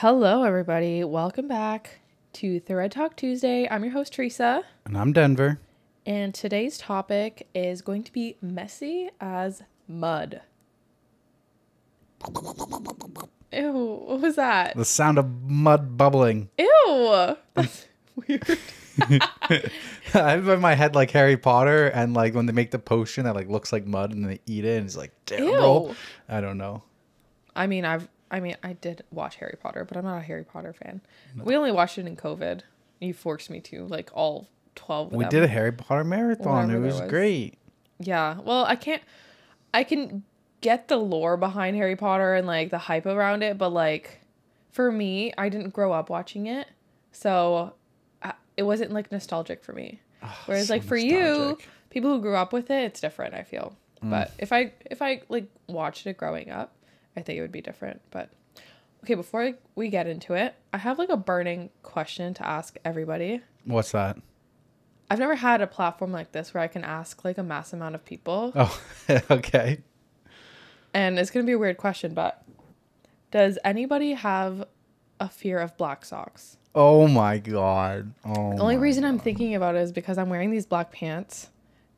Hello, everybody. Welcome back to ThreadTalk Tuesday. I'm your host, Teresa. And I'm Denver. And today's topic is going to be messy as mud. Ew, what was that? The sound of mud bubbling. Ew, that's weird. I have in my head like Harry Potter and like when they make the potion that like looks like mud and they eat it and it's like terrible. Ew. I don't know. I did watch Harry Potter, but I'm not a Harry Potter fan. No. We only watched it in COVID. You forced me to, like all 12 of them. We did a Harry Potter marathon. It was great. Yeah. Well, I can get the lore behind Harry Potter and like the hype around it, but like for me, I didn't grow up watching it. So it wasn't like nostalgic for me. Oh, whereas like for you, people who grew up with it, it's different, I feel. But if I like watched it growing up, I think it would be different. But okay, before we get into it, I have like a burning question to ask everybody. What's that? I've never had a platform like this where I can ask like a mass amount of people. Oh, okay. And it's going to be a weird question, but does anybody have a fear of black socks? Oh my God. Oh, the only reason I'm thinking about it is because I'm wearing these black pants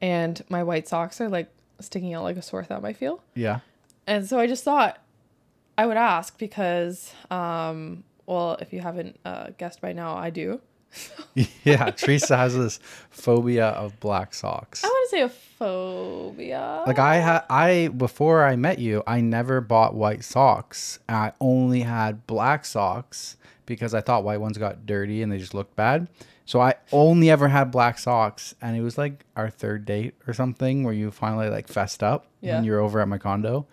and my white socks are like sticking out like a sore thumb, I feel. Yeah. And so I just thought I would ask because, well, if you haven't guessed by now, I do. Yeah, Teresa has this phobia of black socks. I want to say a phobia. Like before I met you, I never bought white socks. I only had black socks because I thought white ones got dirty and they just looked bad. So I only ever had black socks, and it was like our third date or something where you finally like fessed up when you were over at my condo.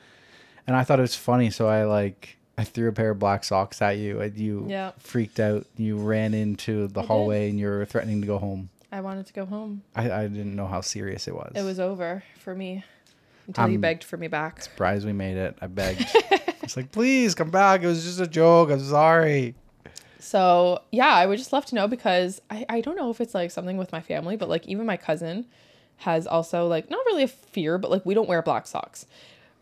And I thought it was funny, so I threw a pair of black socks at you, and you freaked out. You ran into the hallway, and you were threatening to go home. I wanted to go home. I didn't know how serious it was. It was over for me until you begged for me back. Surprised we made it. I begged. It's like, please come back. It was just a joke. I'm sorry. So, yeah, I would just love to know because I don't know if it's like something with my family, but like even my cousin has also like not really a fear, but like we don't wear black socks.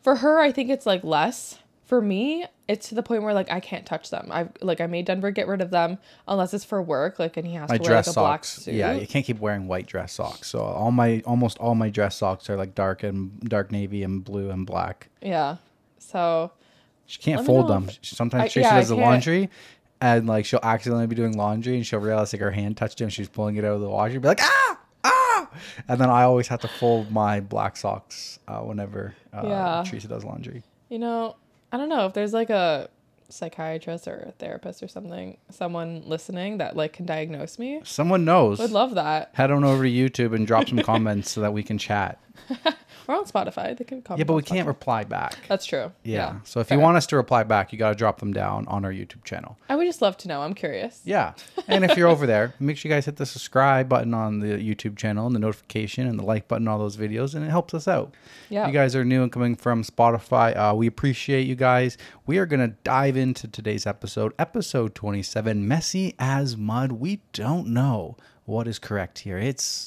For her, I think it's like less. For me, it's to the point where like I can't touch them. I made Denver get rid of them unless it's for work, like, and he has to wear like a black suit. Yeah, you can't keep wearing white dress socks. So almost all my dress socks are like dark navy and blue and black. Yeah. So she can't fold them. Sometimes she does the laundry, and like she'll accidentally be doing laundry and she'll realize like her hand touched it and she's pulling it out of the washer. Be like, ah. And then I always have to fold my black socks whenever Teresa does laundry. You know, I don't know if there's like a psychiatrist or a therapist or someone listening that like can diagnose me. Someone knows. Would love that. Head on over to YouTube and drop some comments so that we can chat. We're on Spotify. They can comment. Yeah, but we can't reply back. That's true. Yeah. So if you want us to reply back, you got to drop them down on our YouTube channel. I would just love to know. I'm curious. Yeah. And if you're over there, make sure you guys hit the subscribe button on the YouTube channel and the notification and the like button on all those videos, and it helps us out. Yeah. You guys are new and coming from Spotify. We appreciate you guys. We are going to dive into today's episode 27, Messy as Mud. We don't know what is correct here.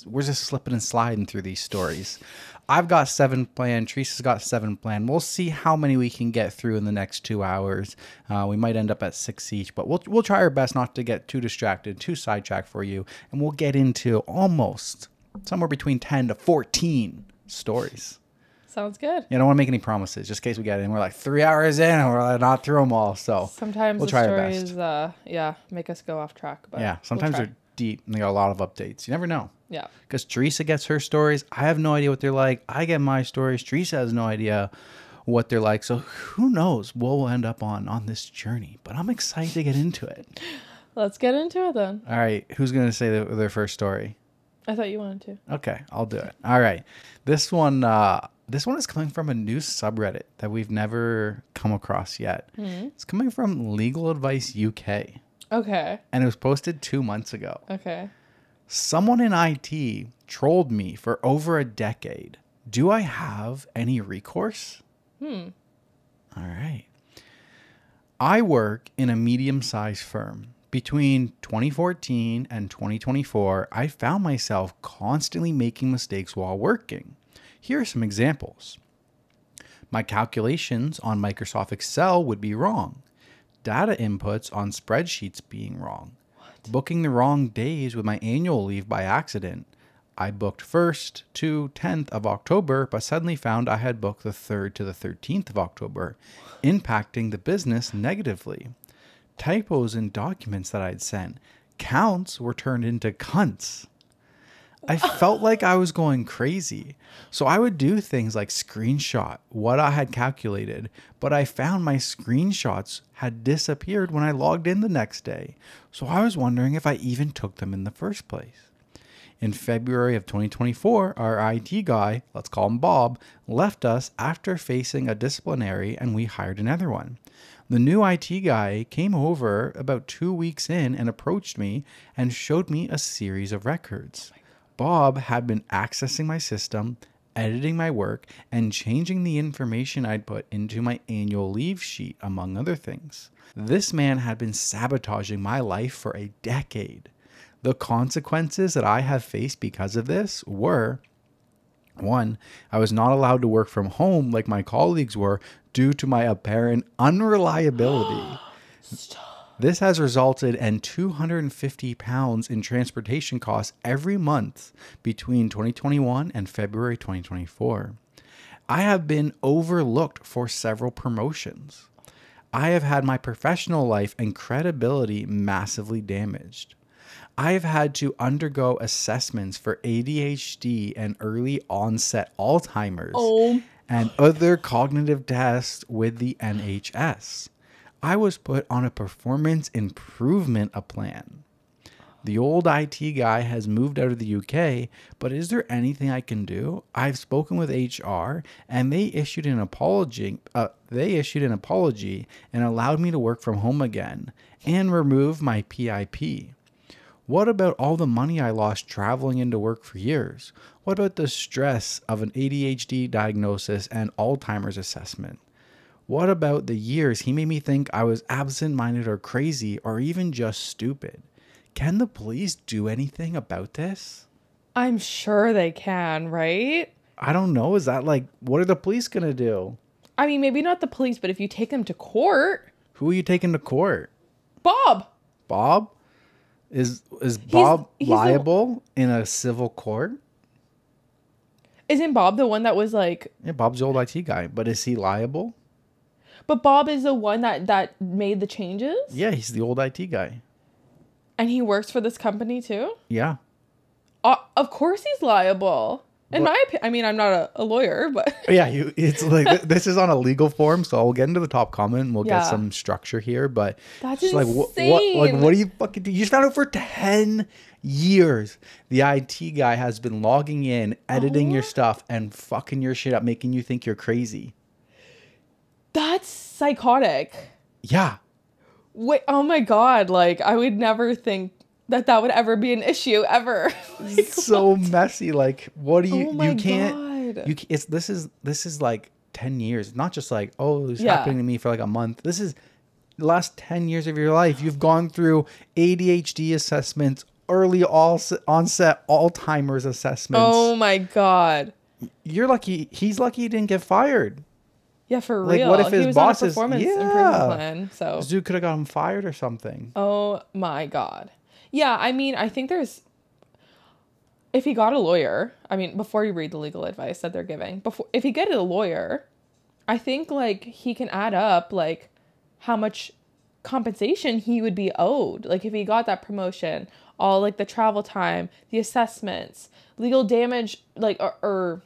We're just slipping and sliding through these stories. I've got 7 planned. Teresa's got 7 planned. We'll see how many we can get through in the next 2 hours. We might end up at 6 each, but we'll try our best not to get too distracted, too sidetracked for you. And we'll get into almost somewhere between 10 to 14 stories. Sounds good. Yeah, I don't want to make any promises, just in case we get in. We're like 3 hours in and we're not through them all. So sometimes we'll try our best. Make us go off track. But yeah, sometimes they're deep and they got a lot of updates. You never know. Yeah. Because Teresa gets her stories. I have no idea what they're like. I get my stories. Teresa has no idea what they're like. So who knows what we'll end up on this journey. But I'm excited to get into it. Let's get into it then. All right. Who's going to say their first story? I thought you wanted to. Okay. I'll do it. All right. This one is coming from a new subreddit that we've never come across yet. Mm-hmm. It's coming from Legal Advice UK. Okay. And it was posted 2 months ago. Okay. Someone in IT trolled me for over a decade. Do I have any recourse? All right. I work in a medium-sized firm. Between 2014 and 2024, I found myself constantly making mistakes while working. Here are some examples. My calculations on Microsoft Excel would be wrong. data inputs on spreadsheets being wrong, booking the wrong days with my annual leave by accident. I booked 1st to 10th of October, but suddenly found I had booked the 3rd to the 13th of October, impacting the business negatively. Typos in documents that I'd sent. Counts were turned into cunts. I felt like I was going crazy. So I would do things like screenshot what I had calculated, but I found my screenshots had disappeared when I logged in the next day. So I was wondering if I even took them in the first place. In February of 2024, our IT guy, let's call him Bob, left us after facing a disciplinary, and we hired another one. The new IT guy came over about 2 weeks in and approached me and showed me a series of records. Bob had been accessing my system, editing my work, and changing the information I'd put into my annual leave sheet, among other things. This man had been sabotaging my life for a decade. The consequences that I have faced because of this were: 1, I was not allowed to work from home like my colleagues were due to my apparent unreliability. This has resulted in £250 in transportation costs every month between 2021 and February 2024. I have been overlooked for several promotions. I have had my professional life and credibility massively damaged. I have had to undergo assessments for ADHD and early onset Alzheimer's and other cognitive tests with the NHS. I was put on a performance improvement plan. The old IT guy has moved out of the UK, but is there anything I can do? I've spoken with HR and they issued an apology and allowed me to work from home again and remove my PIP. What about all the money I lost traveling into work for years? What about the stress of an ADHD diagnosis and Alzheimer's assessment? What about the years he made me think I was absent-minded or crazy or even just stupid? Can the police do anything about this? I'm sure they can, right? I don't know. Is that like, what are the police going to do? I mean, maybe not the police, but if you take them to court. Who are you taking to court? Bob. Bob? Is Bob liable in a civil court? Isn't Bob the one that was like... Yeah, Bob's the old IT guy, but is he liable? But Bob is the one that made the changes? Yeah, he's the old IT guy. And he works for this company too? Yeah. Of course he's liable. In my opinion, I mean, I'm not a lawyer, but... Yeah, it's like, this is on a legal form, so we'll get into the top comment and we'll get some structure here, but... That's insane. Like, what do you fucking do? You just found out for 10 years. The IT guy has been logging in, editing your stuff, and fucking your shit up, making you think you're crazy. That's psychotic. Yeah. Wait, oh my God. Like, I would never think that would ever be an issue ever. Like, it's so messy. Like, what do you, you can't, this is like 10 years. Not just like, oh, it's happening to me for like a month. This is the last 10 years of your life. You've gone through ADHD assessments, early onset Alzheimer's assessments. Oh my God. You're lucky. He's lucky he didn't get fired. Yeah, for like, real. what if his he was boss on a performance improvement plan. So this dude could have got him fired or something. Oh my God. Yeah, I mean, I think if he got a lawyer, I mean, before you read the legal advice that they're giving, if he get a lawyer, I think like he can add up like how much compensation he would be owed. Like if he got that promotion, all like the travel time, the assessments, legal damage, like, or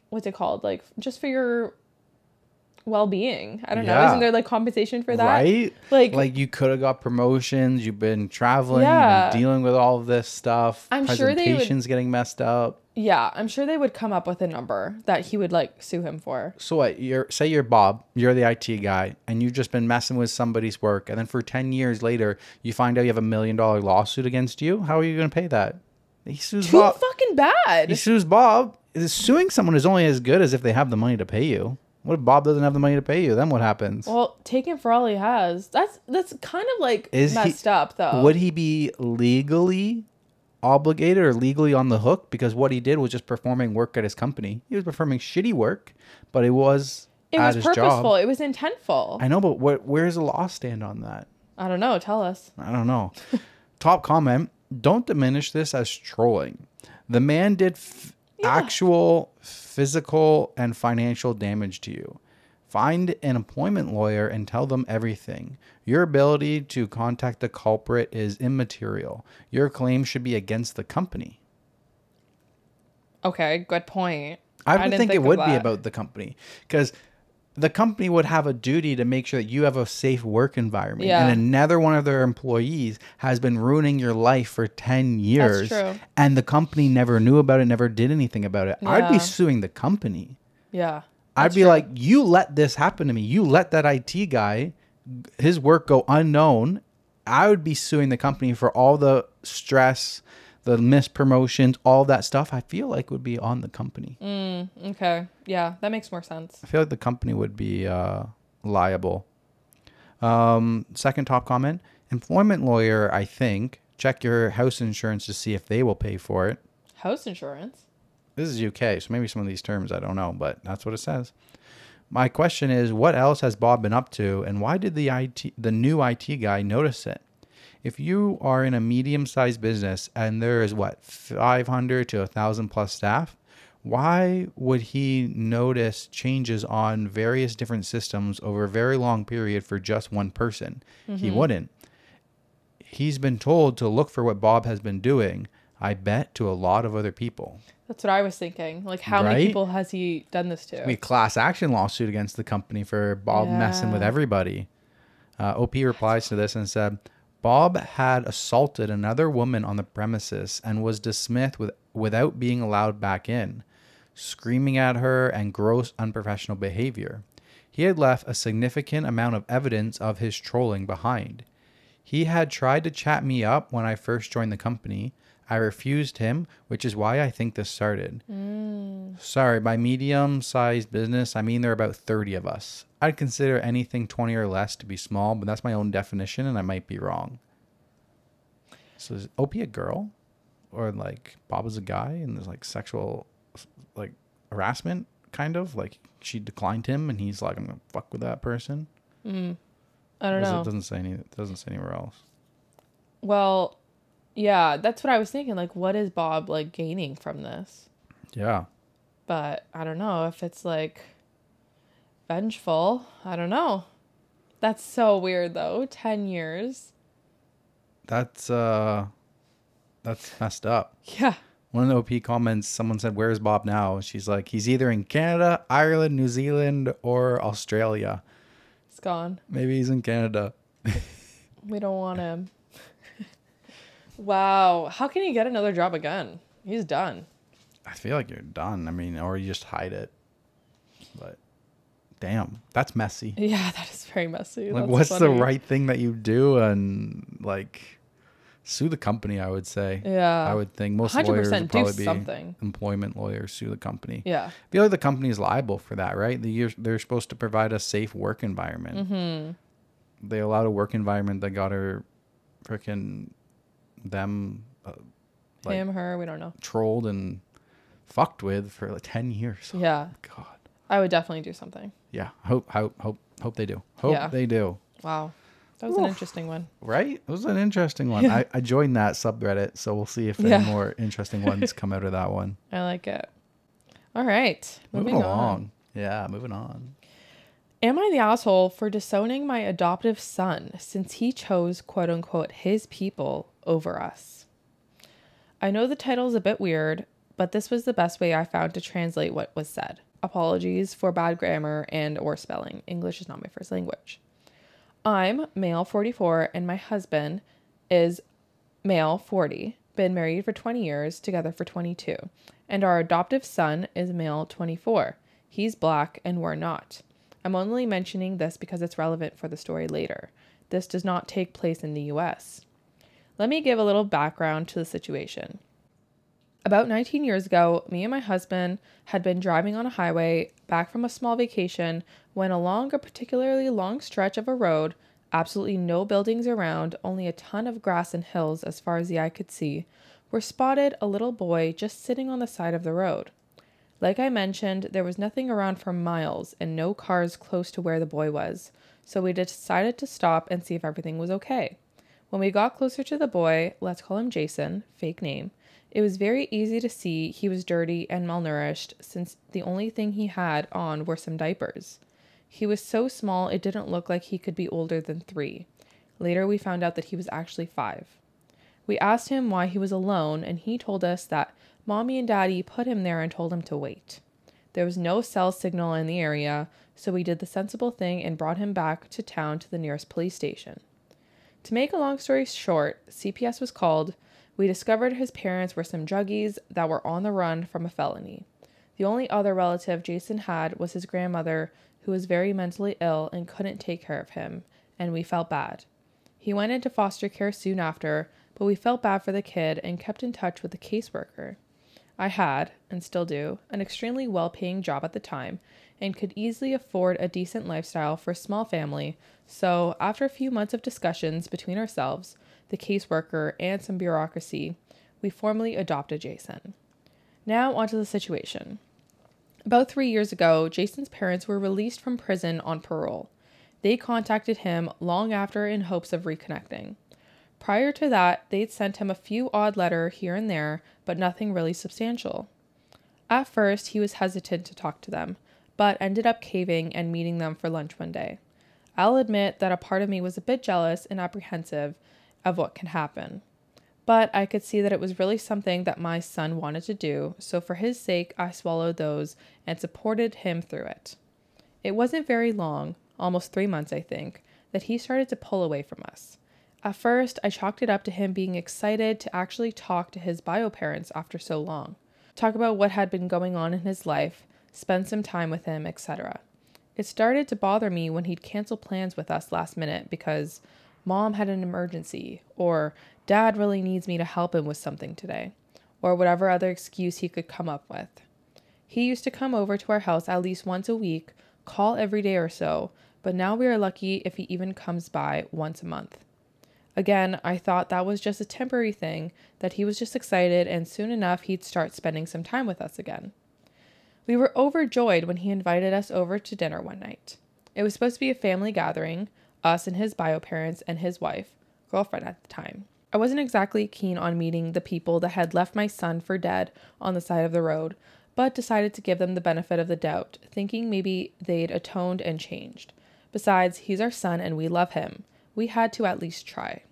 what's it called? Like just for your well-being. I don't know. Isn't there like compensation for that? Right? Like you could have got promotions. You've been traveling, you've been dealing with all of this stuff. I'm sure presentations getting messed up. Yeah, I'm sure they would come up with a number that he would like sue him for. So what? Say you're Bob, you're the IT guy, and you've just been messing with somebody's work, and then for 10 years later, you find out you have $1 million lawsuit against you. How are you going to pay that? He sues Too Bob. Fucking bad. He sues Bob. Suing someone is only as good as if they have the money to pay you. What if Bob doesn't have the money to pay you? Then what happens? Well, take him for all he has. That's kind of like messed up, though. Would he be legally obligated or legally on the hook? Because what he did was just performing work at his company. He was performing shitty work, but it was It was purposeful. It was intentful. I know, but where's the law stand on that? I don't know. Tell us. I don't know. Top comment. Don't diminish this as trolling. The man did actual physical and financial damage to you. Find an employment lawyer and tell them everything. Your ability to contact the culprit is immaterial. Your claim should be against the company. Okay, good point. I would think it would be about the company, because the company would have a duty to make sure that you have a safe work environment. Yeah. And another one of their employees has been ruining your life for 10 years. That's true. And the company never knew about it, never did anything about it. Yeah. I'd be suing the company. Yeah. I'd be like, you let this happen to me. You let that IT guy, his work go unknown. I would be suing the company for all the stress, the missed promotions, all that stuff. I feel like would be on the company. Okay. Yeah, that makes more sense. I feel like the company would be liable. Second top comment. Employment lawyer, I think. Check your house insurance to see if they will pay for it. House insurance? This is UK, so maybe some of these terms I don't know, but that's what it says. My question is, what else has Bob been up to, and why did the new IT guy notice it? If you are in a medium-sized business and there is 500 to 1,000 plus staff, why would he notice changes on various different systems over a very long period for just one person? Mm-hmm. He wouldn't. He's been told to look for what Bob has been doing, I bet, to a lot of other people. That's what I was thinking. Like, how many people has he done this to? We class action lawsuit against the company for Bob messing with everybody. OP replies to this and said, Bob had assaulted another woman on the premises and was dismissed without being allowed back in, screaming at her and gross unprofessional behavior. He had left a significant amount of evidence of his trolling behind. He had tried to chat me up when I first joined the company. I refused him, which is why I think this started. Sorry, by medium-sized business, I mean there are about 30 of us. I'd consider anything 20 or less to be small, but that's my own definition, and I might be wrong. So is OP a girl? Or, like, Bob is a guy, and there's, like, sexual, like, harassment, kind of? Like, she declined him, and he's like, I'm going to fuck with that person? I don't know. It doesn't say anywhere else. Well, yeah, that's what I was thinking. Like, what is Bob, like, gaining from this? Yeah. But I don't know if it's, like, vengeful. I don't know. That's so weird, though. 10 years. That's messed up. Yeah. One of the OP comments, someone said, where's Bob now? She's like, he's either in Canada, Ireland, New Zealand, or Australia. He's gone. Maybe he's in Canada. We don't want him. Wow. How can he get another job again? He's done. I feel like you're done. I mean, or you just hide it. But damn, that's messy. Yeah, that is very messy. Like, what's the right thing that you do? And like, sue the company, I would say. Yeah. I would think most lawyers would probably be employment lawyers, sue the company. Yeah. I feel like the company is liable for that, right? They're supposed to provide a safe work environment. Mm-hmm. They allowed a work environment that got her freaking them like, him, her, we don't know, trolled and fucked with for like 10 years. Yeah. God, I would definitely do something. Yeah. Hope they do. They do. Wow, that was an interesting one. Right? It was an interesting one. I joined that subreddit, so we'll see if any more interesting ones come out of that one. I like it. All right, moving along. Yeah, moving on. Am I the asshole for disowning my adoptive son since he chose, quote unquote, his people over us? I know the title is a bit weird, but this was the best way I found to translate what was said. Apologies for bad grammar and or spelling. English is not my first language. I'm male 44 and my husband is male 40, been married for 20 years, together for 22. And our adoptive son is male 24. He's black and we're not. I'm only mentioning this because it's relevant for the story later. This does not take place in the US. Let me give a little background to the situation. About 19 years ago, me and my husband had been driving on a highway back from a small vacation when along a particularly long stretch of a road, absolutely no buildings around, only a ton of grass and hills as far as the eye could see, were spotted a little boy just sitting on the side of the road. Like I mentioned, there was nothing around for miles and no cars close to where the boy was, so we decided to stop and see if everything was okay. When we got closer to the boy, let's call him Jason, fake name, it was very easy to see he was dirty and malnourished since the only thing he had on were some diapers. He was so small it didn't look like he could be older than 3. Later we found out that he was actually 5. We asked him why he was alone, and he told us that Mommy and Daddy put him there and told him to wait. There was no cell signal in the area, so we did the sensible thing and brought him back to town to the nearest police station. To make a long story short, CPS was called. We discovered his parents were some druggies that were on the run from a felony. The only other relative Jason had was his grandmother, who was very mentally ill and couldn't take care of him, and we felt bad. He went into foster care soon after, but we felt bad for the kid and kept in touch with the caseworker. I had, and still do, an extremely well-paying job at the time and could easily afford a decent lifestyle for a small family, so after a few months of discussions between ourselves, the caseworker, and some bureaucracy, we formally adopted Jason. Now onto the situation. About 3 years ago, Jason's parents were released from prison on parole. They contacted him long after in hopes of reconnecting. Prior to that, they'd sent him a few odd letters here and there, but nothing really substantial. At first, he was hesitant to talk to them, but ended up caving and meeting them for lunch one day. I'll admit that a part of me was a bit jealous and apprehensive of what can happen. But I could see that it was really something that my son wanted to do, so for his sake, I swallowed those and supported him through it. It wasn't very long, almost 3 months I think, that he started to pull away from us. At first, I chalked it up to him being excited to actually talk to his bio parents after so long, talk about what had been going on in his life, spend some time with him, etc. It started to bother me when he'd cancel plans with us last minute because Mom had an emergency, or Dad really needs me to help him with something today, or whatever other excuse he could come up with. He used to come over to our house at least once a week, call every day or so, but now we are lucky if he even comes by once a month. Again, I thought that was just a temporary thing, that he was just excited and soon enough he'd start spending some time with us again. We were overjoyed when he invited us over to dinner one night. It was supposed to be a family gathering, us and his bio parents and his wife, girlfriend at the time. I wasn't exactly keen on meeting the people that had left my son for dead on the side of the road, but decided to give them the benefit of the doubt, thinking maybe they'd atoned and changed. Besides, he's our son and we love him. We had to at least try.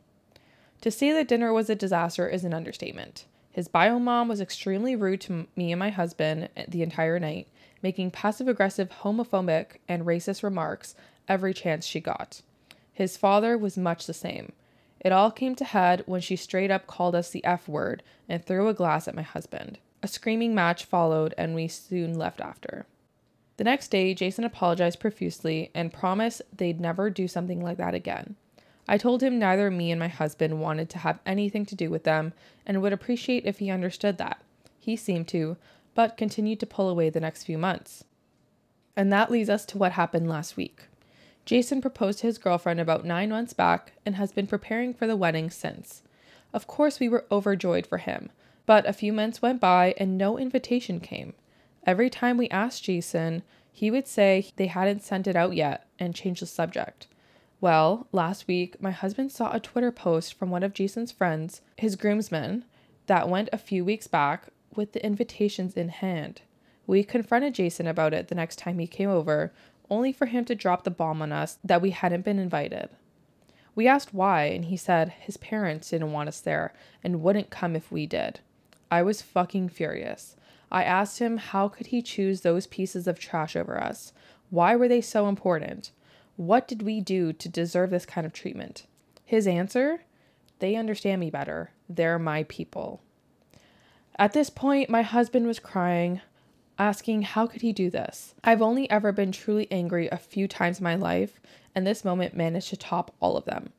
To say that dinner was a disaster is an understatement. His bio mom was extremely rude to me and my husband the entire night, making passive-aggressive, homophobic, and racist remarks every chance she got. His father was much the same. It all came to head when she straight up called us the F word and threw a glass at my husband. A screaming match followed and we soon left after. The next day, Jason apologized profusely and promised they'd never do something like that again. I told him neither me and my husband wanted to have anything to do with them and would appreciate if he understood that. He seemed to, but continued to pull away the next few months. And that leads us to what happened last week. Jason proposed to his girlfriend about 9 months back and has been preparing for the wedding since. Of course, we were overjoyed for him, but a few months went by and no invitation came. Every time we asked Jason, he would say they hadn't sent it out yet and change the subject. Well, last week, my husband saw a Twitter post from one of Jason's friends, his groomsmen, that went a few weeks back with the invitations in hand. We confronted Jason about it the next time he came over, only for him to drop the bomb on us that we hadn't been invited. We asked why, and he said his parents didn't want us there and wouldn't come if we did. I was fucking furious. I asked him how could he choose those pieces of trash over us? Why were they so important? What did we do to deserve this kind of treatment? His answer? They understand me better. They're my people. At this point, my husband was crying, asking how could he do this? I've only ever been truly angry a few times in my life, and this moment managed to top all of them.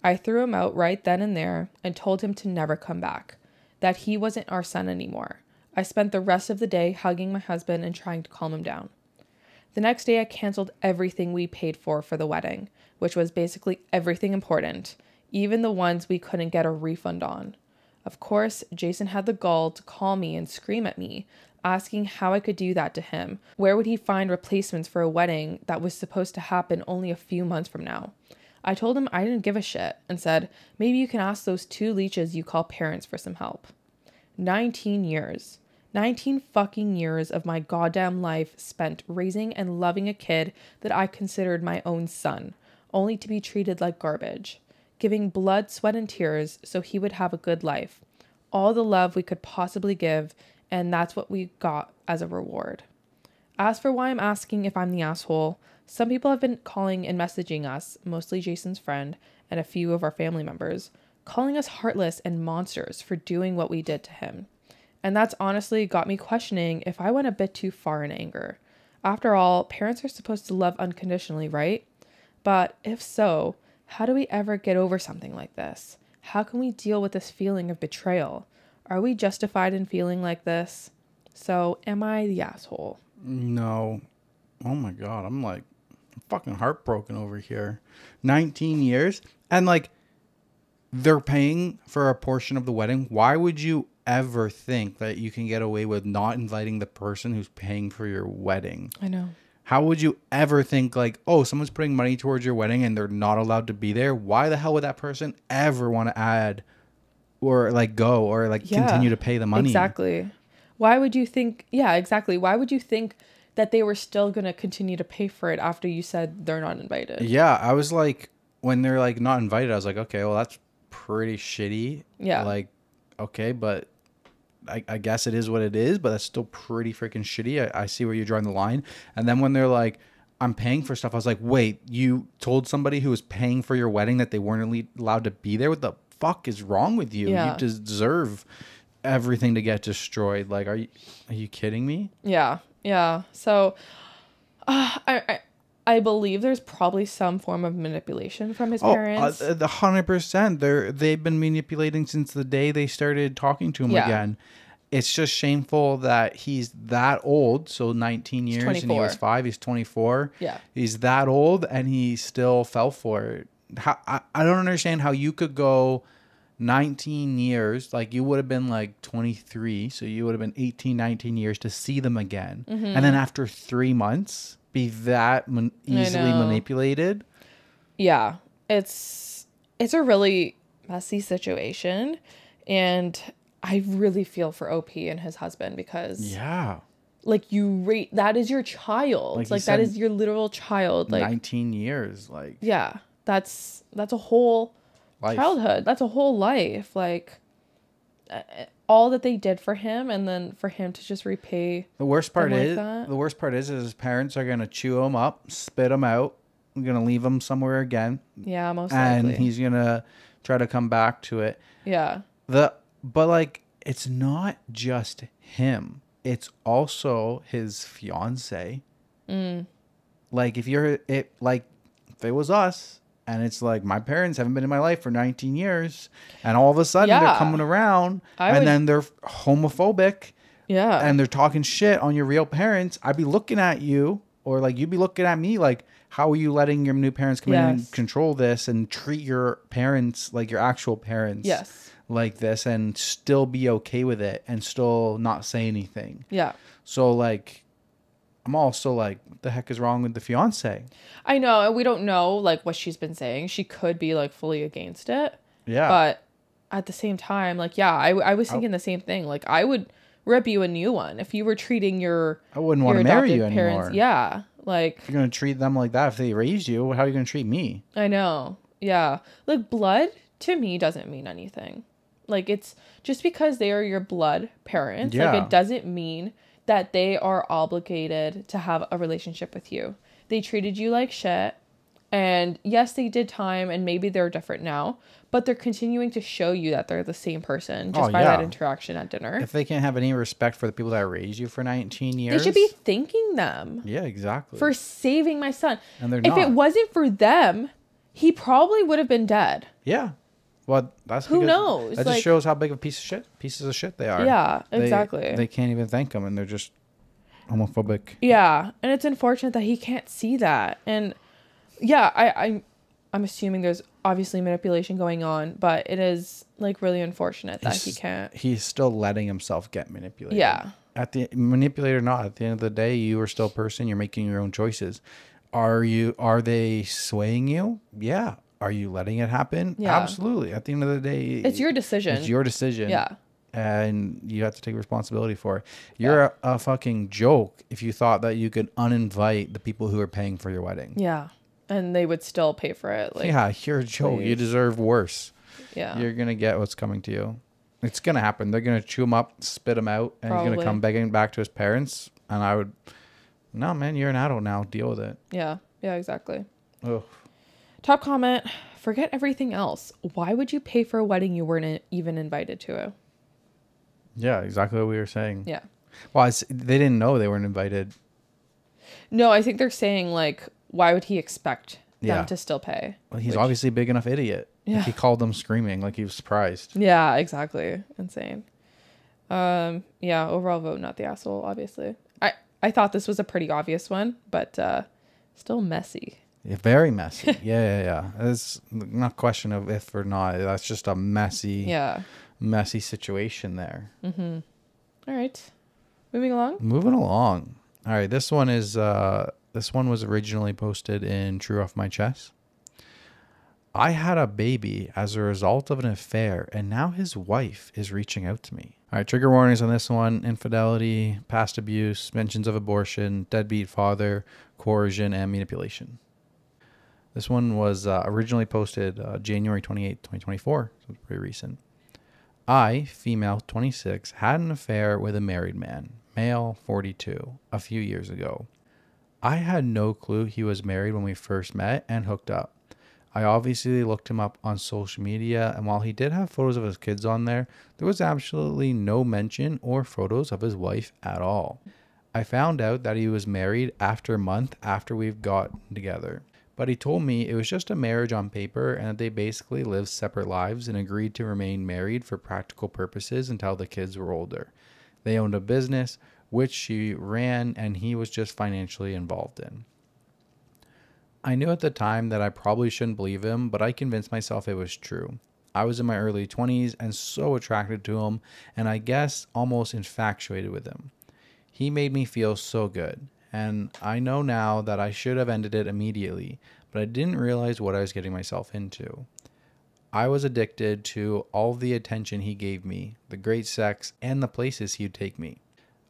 I threw him out right then and there and told him to never come back, that he wasn't our son anymore. I spent the rest of the day hugging my husband and trying to calm him down. The next day, I canceled everything we paid for the wedding, which was basically everything important, even the ones we couldn't get a refund on. Of course, Jason had the gall to call me and scream at me, asking how I could do that to him. Where would he find replacements for a wedding that was supposed to happen only a few months from now? I told him I didn't give a shit and said, maybe you can ask those 2 leeches you call parents for some help. 19 years. 19 fucking years of my goddamn life spent raising and loving a kid that I considered my own son, only to be treated like garbage. Giving blood, sweat, and tears so he would have a good life. All the love we could possibly give, and that's what we got as a reward. As for why I'm asking if I'm the asshole, some people have been calling and messaging us, mostly Jason's friend and a few of our family members, calling us heartless and monsters for doing what we did to him. And that's honestly got me questioning if I went a bit too far in anger. After all, parents are supposed to love unconditionally, right? But if so, how do we ever get over something like this? How can we deal with this feeling of betrayal? Are we justified in feeling like this? So, am I the asshole? No. Oh my God. I'm fucking heartbroken over here. 19 years. And they're paying for a portion of the wedding. Why would you ever think that you can get away with not inviting the person who's paying for your wedding? I know. How would you ever think oh, someone's putting money towards your wedding and they're not allowed to be there? Why the hell would that person ever want to add or go or continue to pay the money? Exactly. Why would you think? Yeah, exactly. Why would you think that they were still going to continue to pay for it after you said they're not invited? Yeah. I was when they're not invited, I was okay, well, that's pretty shitty. Yeah. Okay, but I guess it is what it is, but that's still pretty freaking shitty. I see where you're drawing the line. And then when they're I'm paying for stuff, I was wait, you told somebody who was paying for your wedding that they weren't allowed to be there? What the fuck is wrong with you? Yeah. You deserve everything to get destroyed. Are you kidding me? Yeah. Yeah. So I believe there's probably some form of manipulation from his parents. 100%. They've been manipulating since the day they started talking to him again. It's just shameful that he's that old. So 19 years and he was 5. He's 24. Yeah. He's that old and he still fell for it. I don't understand how you could go 19 years. You would have been 23. So you would have been 18, 19 years to see them again. Mm-hmm. And then after 3 months, be that easily manipulated. Yeah. It's a really messy situation. And I really feel for OP and his husband because that is your child. That is your literal child. 19 years. Yeah. That's a whole life. Childhood. That's a whole life. All that they did for him, and then for him to just repay. The worst part is his parents are gonna chew him up, spit him out. I'm gonna leave him somewhere again. Yeah, most likely. And he's gonna try to come back to it. Yeah. But it's not just him. It's also his fiance. Mm. If it was us. And it's my parents haven't been in my life for 19 years. And all of a sudden they're coming around then they're homophobic. Yeah. And they're talking shit on your real parents. I'd be looking at you or you'd be looking at me how are you letting your new parents come in and control this and treat your parents like your actual parents like this and still be okay with it and still not say anything. Yeah. So I'm also what the heck is wrong with the fiance? I know, and we don't know what she's been saying. She could be fully against it. Yeah. But at the same time, I was thinking the same thing. I would rip you a new one if you were treating your I wouldn't want to marry you anymore. Yeah. If you're gonna treat them like that, if they raised you, how are you gonna treat me? I know. Yeah. Blood to me doesn't mean anything. It's just because they are your blood parents. Yeah. It doesn't mean that they are obligated to have a relationship with you. They treated you like shit. And yes, they did time and maybe they're different now, but they're continuing to show you that they're the same person just by that interaction at dinner. If they can't have any respect for the people that raised you for 19 years. They should be thanking them. Yeah, exactly. For saving my son. And they're not. If it wasn't for them, he probably would have been dead. Yeah. Well, that's who knows? That just shows how big of pieces of shit they are. Yeah, exactly. They can't even thank them, and they're just homophobic. Yeah, and it's unfortunate that he can't see that. And yeah, I'm assuming there's obviously manipulation going on, but it is like really unfortunate that he can't. He's still letting himself get manipulated. Yeah. Manipulated or not, at the end of the day, you are still a person. You're making your own choices. Are they swaying you? Yeah. Are you letting it happen? Yeah. Absolutely. At the end of the day, it's your decision. It's your decision. Yeah. And you have to take responsibility for it. You're a fucking joke if you thought that you could uninvite the people who are paying for your wedding. Yeah. And they would still pay for it. Like, yeah, you're a joke. Please. You deserve worse. Yeah. You're going to get what's coming to you. It's going to happen. They're going to chew him up, spit him out, and he's going to come begging back to his parents. And I would, no, man, you're an adult now. Deal with it. Yeah. Yeah, exactly. Ugh. Top comment, forget everything else. Why would you pay for a wedding you weren't even invited to? Yeah, exactly what we were saying. Yeah. Well, they didn't know they weren't invited. No, I think they're saying, like, why would he expect them to still pay? Well, he's obviously a big enough idiot. Yeah. Like he called them screaming like he was surprised. Yeah, exactly. Insane. Yeah, overall vote, not the asshole, obviously. I thought this was a pretty obvious one, but still messy. Yeah, very messy. Yeah. It's not a question of if or not. That's just a messy, messy situation there. Mm-hmm. All right. Moving along. All right. This one was originally posted in True Off My Chest. I had a baby as a result of an affair, and now his wife is reaching out to me. All right, trigger warnings on this one: infidelity, past abuse, mentions of abortion, deadbeat father, coercion, and manipulation. This one was originally posted January 28, 2024, so it's pretty recent. I, female 26, had an affair with a married man, male 42, a few years ago. I had no clue he was married when we first met and hooked up. I obviously looked him up on social media, and while he did have photos of his kids on there, there was absolutely no mention or photos of his wife at all. I found out that he was married after a month after we've gotten together, but he told me it was just a marriage on paper and that they basically lived separate lives and agreed to remain married for practical purposes until the kids were older. They owned a business, which she ran, and he was just financially involved in. I knew at the time that I probably shouldn't believe him, but I convinced myself it was true. I was in my early 20s and so attracted to him, and I guess almost infatuated with him. He made me feel so good, and I know now that I should have ended it immediately, but I didn't realize what I was getting myself into. I was addicted to all the attention he gave me, the great sex, and the places he'd take me.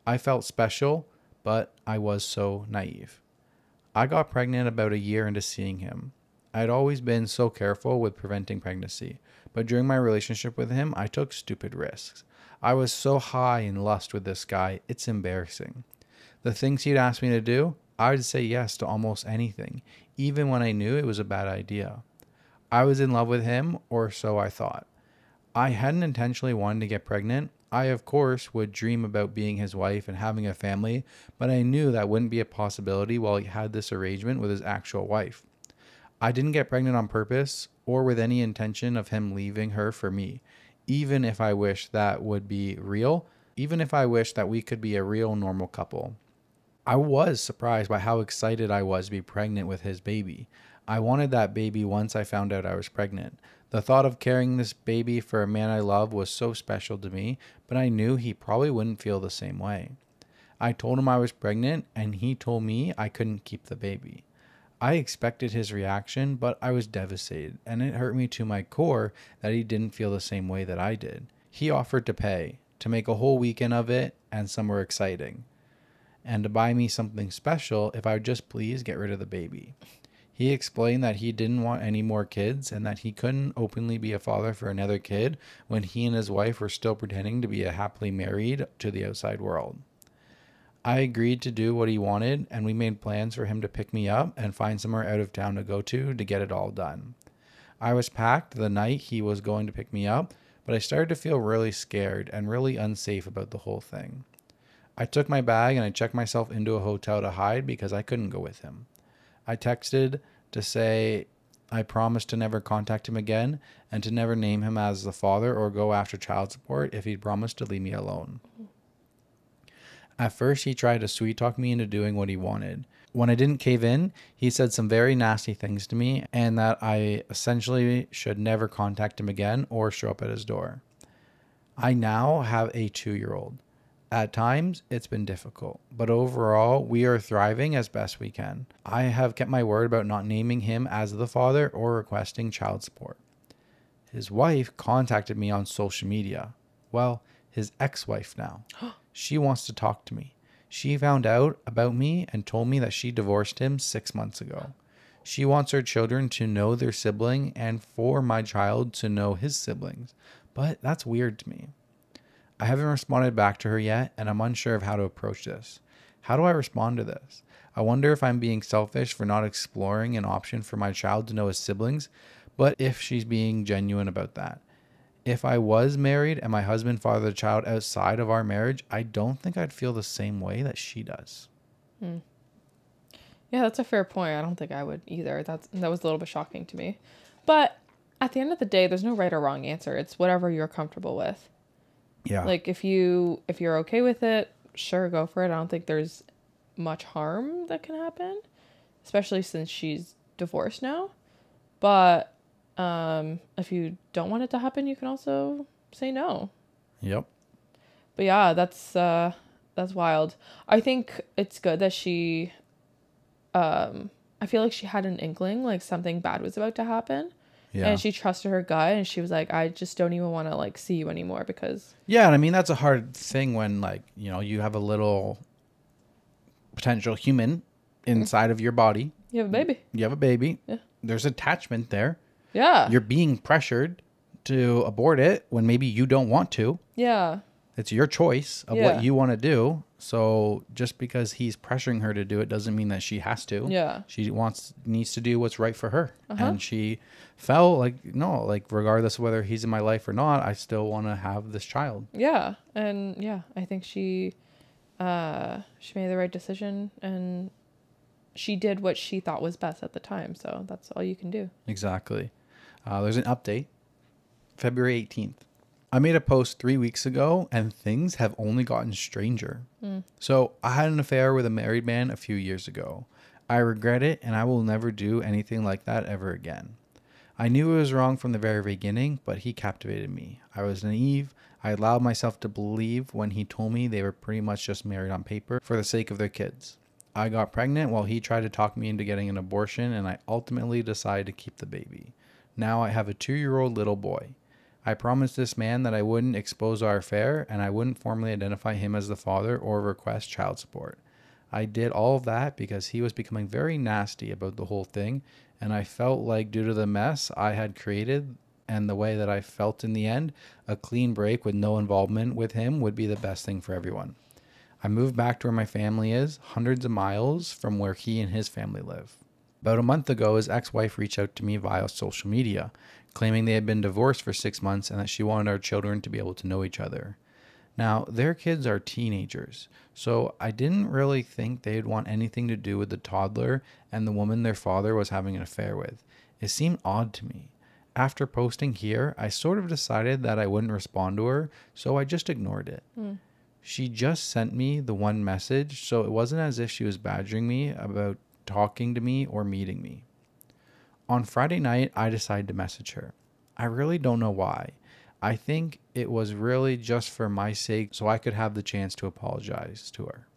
I felt special, but I was so naive. I got pregnant about a year into seeing him. I had always been so careful with preventing pregnancy, but during my relationship with him, I took stupid risks. I was so high in lust with this guy, it's embarrassing. The things he'd ask me to do, I would say yes to almost anything, even when I knew it was a bad idea. I was in love with him, or so I thought. I hadn't intentionally wanted to get pregnant. I, of course, would dream about being his wife and having a family, but I knew that wouldn't be a possibility while he had this arrangement with his actual wife. I didn't get pregnant on purpose or with any intention of him leaving her for me, even if I wished that would be real, even if I wished that we could be a real normal couple. I was surprised by how excited I was to be pregnant with his baby. I wanted that baby once I found out I was pregnant. The thought of carrying this baby for a man I love was so special to me, but I knew he probably wouldn't feel the same way. I told him I was pregnant, and he told me I couldn't keep the baby. I expected his reaction, but I was devastated, and it hurt me to my core that he didn't feel the same way that I did. He offered to pay, to make a whole weekend of it, and somewhere exciting, and to buy me something special if I would just please get rid of the baby. He explained that he didn't want any more kids and that he couldn't openly be a father for another kid when he and his wife were still pretending to be happily married to the outside world. I agreed to do what he wanted, and we made plans for him to pick me up and find somewhere out of town to go to get it all done. I was packed the night he was going to pick me up, but I started to feel really scared and really unsafe about the whole thing. I took my bag and I checked myself into a hotel to hide because I couldn't go with him. I texted to say I promised to never contact him again and to never name him as the father or go after child support if he'd promised to leave me alone. At first, he tried to sweet talk me into doing what he wanted. When I didn't cave in, he said some very nasty things to me and that I essentially should never contact him again or show up at his door. I now have a 2-year-old. At times, it's been difficult, but overall, we are thriving as best we can. I have kept my word about not naming him as the father or requesting child support. His wife contacted me on social media. Well, his ex-wife now. She wants to talk to me. She found out about me and told me that she divorced him 6 months ago. She wants her children to know their sibling and for my child to know his siblings. But that's weird to me. I haven't responded back to her yet, and I'm unsure of how to approach this. How do I respond to this? I wonder if I'm being selfish for not exploring an option for my child to know his siblings, but if she's being genuine about that. If I was married and my husband fathered a child outside of our marriage, I don't think I'd feel the same way that she does. Yeah, that's a fair point. I don't think I would either. That was a little bit shocking to me. But at the end of the day, there's no right or wrong answer. It's whatever you're comfortable with. Yeah. Like if you're okay with it, sure, go for it. I don't think there's much harm that can happen, especially since she's divorced now. But if you don't want it to happen, you can also say no. Yep. But yeah, that's wild. I think it's good that she I feel like she had an inkling like something bad was about to happen. Yeah. And she trusted her gut and she was like, I just don't even want to like see you anymore because. Yeah. And I mean, that's a hard thing when like, you have a little potential human inside of your body. You have a baby. Yeah. There's attachment there. Yeah. You're being pressured to abort it when maybe you don't want to. Yeah. It's your choice of what you want to do. So just because he's pressuring her to do it doesn't mean that she has to. Yeah. She needs to do what's right for her. And she felt like, no, like regardless of whether he's in my life or not, I still want to have this child. Yeah. And yeah, I think she made the right decision and she did what she thought was best at the time. So that's all you can do. Exactly. There's an update. February 18th. I made a post 3 weeks ago and things have only gotten stranger. So I had an affair with a married man a few years ago. I regret it and I will never do anything like that ever again. I knew it was wrong from the very beginning, but he captivated me. I was naive. I allowed myself to believe when he told me they were pretty much just married on paper for the sake of their kids. I got pregnant while he tried to talk me into getting an abortion and I ultimately decided to keep the baby. Now I have a 2-year-old little boy. I promised this man that I wouldn't expose our affair and I wouldn't formally identify him as the father or request child support. I did all of that because he was becoming very nasty about the whole thing, and I felt like due to the mess I had created and the way that I felt in the end, a clean break with no involvement with him would be the best thing for everyone. I moved back to where my family is, hundreds of miles from where he and his family live. About a month ago, his ex-wife reached out to me via social media, claiming they had been divorced for 6 months and that she wanted our children to be able to know each other. Now, their kids are teenagers, so I didn't really think they'd want anything to do with the toddler and the woman their father was having an affair with. It seemed odd to me. After posting here, I sort of decided that I wouldn't respond to her, so I just ignored it. She just sent me the one message, so it wasn't as if she was badgering me about talking to me or meeting me. On Friday night, I decided to message her. I really don't know why. I think it was really just for my sake so I could have the chance to apologize to her.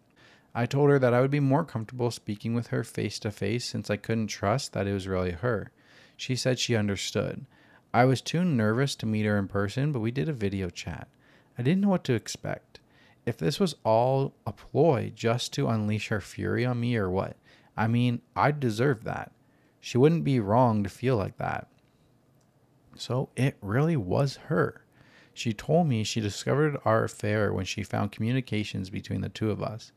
I told her that I would be more comfortable speaking with her face to face since I couldn't trust that it was really her. She said she understood. I was too nervous to meet her in person, but we did a video chat. I didn't know what to expect. If this was all a ploy just to unleash her fury on me or what. I mean, I deserve that. She wouldn't be wrong to feel like that. So it really was her. She told me she discovered our affair when she found communications between the two of us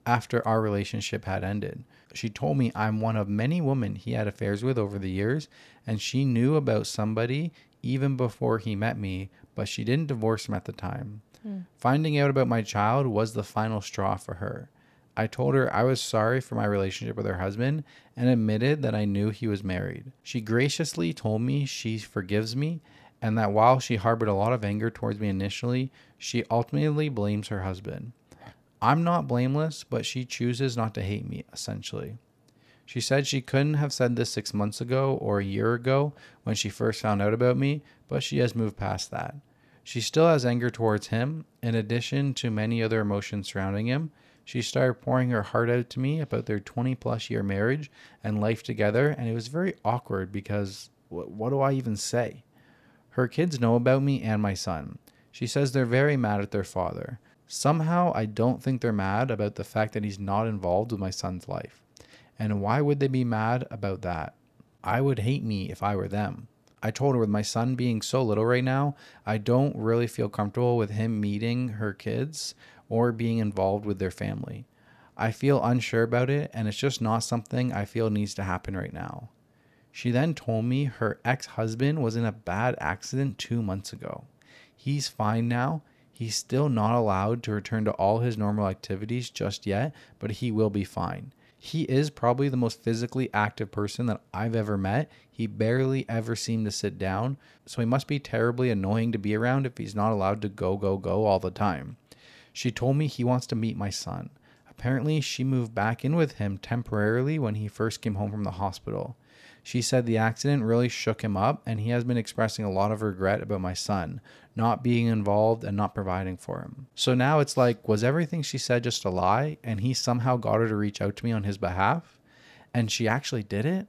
after our relationship had ended. She told me I'm one of many women he had affairs with over the years, and she knew about somebody even before he met me, but she didn't divorce him at the time. Finding out about my child was the final straw for her. I told her I was sorry for my relationship with her husband and admitted that I knew he was married. She graciously told me she forgives me and that while she harbored a lot of anger towards me initially, she ultimately blames her husband. I'm not blameless, but she chooses not to hate me, essentially. She said she couldn't have said this 6 months ago or a year ago when she first found out about me, but she has moved past that. She still has anger towards him. In addition to many other emotions surrounding him, she started pouring her heart out to me about their 20-plus year marriage and life together, and it was very awkward because what do I even say? Her kids know about me and my son. She says they're very mad at their father. Somehow, I don't think they're mad about the fact that he's not involved with my son's life. And why would they be mad about that? I would hate me if I were them. I told her with my son being so little right now, I don't really feel comfortable with him meeting her kids or being involved with their family. I feel unsure about it, and it's just not something I feel needs to happen right now. She then told me her ex-husband was in a bad accident 2 months ago. He's fine now. He's still not allowed to return to all his normal activities just yet, but he will be fine. He is probably the most physically active person that I've ever met. He barely ever seemed to sit down, so he must be terribly annoying to be around if he's not allowed to go all the time. She told me he wants to meet my son. Apparently, she moved back in with him temporarily when he first came home from the hospital. She said the accident really shook him up, and he has been expressing a lot of regret about my son, not being involved and not providing for him. So now it's like, was everything she said just a lie, and he somehow got her to reach out to me on his behalf? And she actually did it?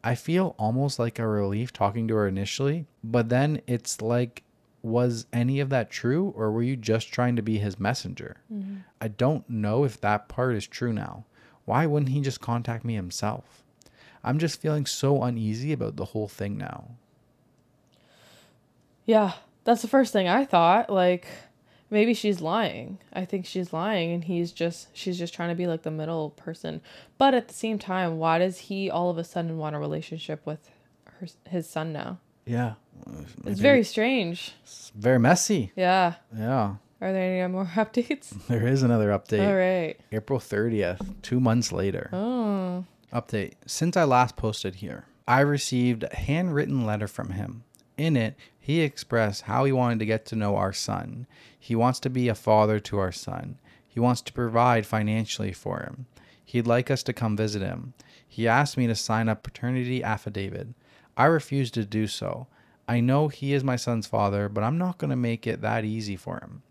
I feel almost like a relief talking to her initially, but then it's like, was any of that true, or were you just trying to be his messenger? Mm-hmm. I don't know if that part is true now. Why wouldn't he just contact me himself? I'm just feeling so uneasy about the whole thing now. Yeah, that's the first thing I thought. Like, maybe she's lying. I think she's lying, and she's just trying to be like the middle person. But at the same time, why does he all of a sudden want a relationship with his son now? Yeah. It's very strange. It's very messy. Yeah. Yeah. Are there any more updates? There is another update. All right. April 30th, 2 months later. Oh. Update. Since I last posted here, I received a handwritten letter from him. In it, he expressed how he wanted to get to know our son. He wants to be a father to our son. He wants to provide financially for him. He'd like us to come visit him. He asked me to sign a paternity affidavit. I refused to do so. I know he is my son's father, but I'm not going to make it that easy for him.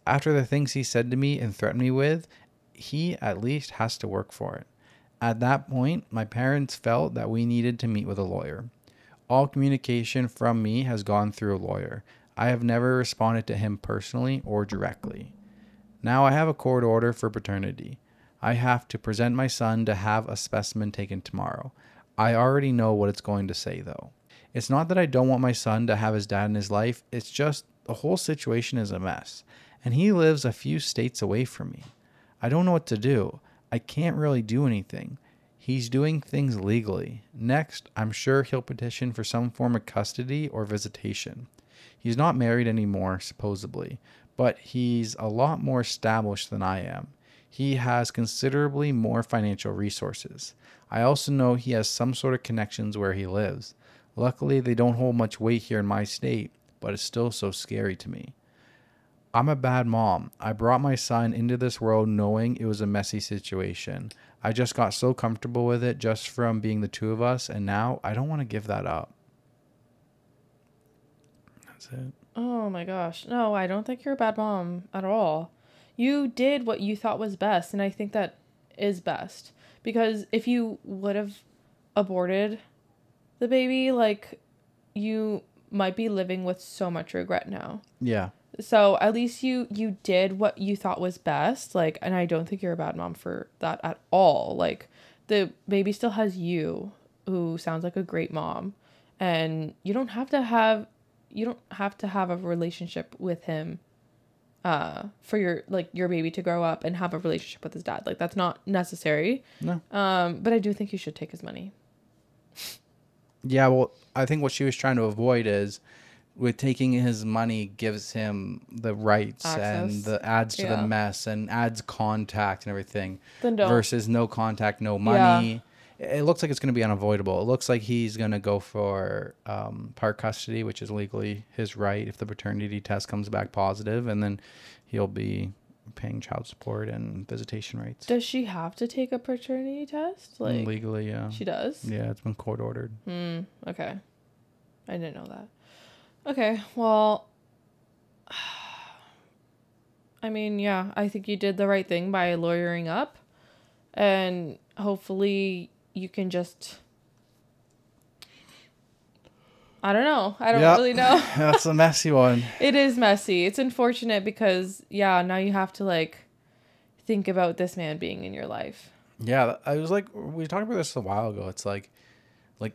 After the things he said to me and threatened me with, he at least has to work for it. At that point, my parents felt that we needed to meet with a lawyer. All communication from me has gone through a lawyer. I have never responded to him personally or directly. Now I have a court order for paternity. I have to present my son to have a specimen taken tomorrow. I already know what it's going to say, though. It's not that I don't want my son to have his dad in his life. It's just the whole situation is a mess. And he lives a few states away from me. I don't know what to do. I can't really do anything. He's doing things legally. Next, I'm sure he'll petition for some form of custody or visitation. He's not married anymore, supposedly, but he's a lot more established than I am. He has considerably more financial resources. I also know he has some sort of connections where he lives. Luckily, they don't hold much weight here in my state, but it's still so scary to me. I'm a bad mom. I brought my son into this world knowing it was a messy situation. I just got so comfortable with it just from being the two of us, and now I don't want to give that up. That's it. Oh my gosh. No, I don't think you're a bad mom at all. You did what you thought was best, and I think that is best. Because if you would have aborted the baby, like, you might be living with so much regret now. Yeah. So at least you did what you thought was best. Like, and I don't think you're a bad mom for that at all. Like, the baby still has you, who sounds like a great mom, and you don't have to have a relationship with him for your baby to grow up and have a relationship with his dad. Like, that's not necessary. No. But I do think you should take his money. Yeah, well, I think what she was trying to avoid is, with taking his money gives him the rights and the adds to the mess and adds contact and everything. Then don't. Versus no contact, no money. Yeah. It looks like it's going to be unavoidable. It looks like he's going to go for part custody, which is legally his right if the paternity test comes back positive, and then he'll be paying child support and visitation rights. Does she have to take a paternity test? Like legally, yeah. She does? Yeah, it's been court ordered. Okay. I didn't know that. Okay, well, I mean, yeah, I think you did the right thing by lawyering up, and hopefully you can just, I don't know. I don't really know. That's a messy one. It is messy. It's unfortunate because, yeah, now you have to, like, think about this man being in your life. Yeah, I was like, we talked about this a while ago. It's like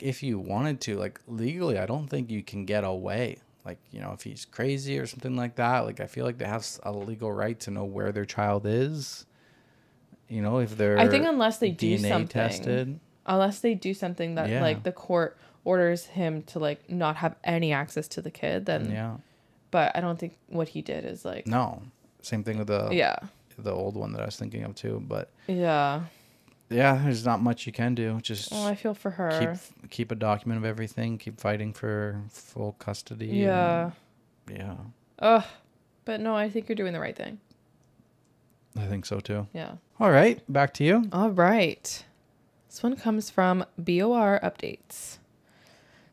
if you wanted to, like, legally, I don't think you can get away. Like, you know, if he's crazy or something like that, like, I feel like they have a legal right to know where their child is. You know, if they're, I think unless they do DNA something tested. Unless they do something that like the court orders him to like not have any access to the kid, then but I don't think what he did is like, no. Same thing with the old one that I was thinking of too, but there's not much you can do. Just I feel for her. Keep a document of everything, keep fighting for full custody. Ugh, but no, I think you're doing the right thing. I think so too. Yeah. All right, back to you. All right. This one comes from BOR Updates.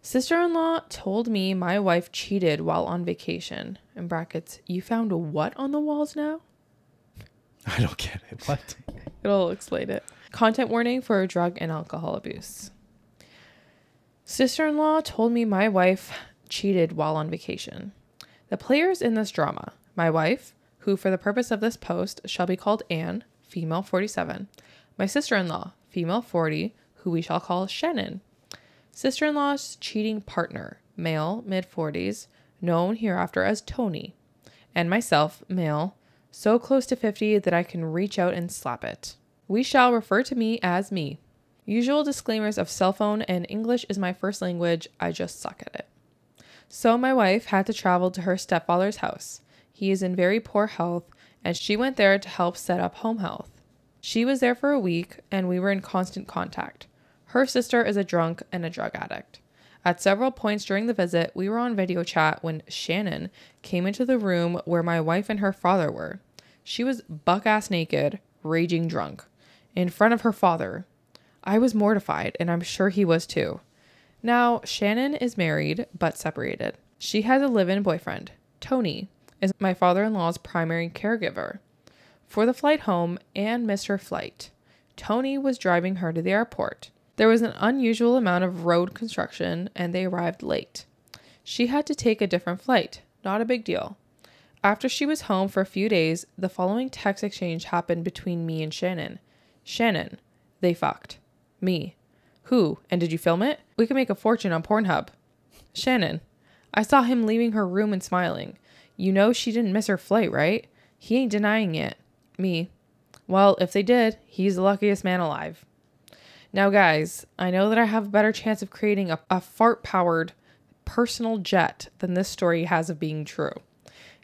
Sister-in-law told me my wife cheated while on vacation. In brackets, you found a what on the walls now? I don't get it. What? It'll explain it. Content warning for drug and alcohol abuse. Sister-in-law told me my wife cheated while on vacation. The players in this drama, my wife, who for the purpose of this post shall be called Anne, female 47. My sister-in-law, female 40, who we shall call Shannon. Sister-in-law's cheating partner, male, mid-40s, known hereafter as Tony. And myself, male, so close to 50 that I can reach out and slap it. We shall refer to me as me. Usual disclaimers of cell phone and English is my first language. I just suck at it. So my wife had to travel to her stepfather's house. He is in very poor health, and she went there to help set up home health. She was there for a week, and we were in constant contact. Her sister is a drunk and a drug addict. At several points during the visit, we were on video chat when Shannon came into the room where my wife and her father were. She was buck-ass naked, raging drunk, in front of her father. I was mortified, and I'm sure he was too. Now, Shannon is married, but separated. She has a live-in boyfriend. Tony is my father-in-law's primary caregiver. For the flight home, Anne missed her flight. Tony was driving her to the airport. There was an unusual amount of road construction, and they arrived late. She had to take a different flight. Not a big deal. After she was home for a few days, the following text exchange happened between me and Shannon. Shannon, they fucked. Me. Who? And did you film it? We can make a fortune on Pornhub. Shannon, I saw him leaving her room and smiling. You know she didn't miss her flight, right? He ain't denying it. Me. Well, if they did, he's the luckiest man alive. Now, guys, I know that I have a better chance of creating a fart-powered personal jet than this story has of being true.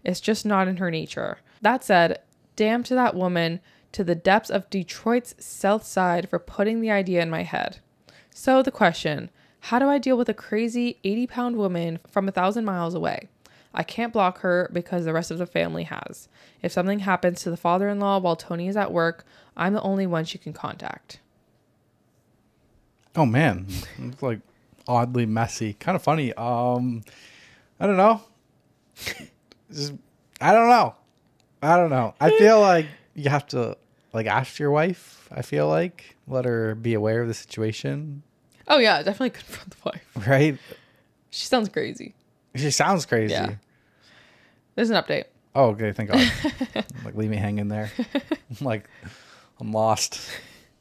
It's just not in her nature. That said, damn to that woman to the depths of Detroit's South Side for putting the idea in my head. So the question, how do I deal with a crazy 80-pound woman from 1,000 miles away? I can't block her because the rest of the family has. If something happens to the father-in-law while Tony is at work, I'm the only one she can contact. Oh, man. It's like oddly messy. Kind of funny. I don't know. I don't know. I feel like you have to like ask your wife. I feel like let her be aware of the situation. Oh, yeah. Definitely confront the wife. Right? She sounds crazy. She sounds crazy. Yeah. There's an update. Oh, okay. Thank God. Like, leave me hanging there. I'm lost.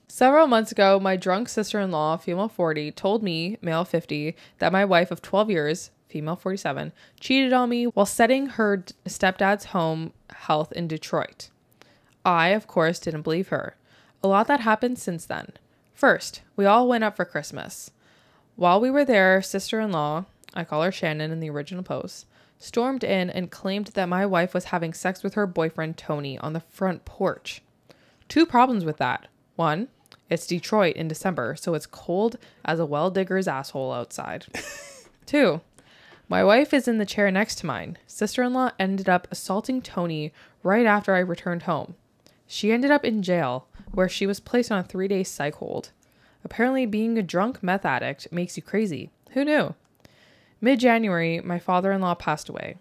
Several months ago, my drunk sister-in-law, female 40, told me, male 50, that my wife of 12 years, female 47, cheated on me while setting her stepdad's home health in Detroit. I, of course, didn't believe her. A lot that happened since then. First, we all went up for Christmas. While we were there, sister-in-law, I call her Shannon in the original post, stormed in and claimed that my wife was having sex with her boyfriend Tony on the front porch. Two problems with that. One, it's Detroit in December, so it's cold as a well digger's asshole outside. Two, My wife is in the chair next to mine. Sister-in-law ended up assaulting Tony right after I returned home. She ended up in jail, where she was placed on a 3-day psych hold. Apparently, being a drunk meth addict makes you crazy. Who knew? Mid-January, my father-in-law passed away.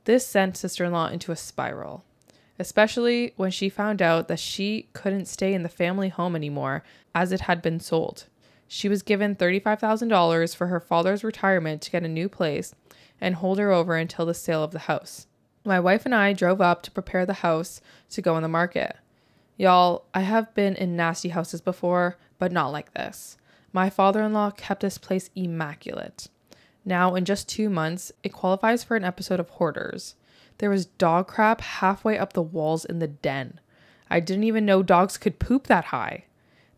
This sent sister-in-law into a spiral, especially when she found out that she couldn't stay in the family home anymore as it had been sold. She was given $35,000 for her father's retirement to get a new place and hold her over until the sale of the house. My wife and I drove up to prepare the house to go on the market. Y'all, I have been in nasty houses before, but not like this. My father-in-law kept this place immaculate. Now, in just 2 months, it qualifies for an episode of Hoarders. There was dog crap halfway up the walls in the den. I didn't even know dogs could poop that high.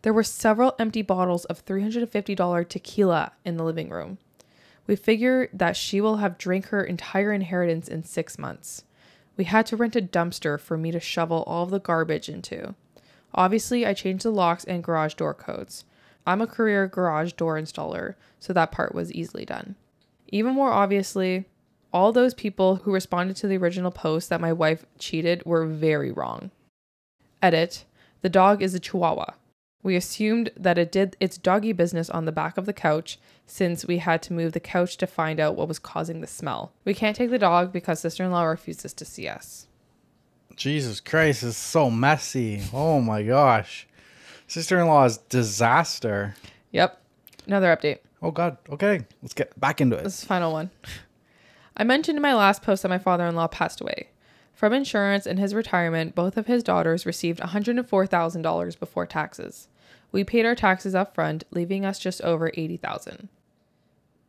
There were several empty bottles of $350 tequila in the living room. We figure that she will have drank her entire inheritance in 6 months. We had to rent a dumpster for me to shovel all of the garbage into. Obviously, I changed the locks and garage door codes. I'm a career garage door installer, so that part was easily done. Even more obviously, all those people who responded to the original post that my wife cheated were very wrong. Edit. The dog is a Chihuahua. We assumed that it did its doggy business on the back of the couch since we had to move the couch to find out what was causing the smell. We can't take the dog because sister-in-law refuses to see us. Jesus Christ, it's so messy. Oh my gosh. Sister-in-law's disaster. Yep. Another update. Oh God. Okay. Let's get back into it. This is the final one. I mentioned in my last post that my father-in-law passed away. From insurance and his retirement, both of his daughters received $104,000 before taxes. We paid our taxes up front, leaving us just over $80,000.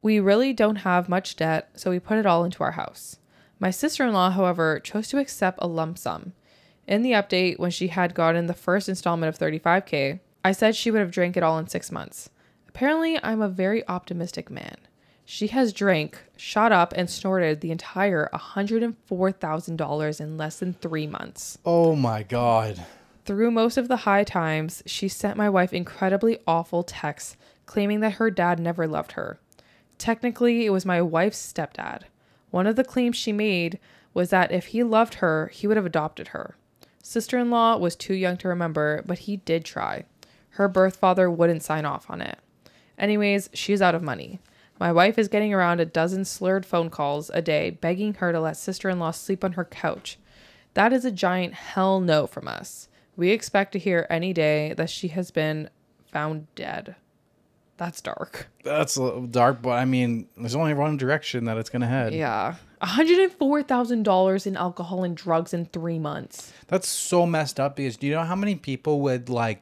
We really don't have much debt, so we put it all into our house. My sister-in-law, however, chose to accept a lump sum. In the update, when she had gotten the first installment of $35,000, I said she would have drank it all in 6 months. Apparently, I'm a very optimistic man. She has drank, shot up, and snorted the entire $104,000 in less than 3 months. Oh my God. Through most of the high times, she sent my wife incredibly awful texts claiming that her dad never loved her. Technically, it was my wife's stepdad. One of the claims she made was that if he loved her, he would have adopted her. Sister-in-law was too young to remember, but he did try. Her birth father wouldn't sign off on it. Anyways, she's out of money. My wife is getting around a dozen slurred phone calls a day begging her to let sister-in-law sleep on her couch. That is a giant hell no from us. We expect to hear any day that she has been found dead. That's dark. That's dark, but I mean, there's only one direction that it's going to head. Yeah. $104,000 in alcohol and drugs in 3 months. That's so messed up because do you know how many people would like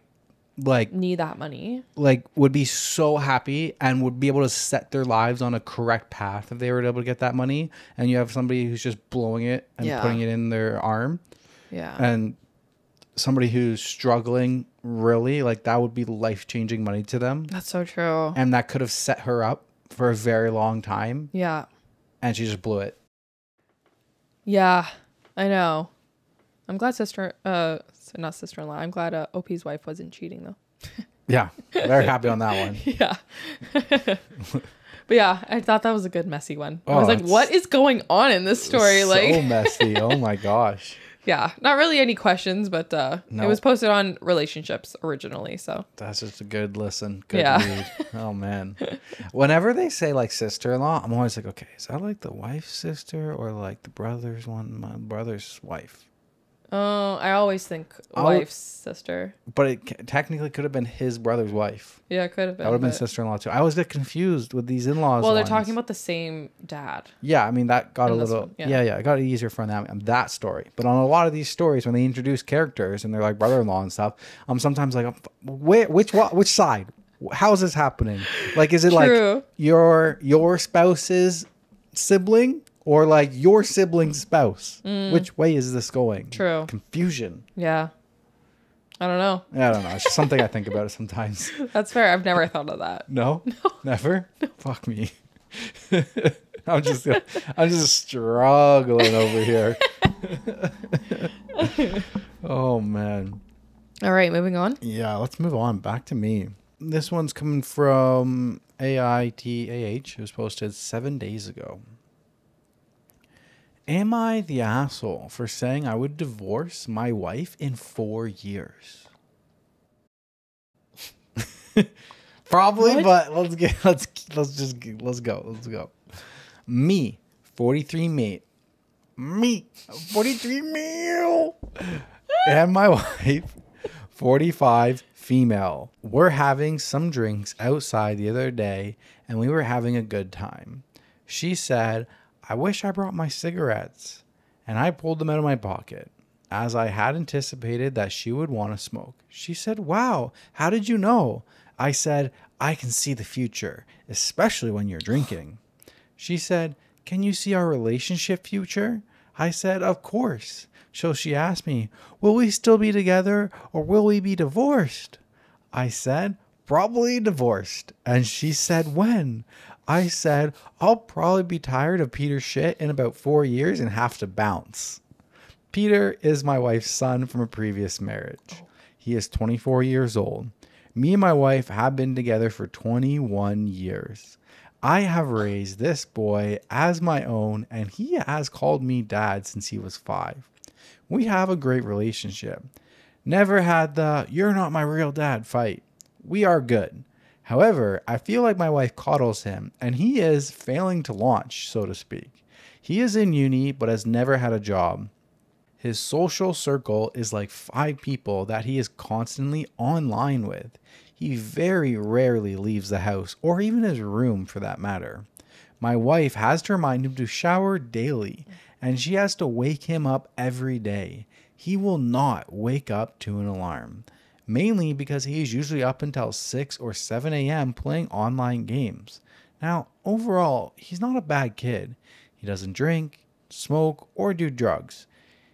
need that money? Like would be so happy and would be able to set their lives on a correct path if they were able to get that money, and you have somebody who's just blowing it and putting it in their arm. Yeah. And somebody who's struggling, really, like that would be life-changing money to them. That's so true. And that could have set her up for a very long time. Yeah. And she just blew it. Yeah, I know. I'm glad not sister-in-law. I'm glad OP's wife wasn't cheating though. Yeah. Very happy on that one. Yeah. But yeah, I thought that was a good messy one. I was like, what is going on in this story? So messy. Oh my gosh. Yeah, not really any questions, but It was posted on relationships originally, so that's just a good listen. Good read. Oh man, whenever they say like sister-in-law, I'm always like, okay, is that like the wife's sister or like the brother's one? My brother's wife. Oh, I always think wife's sister. But it technically could have been his brother's wife. Yeah, it could have been. That would have been sister-in-law too. I always get confused with these in-laws. Well, they're talking about the same dad. Yeah, I mean, that got a little... It got easier for that story. But on a lot of these stories, when they introduce characters and they're like brother-in-law and stuff, I'm sometimes like, which side? How is this happening? Like, is it like your spouse's sibling? Or like your sibling's spouse. Which way is this going? True. Confusion. Yeah. I don't know. I don't know. It's just something I think about it sometimes. That's fair. I've never thought of that. No? Never? No. Fuck me. I'm just struggling over here. Oh man. All right, moving on. Yeah, let's move on. Back to me. This one's coming from AITAH. It was posted 7 days ago. Am I the asshole for saying I would divorce my wife in 4 years? Probably, what? But let's go. Me, 43 mate. Me, 43 male. And my wife, 45 female. We're having some drinks outside the other day and we were having a good time. She said, I wish I brought my cigarettes. And I pulled them out of my pocket, as I had anticipated that she would want to smoke. She said, wow, how did you know? I said, I can see the future, especially when you're drinking. She said, can you see our relationship future? I said, of course. So she asked me, will we still be together or will we be divorced? I said, probably divorced. And she said, when? I said, I'll probably be tired of Peter's shit in about 4 years and have to bounce. Peter is my wife's son from a previous marriage. He is 24 years old. Me and my wife have been together for 21 years. I have raised this boy as my own, and he has called me dad since he was 5. We have a great relationship. Never had the "you're not my real dad" fight. We are good. However, I feel like my wife coddles him, and he is failing to launch, so to speak. He is in uni, but has never had a job. His social circle is like 5 people that he is constantly online with. He very rarely leaves the house, or even his room for that matter. My wife has to remind him to shower daily, and she has to wake him up every day. He will not wake up to an alarm, mainly because he is usually up until 6 or 7 a.m. playing online games. Now, overall, he's not a bad kid. He doesn't drink, smoke, or do drugs.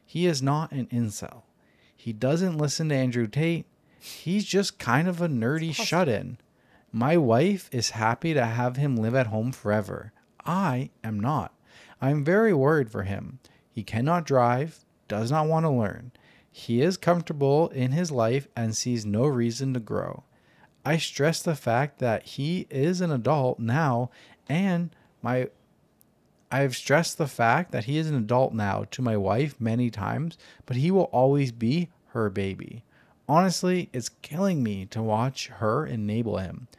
He is not an incel. He doesn't listen to Andrew Tate. He's just kind of a nerdy shut-in. My wife is happy to have him live at home forever. I am not. I'm very worried for him. He cannot drive, does not want to learn. He is comfortable in his life and sees no reason to grow. I stress the fact that he is an adult now, and I've stressed the fact that he is an adult now to my wife many times, but he will always be her baby. Honestly, it's killing me to watch her enable him.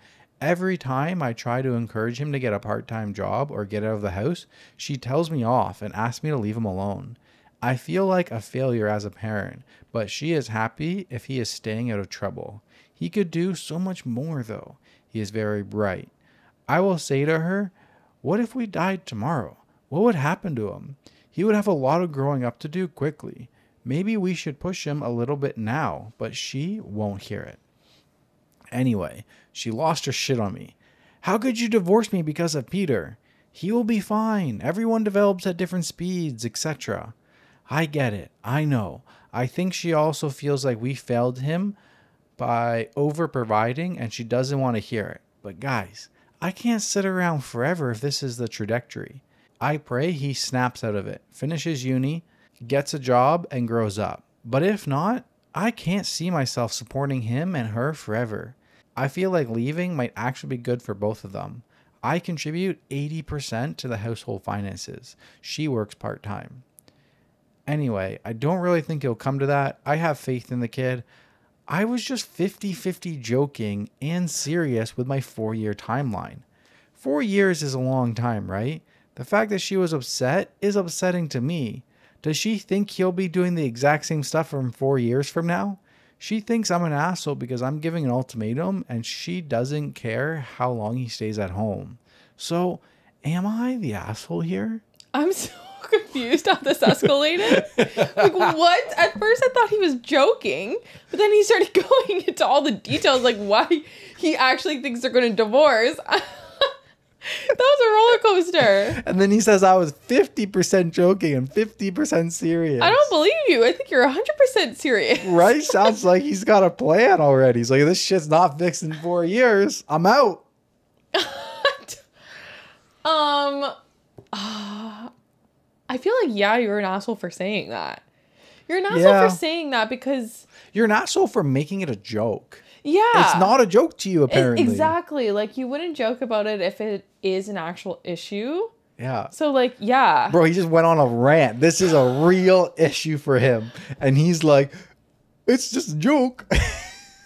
Every time I try to encourage him to get a part-time job or get out of the house, she tells me off and asks me to leave him alone. I feel like a failure as a parent, but she is happy if he is staying out of trouble. He could do so much more though. He is very bright. I will say to her, what if we died tomorrow? What would happen to him? He would have a lot of growing up to do quickly. Maybe we should push him a little bit now, but she won't hear it. Anyway, she lost her shit on me. How could you divorce me because of Peter? He will be fine. Everyone develops at different speeds, etc. I get it. I know. I think she also feels like we failed him by over-providing and she doesn't want to hear it. But guys, I can't sit around forever if this is the trajectory. I pray he snaps out of it, finishes uni, gets a job, and grows up. But if not, I can't see myself supporting him and her forever. I feel like leaving might actually be good for both of them. I contribute 80% to the household finances. She works part-time. Anyway, I don't really think it'll come to that. I have faith in the kid. I was just 50-50 joking and serious with my 4-year timeline. 4 years is a long time, right? The fact that she was upset is upsetting to me. Does she think he'll be doing the exact same stuff from 4 years from now? She thinks I'm an asshole because I'm giving an ultimatum and she doesn't care how long he stays at home. So, am I the asshole here? I'm so confused how this escalated. Like, what? At first I thought he was joking, but then he started going into all the details, like why he actually thinks they're going to divorce. That was a roller coaster. And then he says I was 50% joking and 50% serious. I don't believe you. I think you're 100% serious. Right? Sounds like he's got a plan already. He's like, this shit's not fixed in 4 years. I'm out. I feel like, yeah, you're an asshole for saying that. You're an asshole for saying that because... You're an asshole for making it a joke. Yeah. It's not a joke to you, apparently. Exactly. Like, you wouldn't joke about it if it is an actual issue. Yeah. So like, yeah. Bro, he just went on a rant. This is a real issue for him. And he's like, it's just a joke.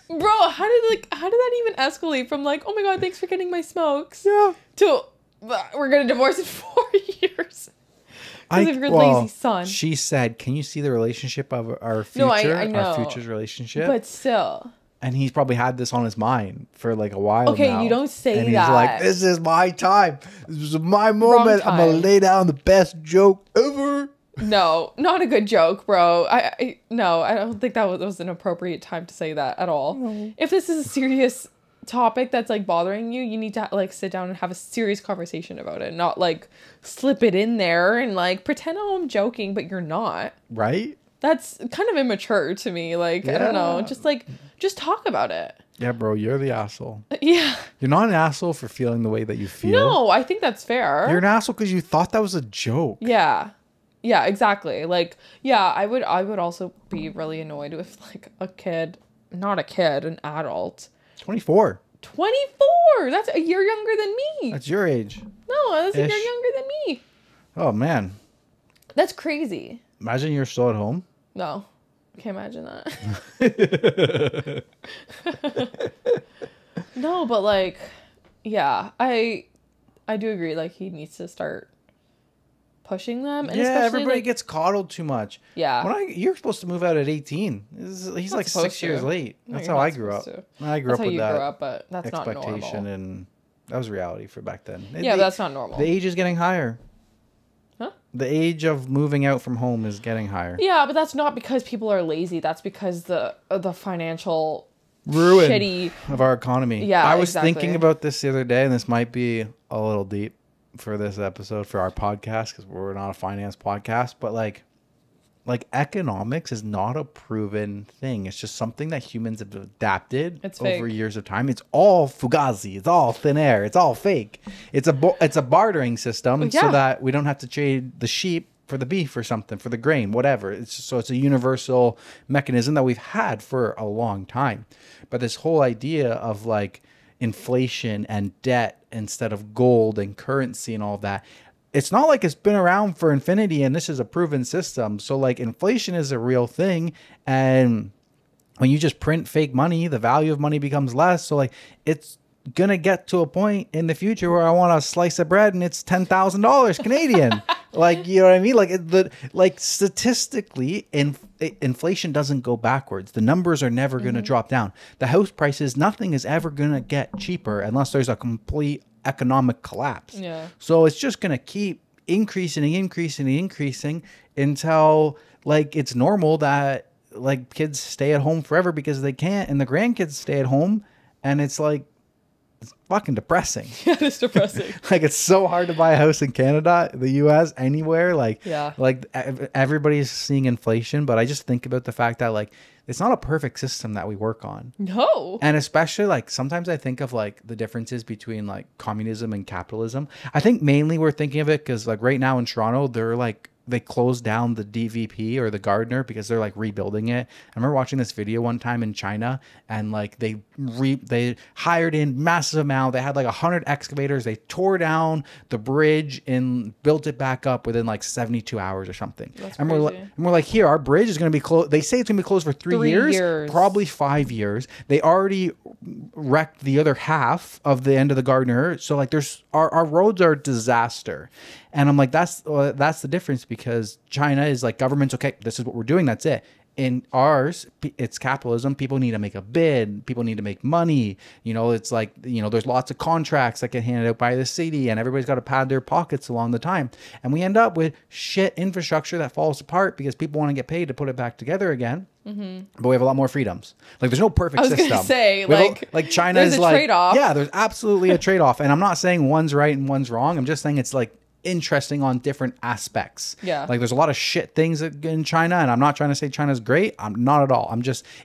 Bro, how did that even escalate from like, oh my God, thanks for getting my smokes. Yeah. To we're gonna divorce in 4 years. Because of your lazy son. She said, can you see the relationship of our future? No, I know. Our future's relationship. But still. And he's probably had this on his mind for like a while now. Okay, you don't say that. And he's like, this is my time. This is my moment. I'm going to lay down the best joke ever. No, not a good joke, bro. No, I don't think that was an appropriate time to say that at all. No. If this is a serious topic that's like bothering you, you need to like sit down and have a serious conversation about it, not like slip it in there and like pretend, oh, I'm joking, but you're not. Right? That's kind of immature to me. Like, yeah. I don't know. Just talk about it. Yeah, bro, you're the asshole. Yeah. You're not an asshole for feeling the way that you feel. No, I think that's fair. You're an asshole because you thought that was a joke. Yeah. Yeah, exactly. Like, yeah, I would also be really annoyed if like an adult. 24. 24! That's a year younger than me. That's your age. No, that's a year younger than me. Oh, man. That's crazy. Imagine you're still at home. No. Can't imagine that. No, but like, yeah, I do agree. Like, he needs to start pushing them. And yeah, everybody gets coddled too much. Yeah. You're supposed to move out at 18. He's like 6 years late. That's how I grew up. I grew up with that but that's not normal. Expectation, and that was reality for back then. Yeah, that's not normal. The age is getting higher. Huh? The age of moving out from home is getting higher. Yeah, but that's not because people are lazy. That's because the financial ruin shitty of our economy. Yeah, I was thinking about this the other day, and this might be a little deep for this episode for our podcast because we're not a finance podcast, but like economics is not a proven thing. It's just something that humans have adapted over years of time. It's all fugazi. It's all thin air. It's all fake. It's a bartering system so that we don't have to trade the sheep for the beef or something, for the grain, whatever. It's a universal mechanism that we've had for a long time. But this whole idea of like inflation and debt instead of gold and currency and all that, it's not like it's been around for infinity and this is a proven system. So like inflation is a real thing, and when you just print fake money, the value of money becomes less. So like it's gonna get to a point in the future where I want a slice of bread and it's $10,000 Canadian. Like, you know what I mean? Like statistically, inflation doesn't go backwards. The numbers are never going to drop down. The house prices, nothing is ever going to get cheaper unless there's a complete economic collapse. Yeah. So it's just going to keep increasing until like it's normal that like kids stay at home forever because they can't, and the grandkids stay at home, and it's like, it's fucking depressing. Yeah, it's depressing. Like, it's so hard to buy a house in Canada, the US, anywhere. Like, yeah, like everybody's seeing inflation, but I just think about the fact that like it's not a perfect system that we work on. No. And especially like sometimes I think of like the differences between like communism and capitalism. I think mainly we're thinking of it because like right now in Toronto, they closed down the DVP or the Gardner because they're like rebuilding it. I remember watching this video one time in China, and like they hired in massive amount. They had like 100 excavators. They tore down the bridge and built it back up within like 72 hours or something. And we're like, here, our bridge is going to be closed. They say it's going to be closed for 3 years, probably 5 years. They already wrecked the other half of the end of the Gardner. So like our roads are a disaster. And I'm like, that's the difference, because China is like, government's okay, this is what we're doing, that's it. In ours, it's capitalism. People need to make a bid. People need to make money. You know, it's like, you know, there's lots of contracts that get handed out by the city, and everybody's got to pad their pockets along the time. And we end up with shit infrastructure that falls apart because people want to get paid to put it back together again. Mm-hmm. But we have a lot more freedoms. Like, there's no perfect system. I was going to say, like China is like, trade-off. Yeah, there's absolutely a trade-off. And I'm not saying one's right and one's wrong. I'm just saying it's like interesting on different aspects. Yeah. Like, there's a lot of shit things in China, and I'm not trying to say China's great. I'm not at all.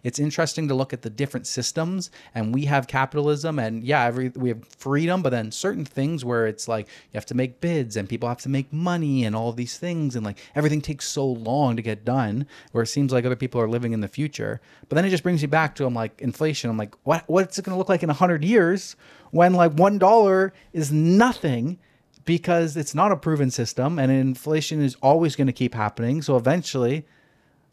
It's interesting to look at the different systems, and we have capitalism, and yeah, we have freedom, but then certain things where it's like you have to make bids and people have to make money and all of these things, and like everything takes so long to get done, where it seems like other people are living in the future. But then it just brings me back to, I'm like, inflation. I'm like, what's it going to look like in 100 years when like $1 is nothing? because it's not a proven system, and inflation is always going to keep happening. So eventually,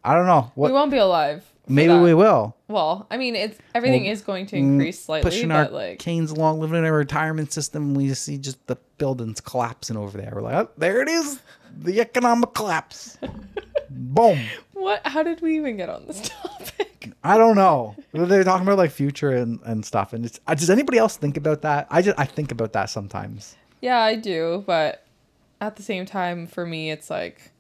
I don't know. We won't be alive. Maybe we will. Well, I mean, everything is going to increase slightly, pushing but our canes along, living in a retirement system, we see just the buildings collapsing over there. We're like, oh, there it is, the economic collapse. Boom. What? How did we even get on this topic? I don't know. They're talking about like future and stuff. And does anybody else think about that? I think about that sometimes. Yeah, I do. But at the same time, for me, it's like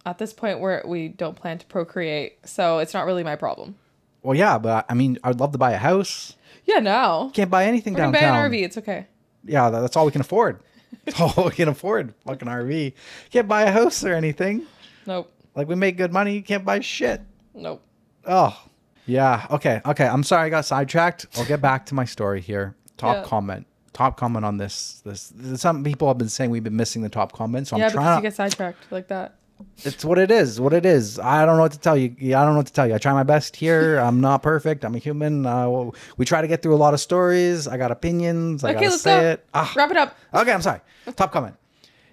at this point where we don't plan to procreate. So it's not really my problem. Well, yeah, but I mean, I'd love to buy a house. Yeah, no. Can't buy anything downtown. Buy an RV. It's okay. Yeah, that's all we can afford. That's all we can afford. Fucking RV. Can't buy a house or anything. Nope. Like, we make good money. You can't buy shit. Nope. Oh, yeah. Okay. I'm sorry I got sidetracked. I'll get back to my story here. Top comment on this. Some people have been saying we've been missing the top comment. So I'm trying because you get sidetracked like that. It's what it is. I don't know what to tell you. I try my best here. I'm not perfect. I'm a human. We try to get through a lot of stories. I got opinions. I gotta say it. Wrap it up. Okay, I'm sorry. Top comment.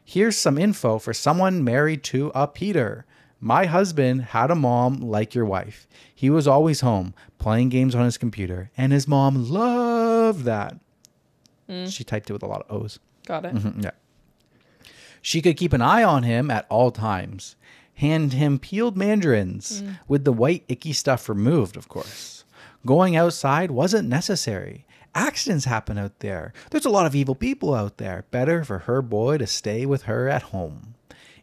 Here's some info for someone married to a Peter. My husband had a mom like your wife. He was always home playing games on his computer, and his mom loved that. She typed it with a lot of O's. Got it. Yeah. She could keep an eye on him at all times. Hand him peeled mandarins with the white icky stuff removed, of course. Going outside wasn't necessary. Accidents happen out there. There's a lot of evil people out there. Better for her boy to stay with her at home.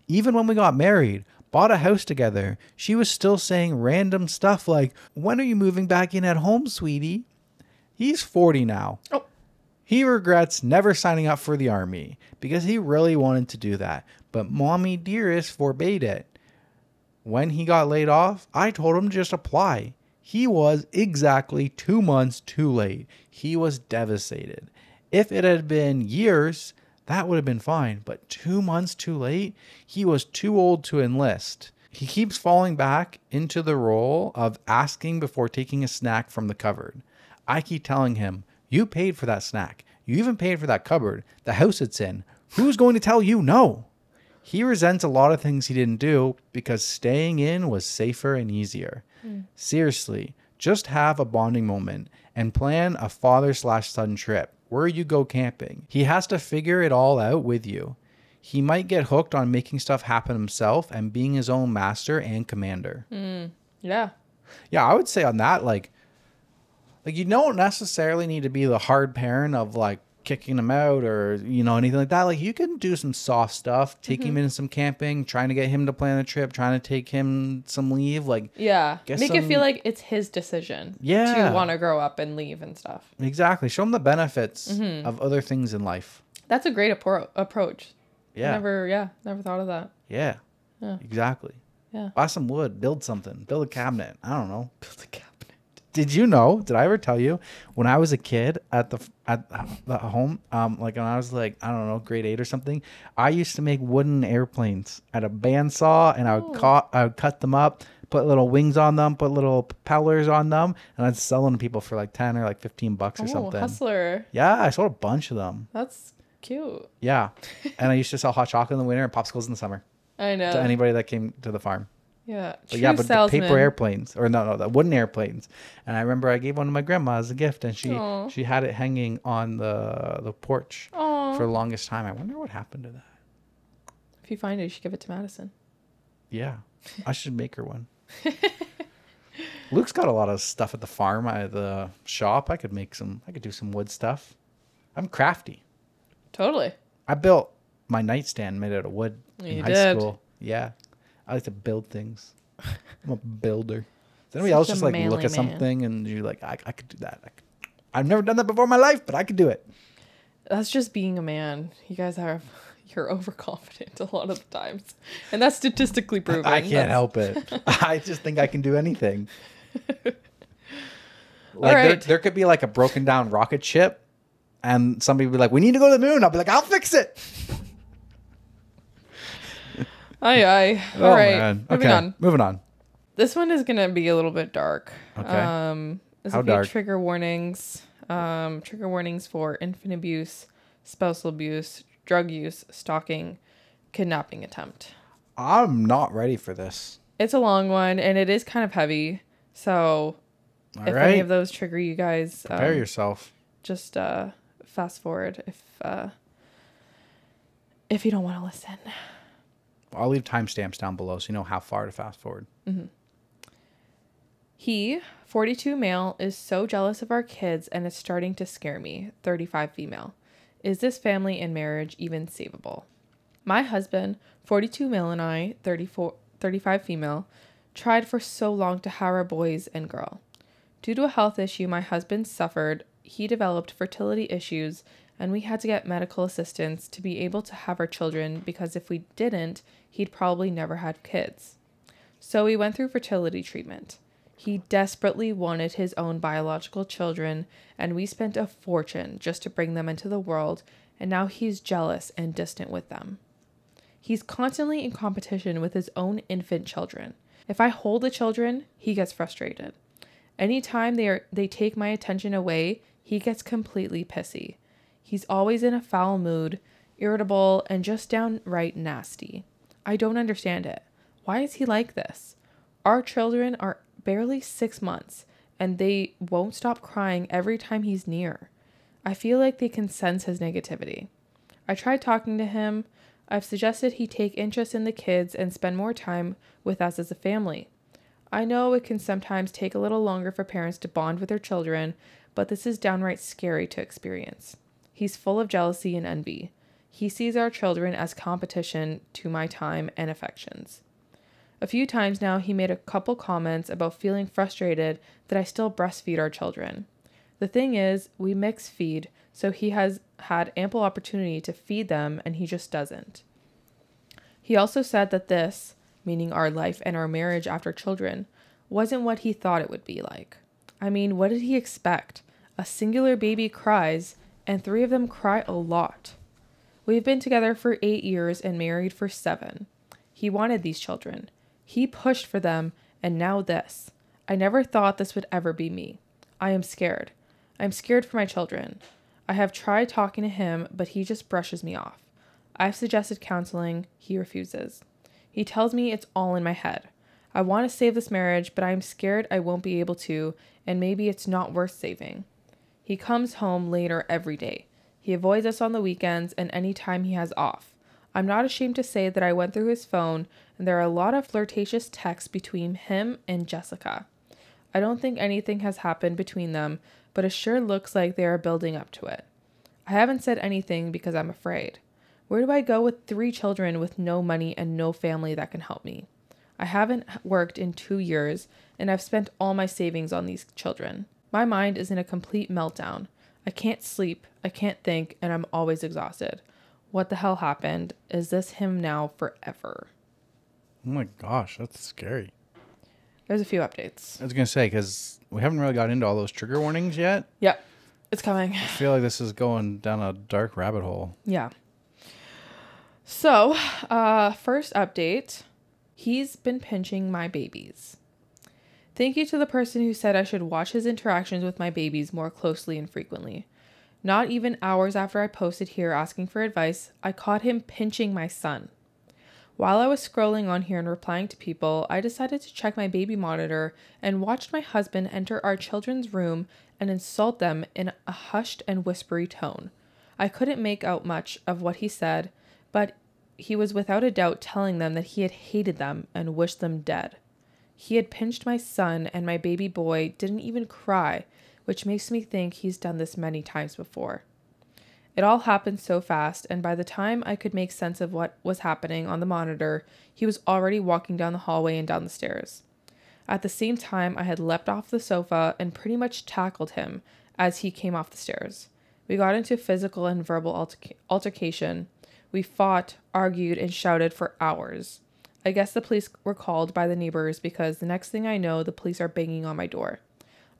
Even when we got married, bought a house together, she was still saying random stuff like, "When are you moving back in at home, sweetie?" He's 40 now. Oh. He regrets never signing up for the army because he really wanted to do that, but mommy dearest forbade it. When he got laid off, I told him to just apply. He was exactly 2 months too late. He was devastated. If it had been years, that would have been fine, but 2 months too late? He was too old to enlist. He keeps falling back into the role of asking before taking a snack from the cupboard. I keep telling him, you paid for that snack. You even paid for that cupboard, the house it's in. Who's going to tell you no? He resents a lot of things he didn't do because staying in was safer and easier. Seriously, just have a bonding moment and plan a father/son trip where you go camping. He has to figure it all out with you. He might get hooked on making stuff happen himself and being his own master and commander. Yeah. Yeah, I would say on that, like you don't necessarily need to be the hard parent of like kicking him out or, anything like that. Like you can do some soft stuff, take him in some camping, trying to get him to plan a trip, trying to take him some leave. Like, yeah, make it feel like it's his decision to want to grow up and leave and stuff. Exactly. Show him the benefits of other things in life. That's a great approach. Yeah. Never thought of that. Yeah. Exactly. Yeah. Buy some wood, build something, build a cabinet. I don't know. Build a cabinet. Did I ever tell you when I was a kid at the home, like when I was like, I don't know, grade 8 or something, I used to make wooden airplanes at a bandsaw and I would cut them up, put little wings on them, put little propellers on them, and I'd sell them to people for like 10 or like $15 or something. Hustler. Yeah, I sold a bunch of them. That's cute. Yeah. And I used to sell hot chocolate in the winter and popsicles in the summer. I know. To anybody that came to the farm. Yeah. But the paper airplanes, or no, the wooden airplanes. And I remember I gave one to my grandma as a gift, and she had it hanging on the porch for the longest time. I wonder what happened to that. If you find it, you should give it to Madison. Yeah, I should make her one. Luke's got a lot of stuff at the farm, at the shop. I could do some wood stuff. I'm crafty. Totally. I built my nightstand made out of wood in high school. Yeah. I like to build things. I'm a builder. Does anybody else just like look at something and you're like, I could do that. I've never done that before in my life, but I could do it. That's just being a man. You guys you're overconfident a lot of the times. And that's statistically proven. I can't help it. I just think I can do anything. There could be like a broken down rocket ship and somebody would be like, we need to go to the moon. I'll be like, I'll fix it. Aye. All right. Moving on. This one is going to be a little bit dark. Okay. There's How a few dark? trigger warnings. Trigger warnings for infant abuse, spousal abuse, drug use, stalking, kidnapping attempt. I'm not ready for this. It's a long one, and it is kind of heavy. So if any of those trigger you guys, prepare yourself. Just fast forward if you don't want to listen. I'll leave timestamps down below so you know how far to fast forward. Mm-hmm. He, 42 male, is so jealous of our kids and it's starting to scare me, 35 female. Is this family and marriage even savable? My husband, 42 male, and I, 35 female, tried for so long to have our boys and girl. Due to a health issue my husband suffered, he developed fertility issues and we had to get medical assistance to be able to have our children because if we didn't, he'd probably never had kids. So we went through fertility treatment. He desperately wanted his own biological children and we spent a fortune just to bring them into the world, and now he's jealous and distant with them. He's constantly in competition with his own infant children. If I hold the children, he gets frustrated. Anytime they take my attention away, he gets completely pissy. He's always in a foul mood, irritable, and just downright nasty. I don't understand it. Why is he like this? Our children are barely 6 months, and they won't stop crying every time he's near. I feel like they can sense his negativity. I tried talking to him. I've suggested he take interest in the kids and spend more time with us as a family. I know it can sometimes take a little longer for parents to bond with their children, but this is downright scary to experience. He's full of jealousy and envy. He sees our children as competition to my time and affections. A few times now, he made a couple comments about feeling frustrated that I still breastfeed our children. The thing is, we mix feed, so he has had ample opportunity to feed them and he just doesn't. He also said that this, meaning our life and our marriage after children, wasn't what he thought it would be like. I mean, what did he expect? A singular baby cries, and 3 of them cry a lot. We've been together for 8 years and married for 7. He wanted these children. He pushed for them, and now this. I never thought this would ever be me. I am scared. I'm scared for my children. I have tried talking to him, but he just brushes me off. I've suggested counseling. He refuses. He tells me it's all in my head. I want to save this marriage, but I'm scared I won't be able to, and maybe it's not worth saving. He comes home later every day. He avoids us on the weekends and any time he has off. I'm not ashamed to say that I went through his phone, and there are a lot of flirtatious texts between him and Jessica. I don't think anything has happened between them, but it sure looks like they are building up to it. I haven't said anything because I'm afraid. Where do I go with 3 children with no money and no family that can help me? I haven't worked in 2 years, and I've spent all my savings on these children. My mind is in a complete meltdown. I can't sleep, I can't think, and I'm always exhausted. What the hell happened? Is this him now forever? Oh my gosh, that's scary. There's a few updates. I was going to say, because we haven't really got into all those trigger warnings yet. Yep, it's coming. I feel like this is going down a dark rabbit hole. Yeah. So, first update. He's been pinching my babies. Thank you to the person who said I should watch his interactions with my babies more closely and frequently. Not even hours after I posted here asking for advice, I caught him pinching my son. While I was scrolling on here and replying to people, I decided to check my baby monitor and watched my husband enter our children's room and insult them in a hushed and whispery tone. I couldn't make out much of what he said, but he was without a doubt telling them that he had hated them and wished them dead. He had pinched my son, and my baby boy didn't even cry, which makes me think he's done this many times before. It all happened so fast, and by the time I could make sense of what was happening on the monitor, he was already walking down the hallway and down the stairs. At the same time, I had leapt off the sofa and pretty much tackled him as he came off the stairs. We got into physical and verbal altercation. We fought, argued, and shouted for hours. I guess the police were called by the neighbors because the next thing I know, the police are banging on my door.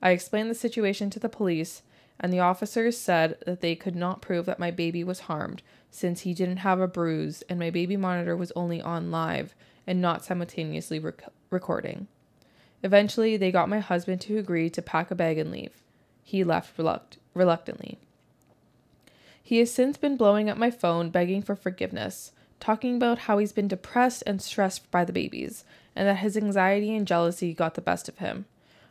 I explained the situation to the police, and the officers said that they could not prove that my baby was harmed since he didn't have a bruise and my baby monitor was only on live and not simultaneously recording. Eventually, they got my husband to agree to pack a bag and leave. He left reluctantly. He has since been blowing up my phone, begging for forgiveness, talking about how he's been depressed and stressed by the babies, and that his anxiety and jealousy got the best of him.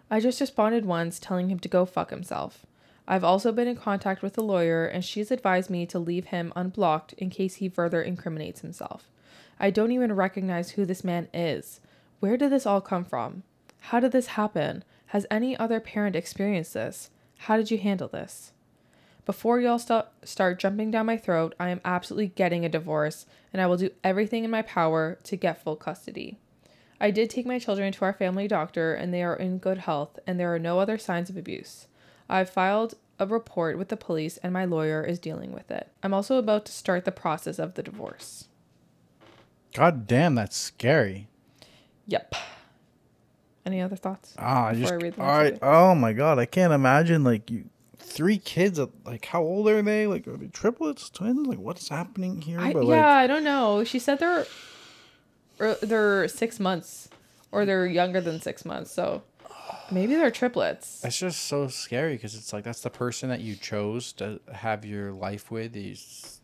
I just responded once, telling him to go fuck himself. I've also been in contact with a lawyer, and she's advised me to leave him unblocked in case he further incriminates himself. I don't even recognize who this man is. Where did this all come from? How did this happen? Has any other parent experienced this? How did you handle this? Before y'all start jumping down my throat, I am absolutely getting a divorce, and I will do everything in my power to get full custody. I did take my children to our family doctor, and they are in good health, and there are no other signs of abuse. I've filed a report with the police, and my lawyer is dealing with it. I'm also about to start the process of the divorce. God damn, that's scary. Yep. Any other thoughts? Oh my God, I can't imagine, like, 3 kids, like, how old are they? Like, are they triplets, twins? Like, what's happening here? I don't know. She said they're 6 months, or they're younger than 6 months, so maybe they're triplets. That's just so scary, because it's like, that's the person that you chose to have your life with. He's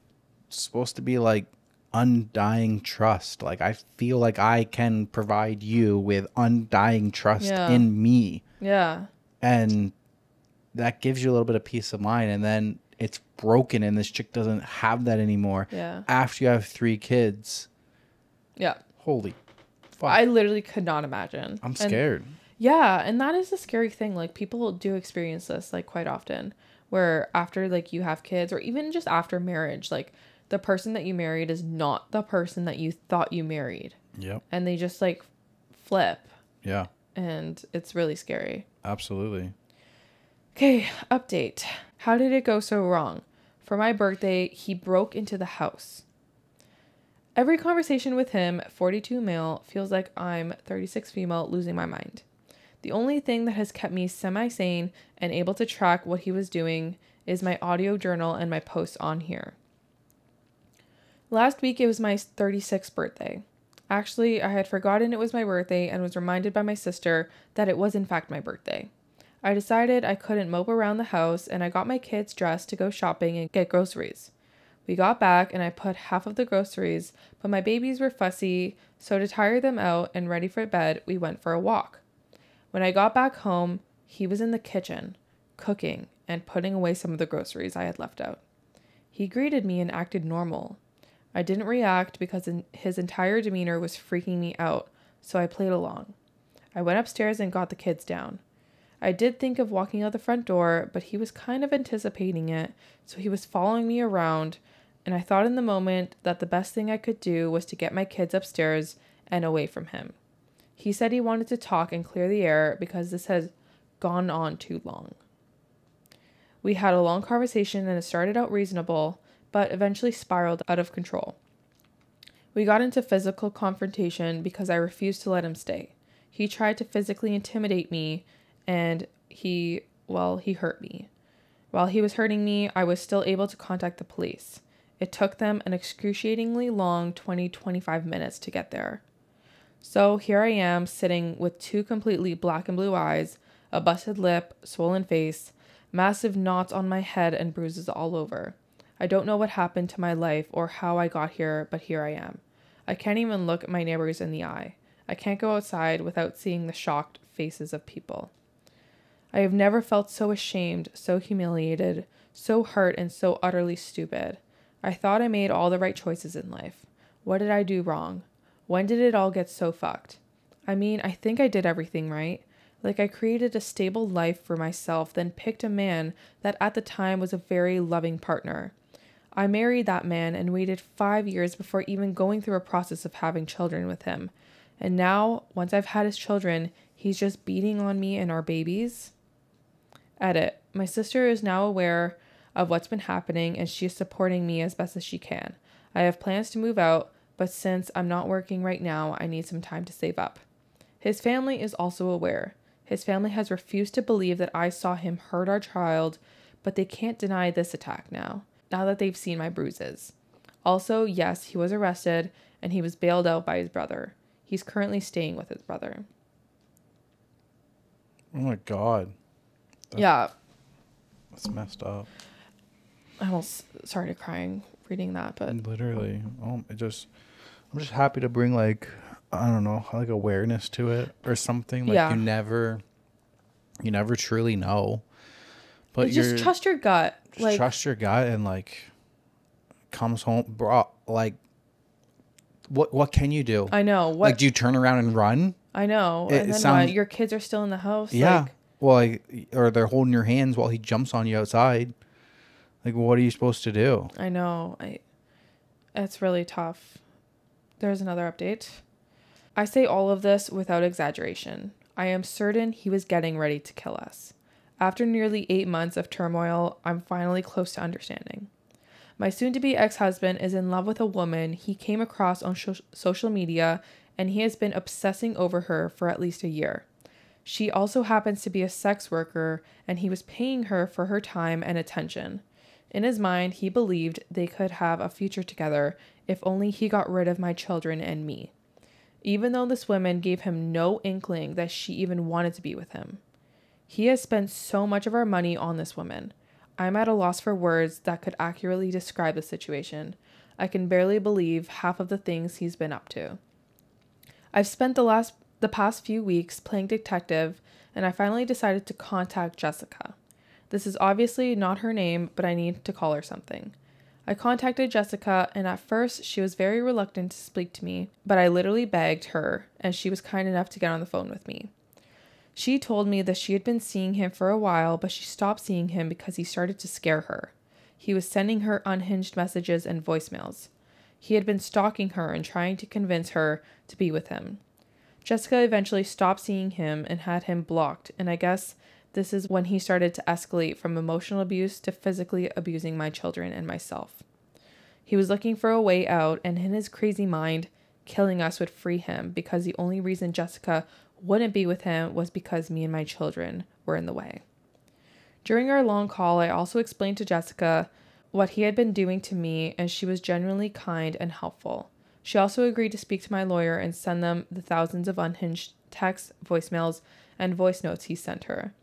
supposed to be like undying trust. Like, I feel like I can provide you with undying trust in me. Yeah. And that gives you a little bit of peace of mind. And then it's broken, and this chick doesn't have that anymore. Yeah. After you have 3 kids. Yeah. Holy fuck. I literally could not imagine. I'm scared. And that is a scary thing. Like, people do experience this, like, quite often, where after, like, you have kids, or even just after marriage, like, the person that you married is not the person that you thought you married. Yep. And they just, like, flip. Yeah. And it's really scary. Absolutely. Okay, update. How did it go so wrong? For my birthday, he broke into the house. Every conversation with him, 42 male, feels like I'm 36 female, losing my mind. The only thing that has kept me semi-sane and able to track what he was doing is my audio journal and my posts on here. Last week, it was my 36th birthday. Actually, I had forgotten it was my birthday and was reminded by my sister that it was in fact my birthday. I decided I couldn't mope around the house, and I got my kids dressed to go shopping and get groceries. We got back, and I put half of the groceries, but my babies were fussy, so to tire them out and ready for bed, we went for a walk. When I got back home, he was in the kitchen, cooking and putting away some of the groceries I had left out. He greeted me and acted normal. I didn't react because his entire demeanor was freaking me out, so I played along. I went upstairs and got the kids down. I did think of walking out the front door, but he was kind of anticipating it, so he was following me around, and I thought in the moment that the best thing I could do was to get my kids upstairs and away from him. He said he wanted to talk and clear the air because this has gone on too long. We had a long conversation, and it started out reasonable, but eventually spiraled out of control. We got into physical confrontation because I refused to let him stay. He tried to physically intimidate me, and he hurt me. While he was hurting me, I was still able to contact the police. It took them an excruciatingly long 20-25 minutes to get there. So here I am, sitting with 2 completely black and blue eyes, a busted lip, swollen face, massive knots on my head, and bruises all over. I don't know what happened to my life or how I got here, but here I am. I can't even look at my neighbors in the eye. I can't go outside without seeing the shocked faces of people. I have never felt so ashamed, so humiliated, so hurt, and so utterly stupid. I thought I made all the right choices in life. What did I do wrong? When did it all get so fucked? I mean, I think I did everything right. Like, I created a stable life for myself, then picked a man that at the time was a very loving partner. I married that man and waited 5 years before even going through a process of having children with him. And now, once I've had his children, he's just beating on me and our babies. Edit. My sister is now aware of what's been happening, and she is supporting me as best as she can. I have plans to move out, but since I'm not working right now, I need some time to save up. His family is also aware. His family has refused to believe that I saw him hurt our child, but they can't deny this attack now that they've seen my bruises. Also, yes, he was arrested, and he was bailed out by his brother. He's currently staying with his brother. Oh my God. Yeah. That's messed up. I almost started crying reading that, but literally, I'm just happy to bring like, I don't know, like awareness to it or something. Like you never truly know, but just trust your gut. Like, trust your gut, and like comes home, bro. Like, what can you do? I know. Like, do you turn around and run? I know. And then what? Your kids are still in the house. Yeah. Well, like, or they're holding your hands while he jumps on you outside. Like, what are you supposed to do? I know. It's really tough. There's another update. I say all of this without exaggeration. I am certain he was getting ready to kill us. After nearly 8 months of turmoil, I'm finally close to understanding. My soon-to-be ex-husband is in love with a woman he came across on social media, and he has been obsessing over her for at least a year. She also happens to be a sex worker, and he was paying her for her time and attention. In his mind, he believed they could have a future together if only he got rid of my children and me, even though this woman gave him no inkling that she even wanted to be with him. He has spent so much of our money on this woman. I'm at a loss for words that could accurately describe the situation. I can barely believe half of the things he's been up to. I've spent the past few weeks playing detective, and I finally decided to contact Jessica. This is obviously not her name, but I need to call her something. I contacted Jessica, and at first she was very reluctant to speak to me, but I literally begged her, and she was kind enough to get on the phone with me. She told me that she had been seeing him for a while, but she stopped seeing him because he started to scare her. He was sending her unhinged messages and voicemails. He had been stalking her and trying to convince her to be with him. Jessica eventually stopped seeing him and had him blocked, and I guess this is when he started to escalate from emotional abuse to physically abusing my children and myself. He was looking for a way out, and in his crazy mind, killing us would free him because the only reason Jessica wouldn't be with him was because me and my children were in the way. During our long call, I also explained to Jessica what he had been doing to me, and she was genuinely kind and helpful. She also agreed to speak to my lawyer and send them the thousands of unhinged texts, voicemails, and voice notes he sent her.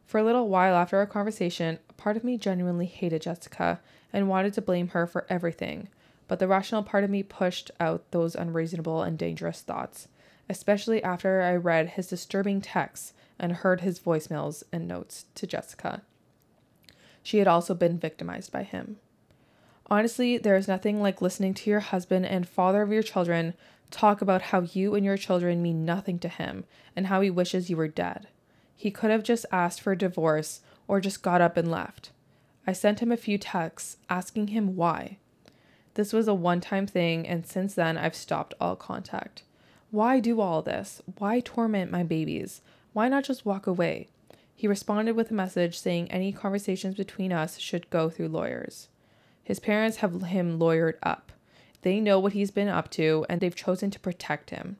For a little while after our conversation, a part of me genuinely hated Jessica and wanted to blame her for everything, but the rational part of me pushed out those unreasonable and dangerous thoughts, especially after I read his disturbing texts and heard his voicemails and notes to Jessica. She had also been victimized by him. Honestly, there is nothing like listening to your husband and father of your children talk about how you and your children mean nothing to him and how he wishes you were dead. He could have just asked for a divorce or just got up and left. I sent him a few texts asking him why. This was a one-time thing, and since then I've stopped all contact. Why do all this? Why torment my babies? Why not just walk away? He responded with a message saying any conversations between us should go through lawyers. His parents have him lawyered up. They know what he's been up to, and they've chosen to protect him.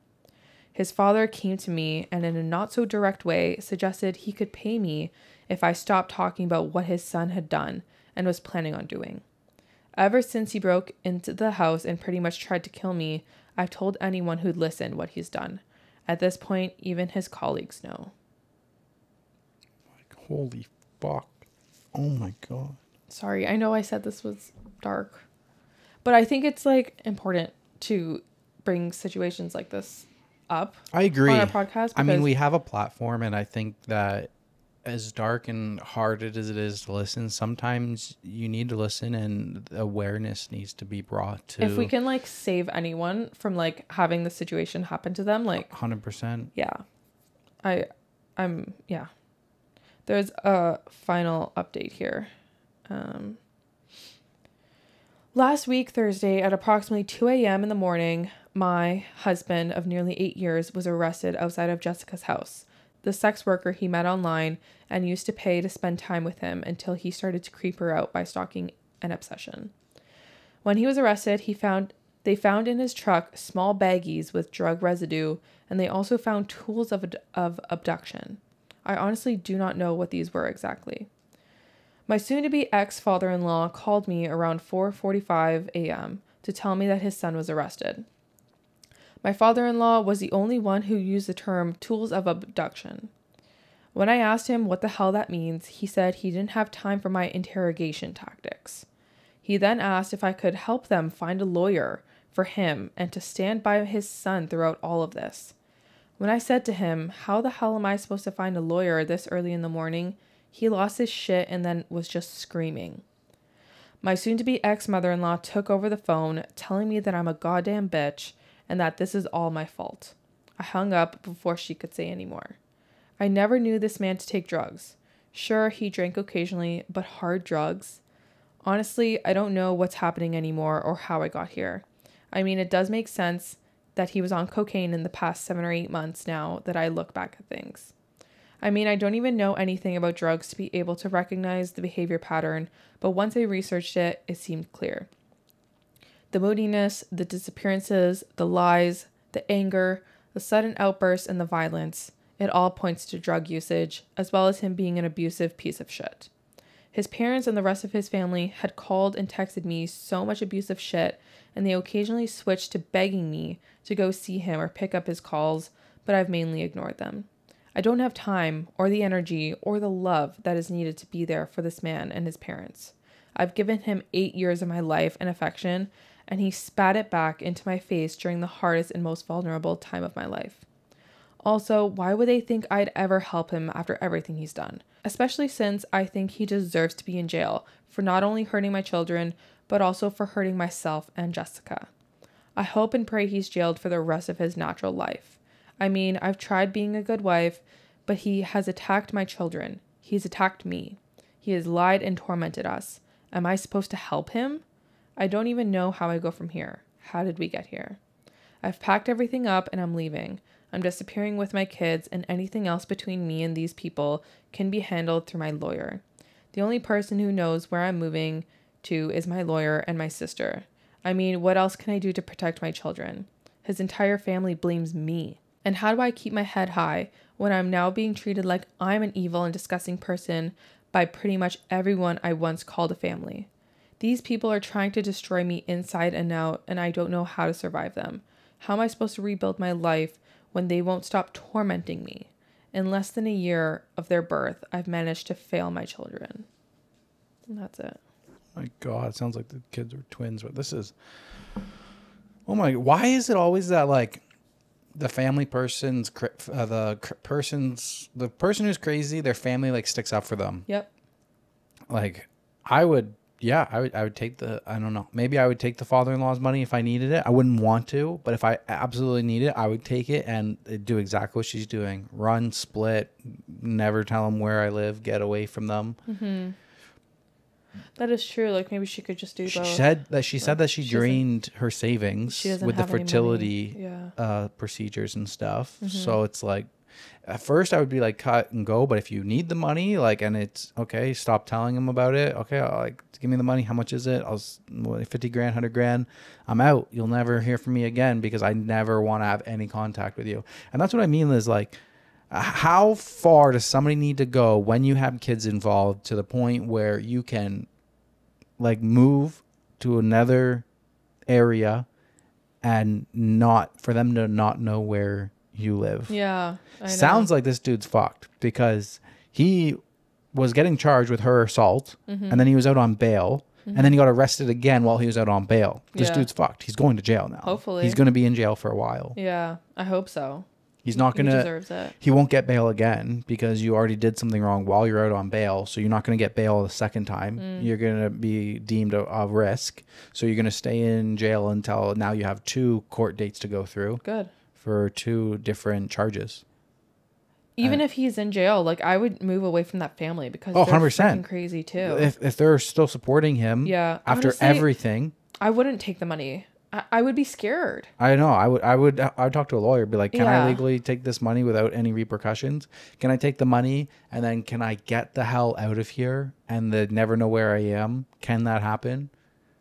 His father came to me and in a not so direct way suggested he could pay me if I stopped talking about what his son had done and was planning on doing. Ever since he broke into the house and pretty much tried to kill me, I've told anyone who'd listen what he's done. At this point, even his colleagues know. Like, holy fuck. Oh my God. Sorry, I know I said this was dark, but I think it's like important to bring situations like this up. I agree. On our podcast. I mean, we have a platform, and I think that as dark and hard as it is to listen, sometimes you need to listen, and awareness needs to be brought to. If we can like save anyone from like having the situation happen to them, like 100%. Yeah, I'm yeah. There's a final update here. Last week, Thursday, at approximately 2 a.m. in the morning, my husband of nearly 8 years was arrested outside of Jessica's house. The sex worker he met online and used to pay to spend time with him until he started to creep her out by stalking and obsession. When he was arrested, they found in his truck small baggies with drug residue, and they also found tools of abduction. I honestly do not know what these were exactly. My soon-to-be ex-father-in-law called me around 4:45 a.m. to tell me that his son was arrested. My father-in-law was the only one who used the term tools of abduction. When I asked him what the hell that means, he said he didn't have time for my interrogation tactics. He then asked if I could help them find a lawyer for him and to stand by his son throughout all of this. When I said to him, how the hell am I supposed to find a lawyer this early in the morning? He lost his shit and then was just screaming. My soon-to-be ex-mother-in-law took over the phone, telling me that I'm a goddamn bitch and that this is all my fault. I hung up before she could say any more. I never knew this man to take drugs. Sure, he drank occasionally, but hard drugs? Honestly, I don't know what's happening anymore or how I got here. I mean, it does make sense that he was on cocaine in the past 7 or 8 months now that I look back at things. I mean, I don't even know anything about drugs to be able to recognize the behavior pattern, but once I researched it, it seemed clear. The moodiness, the disappearances, the lies, the anger, the sudden outbursts, and the violence, it all points to drug usage, as well as him being an abusive piece of shit. His parents and the rest of his family had called and texted me so much abusive shit, and they occasionally switched to begging me to go see him or pick up his calls, but I've mainly ignored them. I don't have time or the energy or the love that is needed to be there for this man and his parents. I've given him 8 years of my life and affection, and he spat it back into my face during the hardest and most vulnerable time of my life. Also, why would they think I'd ever help him after everything he's done? Especially since I think he deserves to be in jail for not only hurting my children, but also for hurting myself and Jessica. I hope and pray he's jailed for the rest of his natural life. I mean, I've tried being a good wife, but he has attacked my children. He's attacked me. He has lied and tormented us. Am I supposed to help him? I don't even know how I go from here. How did we get here? I've packed everything up and I'm leaving. I'm disappearing with my kids, and anything else between me and these people can be handled through my lawyer. The only person who knows where I'm moving to is my lawyer and my sister. I mean, what else can I do to protect my children? His entire family blames me. And how do I keep my head high when I'm now being treated like I'm an evil and disgusting person by pretty much everyone I once called a family? These people are trying to destroy me inside and out, and I don't know how to survive them. How am I supposed to rebuild my life when they won't stop tormenting me? In less than a year of their birth, I've managed to fail my children. And that's it. My God, it sounds like the kids were twins, but this is... Oh my... Why is it always that, like, the family person's... the person who's crazy, their family, like, sticks up for them? Yep. Like, I would take the... I don't know. Maybe I would take the father-in-law's money if I needed it. I wouldn't want to, but if I absolutely need it, I would take it and do exactly what she's doing. Run, split, never tell them where I live, get away from them. Mm-hmm. That is true. Like, maybe she could just do both. She said that she drained her savings with the fertility procedures and stuff. Mm-hmm. So it's like, at first I would be like, cut and go. But if you need the money, like, and it's okay, stop telling him about it. Okay, like, give me the money. How much is it? 50 grand, 100 grand. I'm out. You'll never hear from me again because I never want to have any contact with you. And that's what I mean is, like, how far does somebody need to go when you have kids involved to the point where you can, like, move to another area and not for them to not know where you live? Yeah. I know. Sounds like this dude's fucked because he was getting charged with her assault, mm-hmm. and then he was out on bail, mm-hmm. and then he got arrested again while he was out on bail. This dude's fucked. He's going to jail now. Hopefully. He's going to be in jail for a while. Yeah, I hope so. He's not going to... He deserves it. He won't get bail again because you already did something wrong while you're out on bail. So you're not going to get bail the second time. Mm. You're going to be deemed a risk. So you're going to stay in jail until now you have 2 court dates to go through. Good. For 2 different charges. Even if he's in jail, like, I would move away from that family because they're 100%. Freaking crazy too. If they're still supporting him after honestly, everything. I wouldn't take the money. I would be scared. I know. I would talk to a lawyer, be like, can I legally take this money without any repercussions? Can I take the money and then can I get the hell out of here and they never know where I am? Can that happen?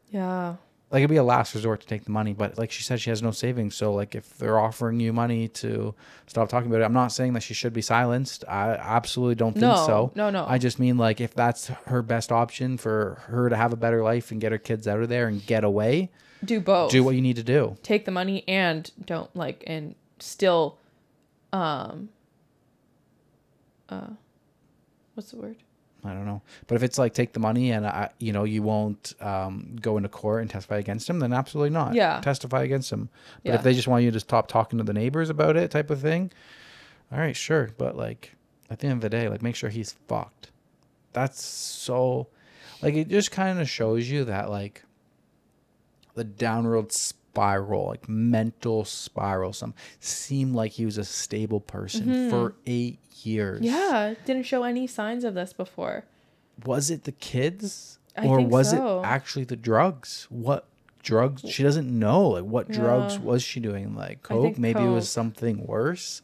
Yeah. Like, it'd be a last resort to take the money, but like she said, she has no savings. So, like, if they're offering you money to stop talking about it, I'm not saying that she should be silenced. I absolutely don't think so. No. I just mean, like, if that's her best option for her to have a better life and get her kids out of there and get away, do both. Do what you need to do. Take the money and don't, like, and still, what's the word? I don't know. But if it's like take the money and you won't go into court and testify against him, then absolutely not. Yeah. Testify against him. But if they just want you to stop talking to the neighbors about it, type of thing, all right, sure. But like at the end of the day, like make sure he's fucked. That's so, like, it just kind of shows you that like the downward spiral, like mental spiral. Some seemed like he was a stable person for 8 years. Yeah, didn't show any signs of this before. Was it the kids, or was it actually the drugs? What drugs? She doesn't know. Like, what drugs was she doing? Like coke? Maybe it was something worse.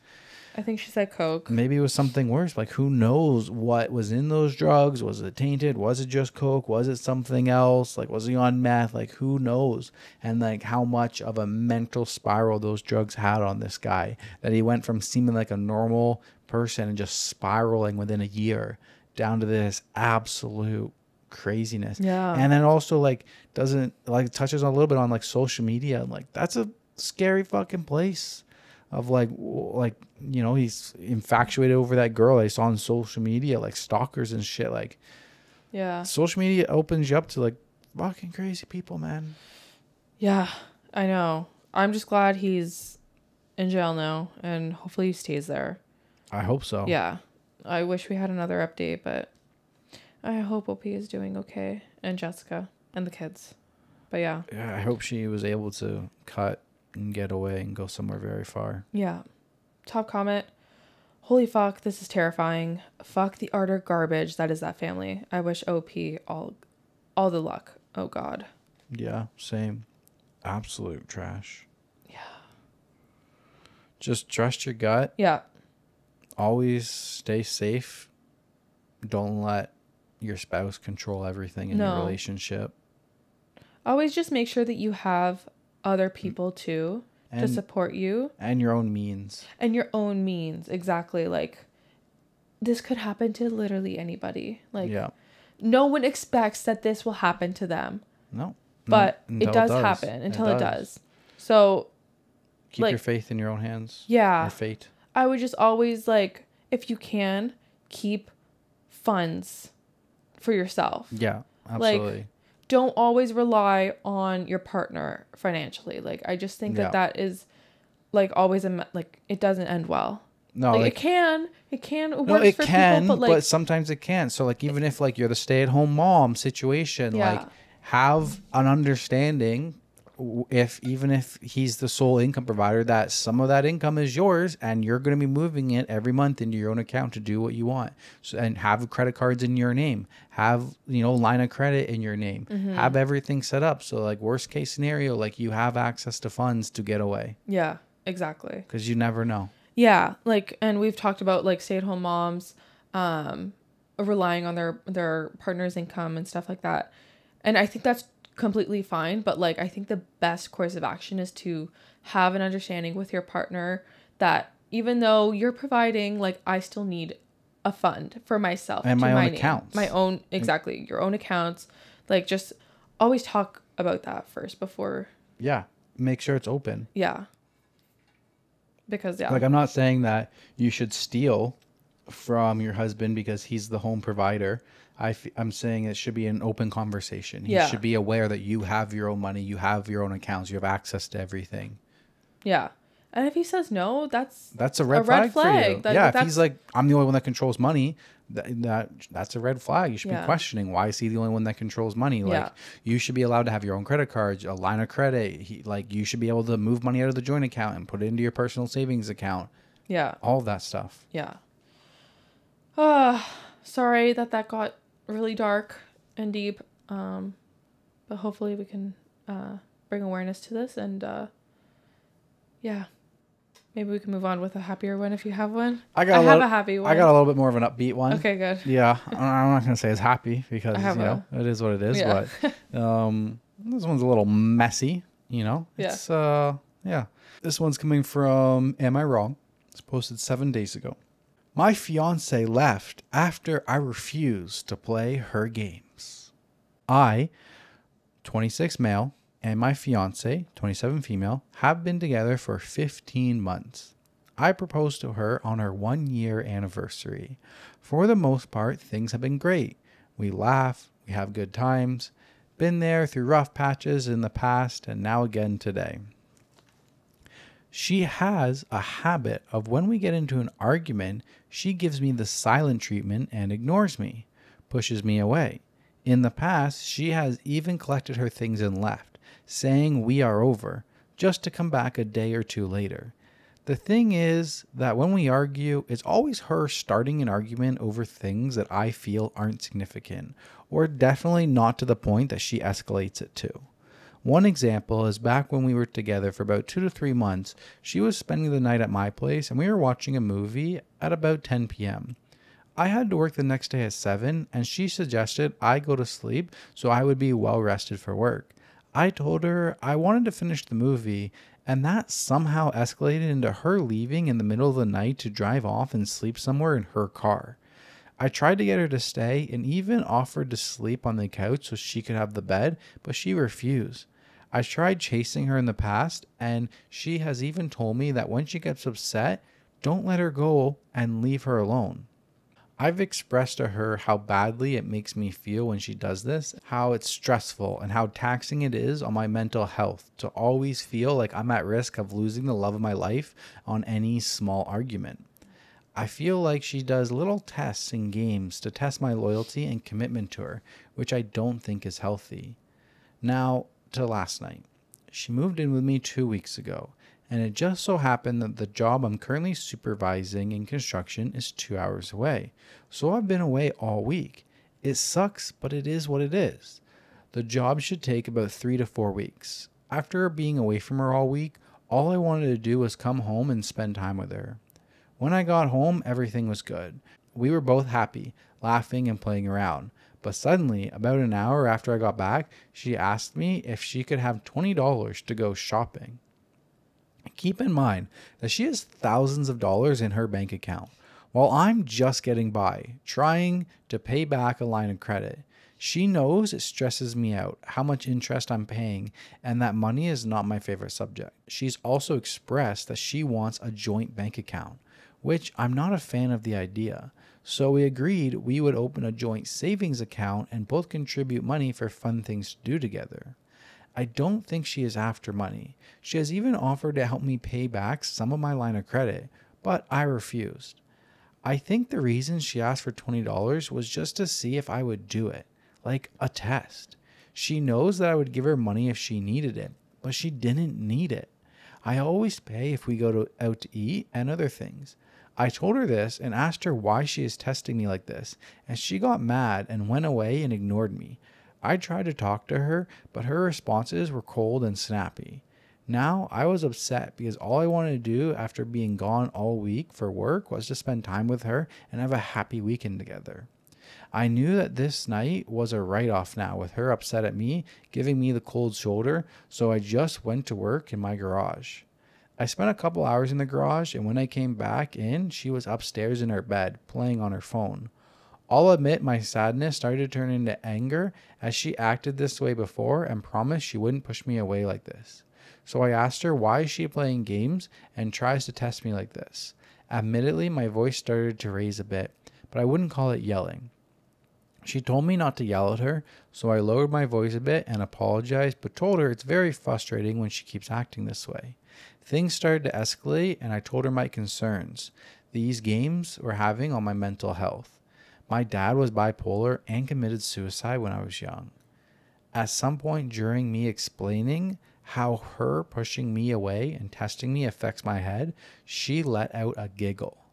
I think she said coke. Maybe it was something worse. Like, who knows what was in those drugs? Was it tainted? Was it just coke? Was it something else? Like, was he on meth? Like, who knows? And like how much of a mental spiral those drugs had on this guy, that he went from seeming like a normal person and just spiraling within a year down to this absolute craziness. Yeah. And then also like touches on a little bit on like social media, and like that's a scary fucking place of like he's infatuated over that girl I saw on social media, like stalkers and shit. Like, yeah, social media opens you up to like fucking crazy people, man. Yeah, I know. I'm just glad he's in jail now, and hopefully he stays there. I hope so. Yeah, I wish we had another update, but I hope OP is doing okay, and Jessica and the kids. But yeah, I hope she was able to cut and get away and go somewhere very far. Yeah. Top comment: holy fuck, this is terrifying. Fuck the utter garbage that is that family. I wish OP all the luck. Oh god. Yeah, same. Absolute trash. Yeah. Just trust your gut. Yeah. Always stay safe. Don't let your spouse control everything in your relationship. Always just make sure that you have other people too to support you. And your own means. And your own means. Exactly. Like, this could happen to literally anybody. Like, no one expects that this will happen to them. No. But it does happen until it does. So keep your faith in your own hands. Yeah. Your fate. I would just always, like, if you can, keep funds for yourself. Yeah, absolutely. Like, don't always rely on your partner financially. Like, I just think that is, like, always it doesn't end well. No, like, it can work for people, but sometimes it can't. So like, even if like you're the stay-at-home mom situation, like have an understanding, even if he's the sole income provider, that some of that income is yours and you're going to be moving it every month into your own account to do what you want. So, and have credit cards in your name, have, line of credit in your name, have everything set up. So like, worst case scenario, like you have access to funds to get away. Yeah, exactly. Because you never know. Yeah. Like, and we've talked about like stay-at-home moms, relying on their partner's income and stuff like that. And I think that's completely fine, but like, I think the best course of action is to have an understanding with your partner that even though you're providing, like, I still need a fund for myself and my own accounts, your own accounts. Like, just always talk about that first before. Yeah, make sure it's open. Yeah, because like, I'm not saying that you should steal from your husband because he's the home provider. I'm saying it should be an open conversation. He should be aware that you have your own money, you have your own accounts, you have access to everything. Yeah. And if he says no, that's a red flag for you. If he's like, I'm the only one that controls money, that's a red flag. You should be questioning, why is he the only one that controls money? Like, you should be allowed to have your own credit cards, a line of credit. You should be able to move money out of the joint account and put it into your personal savings account. Yeah. All that stuff. Yeah. Sorry that got really dark and deep, but hopefully we can bring awareness to this, and maybe we can move on with a happier one if you have one. I have a happy one. I got a little bit more of an upbeat one. Okay, good. Yeah, I'm not gonna say it's happy because it is what it is. Yeah. But this one's a little messy. It's This one's coming from Am I Wrong? It's posted 7 days ago. My fiance left after I refused to play her games. I, 26 male, and my fiance, 27 female, have been together for 15 months. I proposed to her on her 1-year anniversary. For the most part, things have been great. We laugh, we have good times, been there through rough patches in the past, and now again today. She has a habit of when we get into an argument, she gives me the silent treatment and ignores me, pushes me away. In the past, she has even collected her things and left, saying we are over, just to come back a day or two later. The thing is that when we argue, it's always her starting an argument over things that I feel aren't significant, or definitely not to the point that she escalates it to. One example is back when we were together for about 2 to 3 months, she was spending the night at my place and we were watching a movie at about 10 p.m. I had to work the next day at 7 and she suggested I go to sleep so I would be well rested for work. I told her I wanted to finish the movie, and that somehow escalated into her leaving in the middle of the night to drive off and sleep somewhere in her car. I tried to get her to stay and even offered to sleep on the couch so she could have the bed, but she refused. I tried chasing her in the past, and she has even told me that when she gets upset, don't let her go and leave her alone. I've expressed to her how badly it makes me feel when she does this, how it's stressful and how taxing it is on my mental health to always feel like I'm at risk of losing the love of my life on any small argument. I feel like she does little tests and games to test my loyalty and commitment to her, which I don't think is healthy. Now, to last night. She moved in with me 2 weeks ago, and it just so happened that the job I'm currently supervising in construction is 2 hours away, so I've been away all week. It sucks, but it is what it is. The job should take about 3 to 4 weeks. After being away from her all week, all I wanted to do was come home and spend time with her. When I got home, everything was good. We were both happy, laughing and playing around. But suddenly, about an hour after I got back, she asked me if she could have $20 to go shopping. Keep in mind that she has thousands of dollars in her bank account, while I'm just getting by, trying to pay back a line of credit. She knows it stresses me out, how much interest I'm paying, and that money is not my favorite subject. She's also expressed that she wants a joint bank account, which I'm not a fan of the idea. So we agreed we would open a joint savings account and both contribute money for fun things to do together. I don't think she is after money. She has even offered to help me pay back some of my line of credit, but I refused. I think the reason she asked for $20 was just to see if I would do it, like a test. She knows that I would give her money if she needed it, but she didn't need it. I always pay if we go out to eat and other things. I told her this and asked her why she is testing me like this, and she got mad and went away and ignored me. I tried to talk to her, but her responses were cold and snappy. Now I was upset because all I wanted to do after being gone all week for work was to spend time with her and have a happy weekend together. I knew that this night was a write-off now with her upset at me, giving me the cold shoulder, so I just went to work in my garage. I spent a couple hours in the garage, and when I came back in, she was upstairs in her bed, playing on her phone. I'll admit my sadness started to turn into anger as she acted this way before and promised she wouldn't push me away like this. So I asked her why is she playing games and tries to test me like this. Admittedly, my voice started to raise a bit, but I wouldn't call it yelling. She told me not to yell at her, so I lowered my voice a bit and apologized, but told her it's very frustrating when she keeps acting this way. Things started to escalate, and I told her my concerns these games were having on my mental health. My dad was bipolar and committed suicide when I was young. At some point during me explaining how her pushing me away and testing me affects my head, she let out a giggle,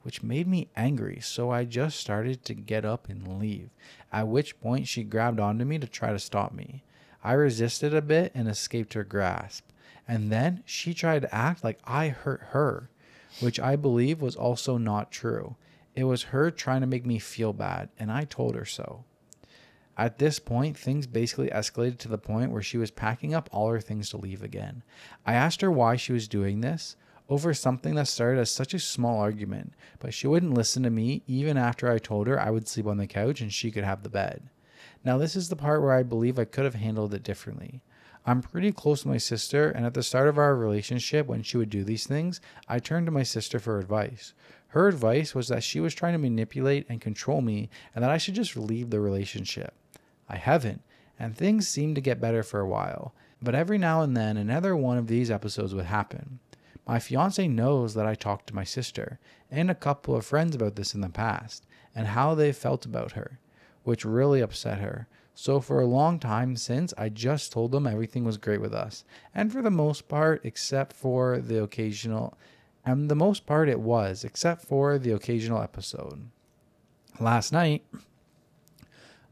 which made me angry, so I just started to get up and leave, at which point she grabbed onto me to try to stop me. I resisted a bit and escaped her grasp, and then she tried to act like I hurt her, which I believe was also not true. It was her trying to make me feel bad, and I told her so. At this point, things basically escalated to the point where she was packing up all her things to leave again. I asked her why she was doing this, over something that started as such a small argument, but she wouldn't listen to me even after I told her I would sleep on the couch and she could have the bed. Now this is the part where I believe I could have handled it differently. I'm pretty close to my sister, and at the start of our relationship, when she would do these things, I turned to my sister for advice. Her advice was that she was trying to manipulate and control me, and that I should just leave the relationship. I haven't, and things seemed to get better for a while. But every now and then, another one of these episodes would happen. My fiance knows that I talked to my sister and a couple of friends about this in the past, and how they felt about her, which really upset her. So for a long time since, I just told them everything was great with us. And for the most part, except for the occasional... And the most part it was, except for the occasional episode. Last night,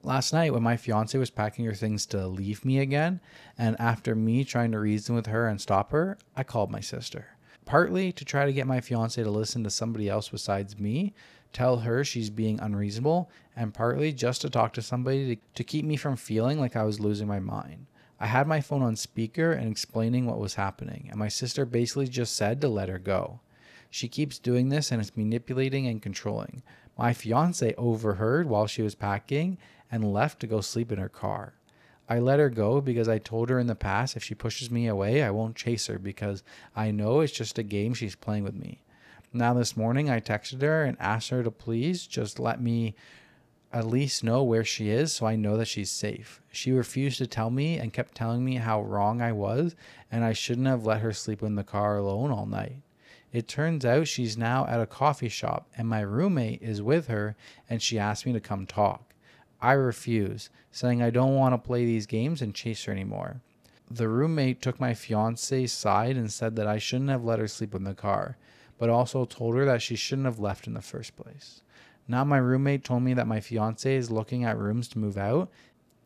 when my fiance was packing her things to leave me again, and after me trying to reason with her and stop her, I called my sister. Partly to try to get my fiance to listen to somebody else besides me, tell her she's being unreasonable, and partly just to talk to somebody to keep me from feeling like I was losing my mind. I had my phone on speaker and explaining what was happening, and my sister basically just said to let her go. She keeps doing this and is manipulating and controlling. My fiance overheard while she was packing and left to go sleep in her car. I let her go because I told her in the past if she pushes me away, I won't chase her because I know it's just a game she's playing with me. Now this morning I texted her and asked her to please just let me at least know where she is so I know that she's safe. She refused to tell me and kept telling me how wrong I was and I shouldn't have let her sleep in the car alone all night. It turns out she's now at a coffee shop and my roommate is with her and she asked me to come talk. I refuse, saying I don't want to play these games and chase her anymore. The roommate took my fiance's side and said that I shouldn't have let her sleep in the car, but also told her that she shouldn't have left in the first place. Now my roommate told me that my fiance is looking at rooms to move out,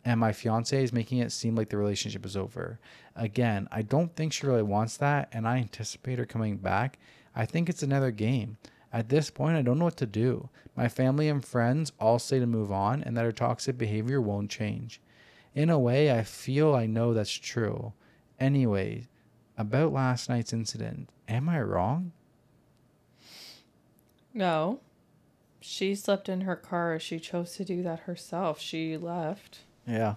and my fiance is making it seem like the relationship is over. Again, I don't think she really wants that, and I anticipate her coming back. I think it's another game. At this point, I don't know what to do. My family and friends all say to move on and that her toxic behavior won't change. In a way, I feel I know that's true. Anyway, about last night's incident, am I wrong? No. She slept in her car. She chose to do that herself. She left. Yeah.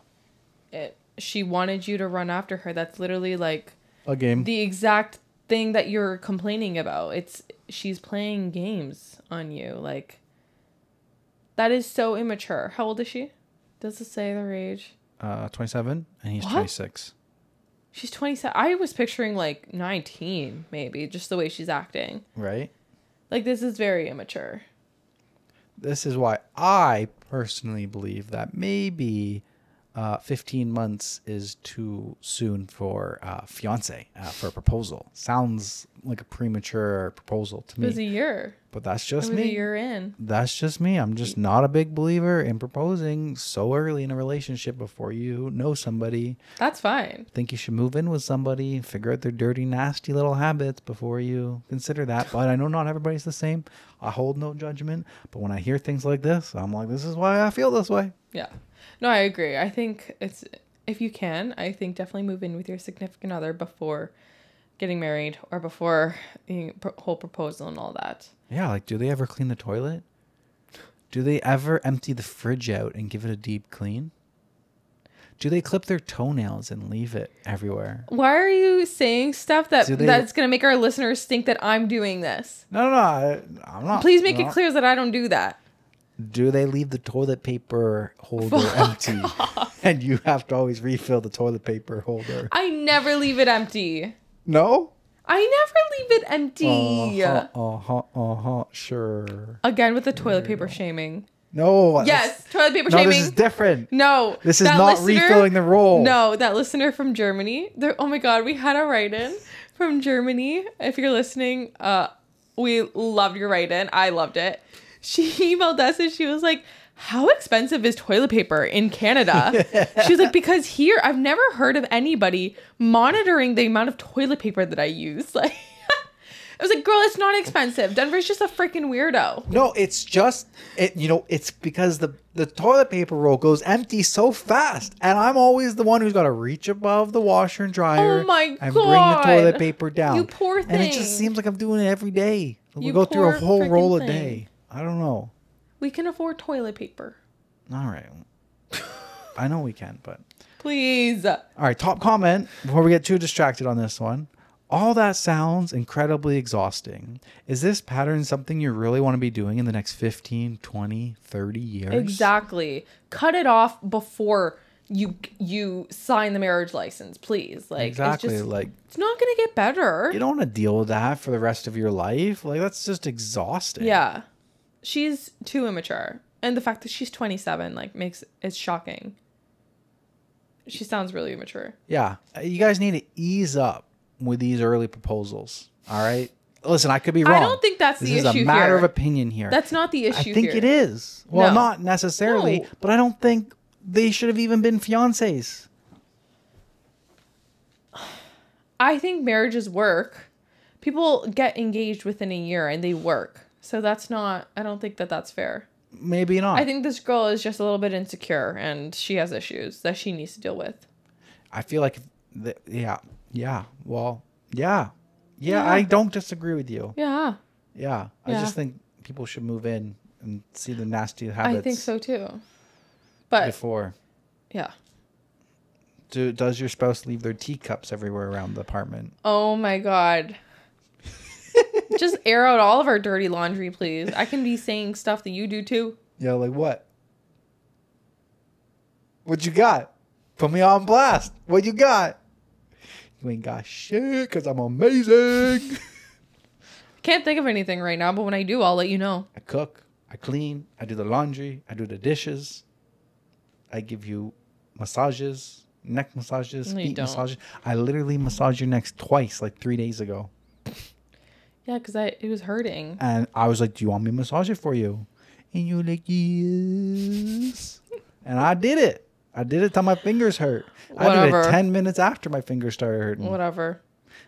She wanted you to run after her. That's literally like a game. The exact thing that you're complaining about. She's playing games on you. Like, that is so immature. How old is she? Does it say their age? 27 and he's 26. She's 27. I was picturing like 19 maybe, just the way she's acting. Right? Like, this is very immature. This is why I personally believe that maybe 15 months is too soon for fiance, for a proposal. Sounds like a premature proposal to me. It was a year. But that's just me. It was a year in. That's just me. I'm just not a big believer in proposing so early in a relationship before you know somebody. That's fine. I think you should move in with somebody, figure out their dirty, nasty little habits before you consider that. But I know not everybody's the same. I hold no judgment. But when I hear things like this, I'm like, this is why I feel this way. Yeah. No, I agree. I think it's, if you can, I think definitely move in with your significant other before getting married or before the whole proposal and all that. Yeah, like, do they ever clean the toilet? Do they ever empty the fridge out and give it a deep clean? Do they clip their toenails and leave it everywhere? Why are you saying stuff that's going to make our listeners think that I'm doing this? No, I'm not. Please make it clear that I don't do that. Do they leave the toilet paper holder empty? And you have to always refill the toilet paper holder. I never leave it empty. No? I never leave it empty. Sure. Again with the toilet paper shaming. No. Yes, toilet paper shaming. No, this is different. No. This is not refilling the roll. No, that listener from Germany. Oh my God, we had a write-in from Germany. If you're listening, we loved your write-in. I loved it. She emailed us and she was like, how expensive is toilet paper in Canada? She was like, because here, I've never heard of anybody monitoring the amount of toilet paper that I use. Like, I was like, girl, it's not expensive. Denver's just a freaking weirdo. No, it's just, it's because the toilet paper roll goes empty so fast. And I'm always the one who's got to reach above the washer and dryer. Oh my God. And bring the toilet paper down. You poor thing. And it just seems like I'm doing it every day. We go through a whole roll a day. I don't know. We can afford toilet paper. All right. I know we can, but Please. All right, top comment before we get too distracted on this one. All that sounds incredibly exhausting. Is this pattern something you really want to be doing in the next 15, 20, 30 years? Exactly. Cut it off before you sign the marriage license, please. Like, exactly. it's not going to get better. You don't want to deal with that for the rest of your life. Like, that's just exhausting. Yeah. She's too immature. And the fact that she's 27, like, it's shocking. She sounds really immature. Yeah. You guys need to ease up with these early proposals. All right. Listen, I could be wrong. I don't think that's the issue here. This is a matter of opinion here. That's not the issue here. I think it is. Well, No. not necessarily, No. but I don't think they should have even been fiancés. I think marriages work. People get engaged within a year and they work. So that's not, I don't think that that's fair. Maybe not. I think this girl is just a little bit insecure and she has issues that she needs to deal with. I feel like, yeah. Well, yeah. I don't disagree with you. Yeah. Yeah. I just think people should move in and see the nasty habits. I think so too. But before. Yeah. Does your spouse leave their teacups everywhere around the apartment? Oh my God. Just air out all of our dirty laundry, please. I can be saying stuff that you do too. Yeah, like what? What you got? Put me on blast. What you got? You ain't got shit because I'm amazing. Can't think of anything right now, but when I do, I'll let you know. I cook. I clean. I do the laundry. I do the dishes. I give you massages, neck massages, feet massages. I literally massaged your neck twice, like 3 days ago. Yeah, because it was hurting. And I was like, do you want me to massage it for you? And you were like, yes. And I did it. I did it till my fingers hurt. Whatever. I did it 10 minutes after my fingers started hurting. Whatever.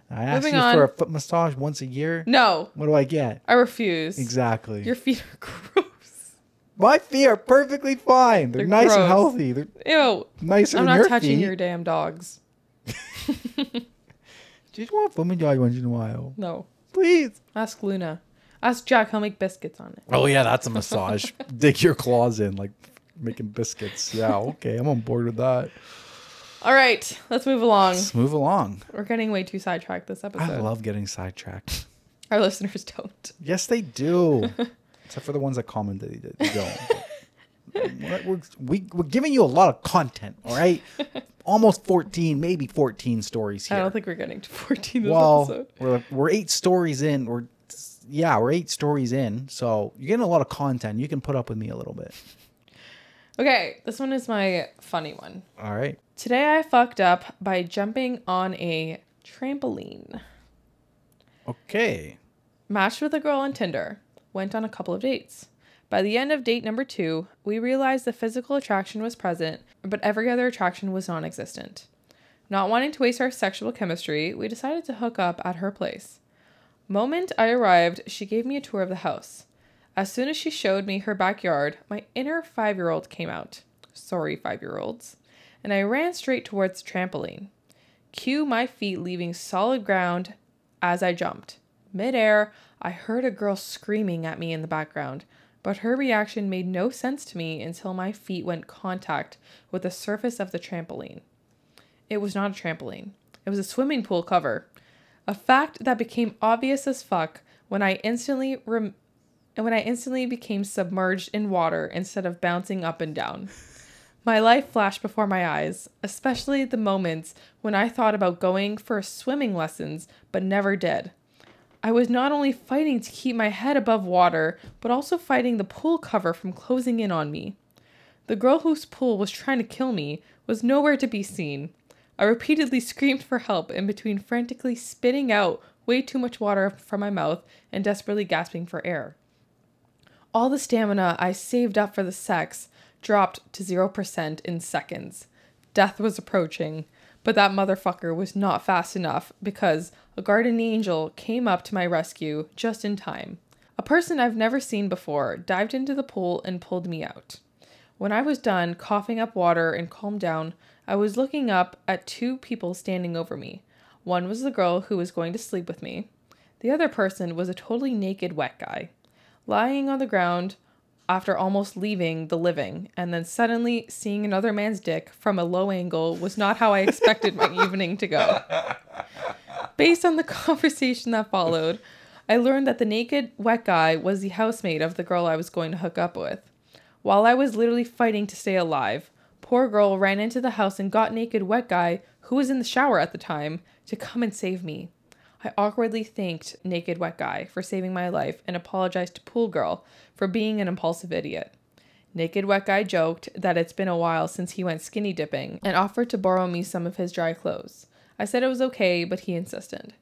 I asked you for a foot massage once a year. No. What do I get? I refuse. Exactly. Your feet are gross. My feet are perfectly fine. They're nice gross. and healthy. They're Ew. nicer I'm than not your touching feet. your damn dogs. Just want a foot massage once in a while. No. Please. Ask Luna. Ask Jack. He'll make biscuits on it. Oh, yeah, that's a massage. Dig your claws in like making biscuits. Yeah, okay. I'm on board with that. All right. Let's move along. Let's move along. We're getting way too sidetracked this episode. I love getting sidetracked. Our listeners don't. Yes, they do. Except for the ones that comment that they don't. We're giving you a lot of content, all right? Almost 14, maybe 14 stories here. I don't think we're getting to 14 this episode. We're 8 stories in. We're 8 stories in. So you're getting a lot of content. You can put up with me a little bit. Okay, this one is my funny one. All right. Today I fucked up by jumping on a trampoline. Okay. Matched with a girl on Tinder. Went on a couple of dates. By the end of date number 2, we realized the physical attraction was present, but every other attraction was non-existent. Not wanting to waste our sexual chemistry, we decided to hook up at her place. Moment I arrived, she gave me a tour of the house. As soon as she showed me her backyard, my inner 5-year-old came out. Sorry, 5-year-olds. And I ran straight towards the trampoline. Cue my feet leaving solid ground as I jumped. Mid-air, I heard a girl screaming at me in the background, but her reaction made no sense to me until my feet went contact with the surface of the trampoline. It was not a trampoline. It was a swimming pool cover. A fact that became obvious as fuck when I instantly became submerged in water instead of bouncing up and down. My life flashed before my eyes, especially the moments when I thought about going for swimming lessons but never did. I was not only fighting to keep my head above water, but also fighting the pool cover from closing in on me. The girl whose pool was trying to kill me was nowhere to be seen. I repeatedly screamed for help in between frantically spitting out way too much water from my mouth and desperately gasping for air. All the stamina I saved up for the sex dropped to 0% in seconds. Death was approaching, but that motherfucker was not fast enough because a guardian angel came up to my rescue just in time. A person I've never seen before dived into the pool and pulled me out. When I was done coughing up water and calmed down, I was looking up at 2 people standing over me. One was the girl who was going to sleep with me. The other person was a totally naked wet guy. Lying on the ground after almost leaving the living, and then suddenly seeing another man's dick from a low angle was not how I expected my evening to go. Based on the conversation that followed, I learned that the naked wet guy was the housemate of the girl I was going to hook up with. While I was literally fighting to stay alive, poor girl ran into the house and got naked wet guy, who was in the shower at the time, to come and save me. I awkwardly thanked naked wet guy for saving my life and apologized to pool girl for being an impulsive idiot. Naked wet guy joked that it's been a while since he went skinny dipping and offered to borrow me some of his dry clothes. I said it was okay, but he insisted.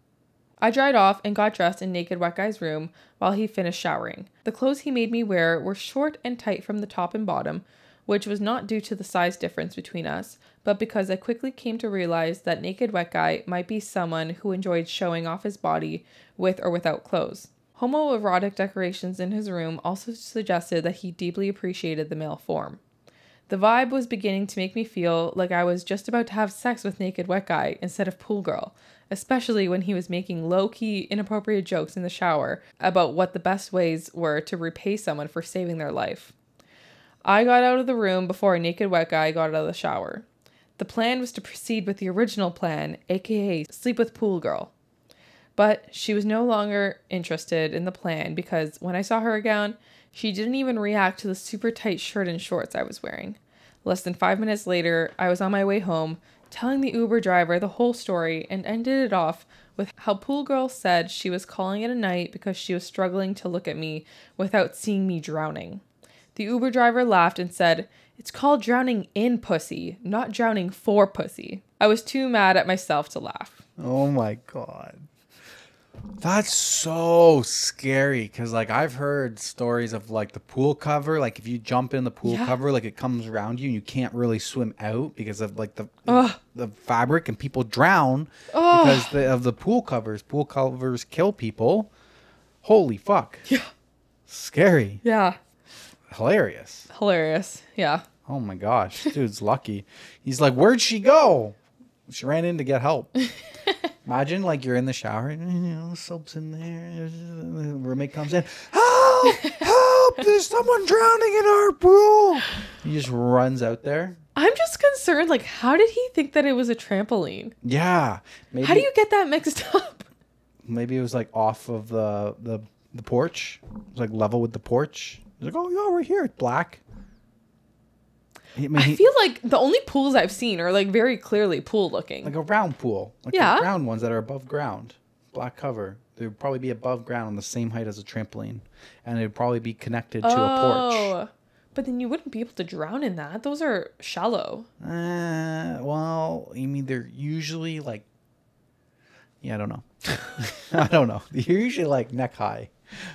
I dried off and got dressed in naked wet guy's room while he finished showering. The clothes he made me wear were short and tight from the top and bottom, which was not due to the size difference between us, but because I quickly came to realize that naked wet guy might be someone who enjoyed showing off his body with or without clothes. Homoerotic decorations in his room also suggested that he deeply appreciated the male form. The vibe was beginning to make me feel like I was just about to have sex with naked wet guy instead of pool girl, especially when he was making low-key, inappropriate jokes in the shower about what the best ways were to repay someone for saving their life. I got out of the room before a naked wet guy got out of the shower. The plan was to proceed with the original plan, aka sleep with pool girl. But she was no longer interested in the plan because when I saw her again, she didn't even react to the super tight shirt and shorts I was wearing. Less than 5 minutes later, I was on my way home, telling the Uber driver the whole story and ended it off with how pool girl said she was calling it a night because she was struggling to look at me without seeing me drowning. The Uber driver laughed and said, "It's called drowning in pussy, not drowning for pussy." I was too mad at myself to laugh. Oh my God. That's so scary because like I've heard stories of like the pool cover, like if you jump in the pool cover, like it comes around you and you can't really swim out because of like the fabric, and people drown because of the pool covers. Pool covers kill people. Holy fuck. Yeah. Scary. Yeah. Hilarious. Yeah. Oh my gosh. Dude's lucky. He's like, where'd she go? She ran in to get help. Imagine like you're in the shower and you know soap's in there. The roommate comes in. Help! Help! There's someone drowning in our pool. He just runs out there. I'm just concerned. Like, how did he think that it was a trampoline? Yeah. Maybe, how do you get that mixed up? Maybe it was like off of the porch. It was like level with the porch. He's like, oh yeah, we're here. It's black. I feel like the only pools I've seen are like very clearly pool looking. Like a round pool. Like the round ones that are above ground. Black cover. They would probably be above ground on the same height as a trampoline. And it would probably be connected to a porch. But then you wouldn't be able to drown in that. Those are shallow. Well, I mean, they're usually like... Yeah, I don't know. I don't know. They're usually like neck high.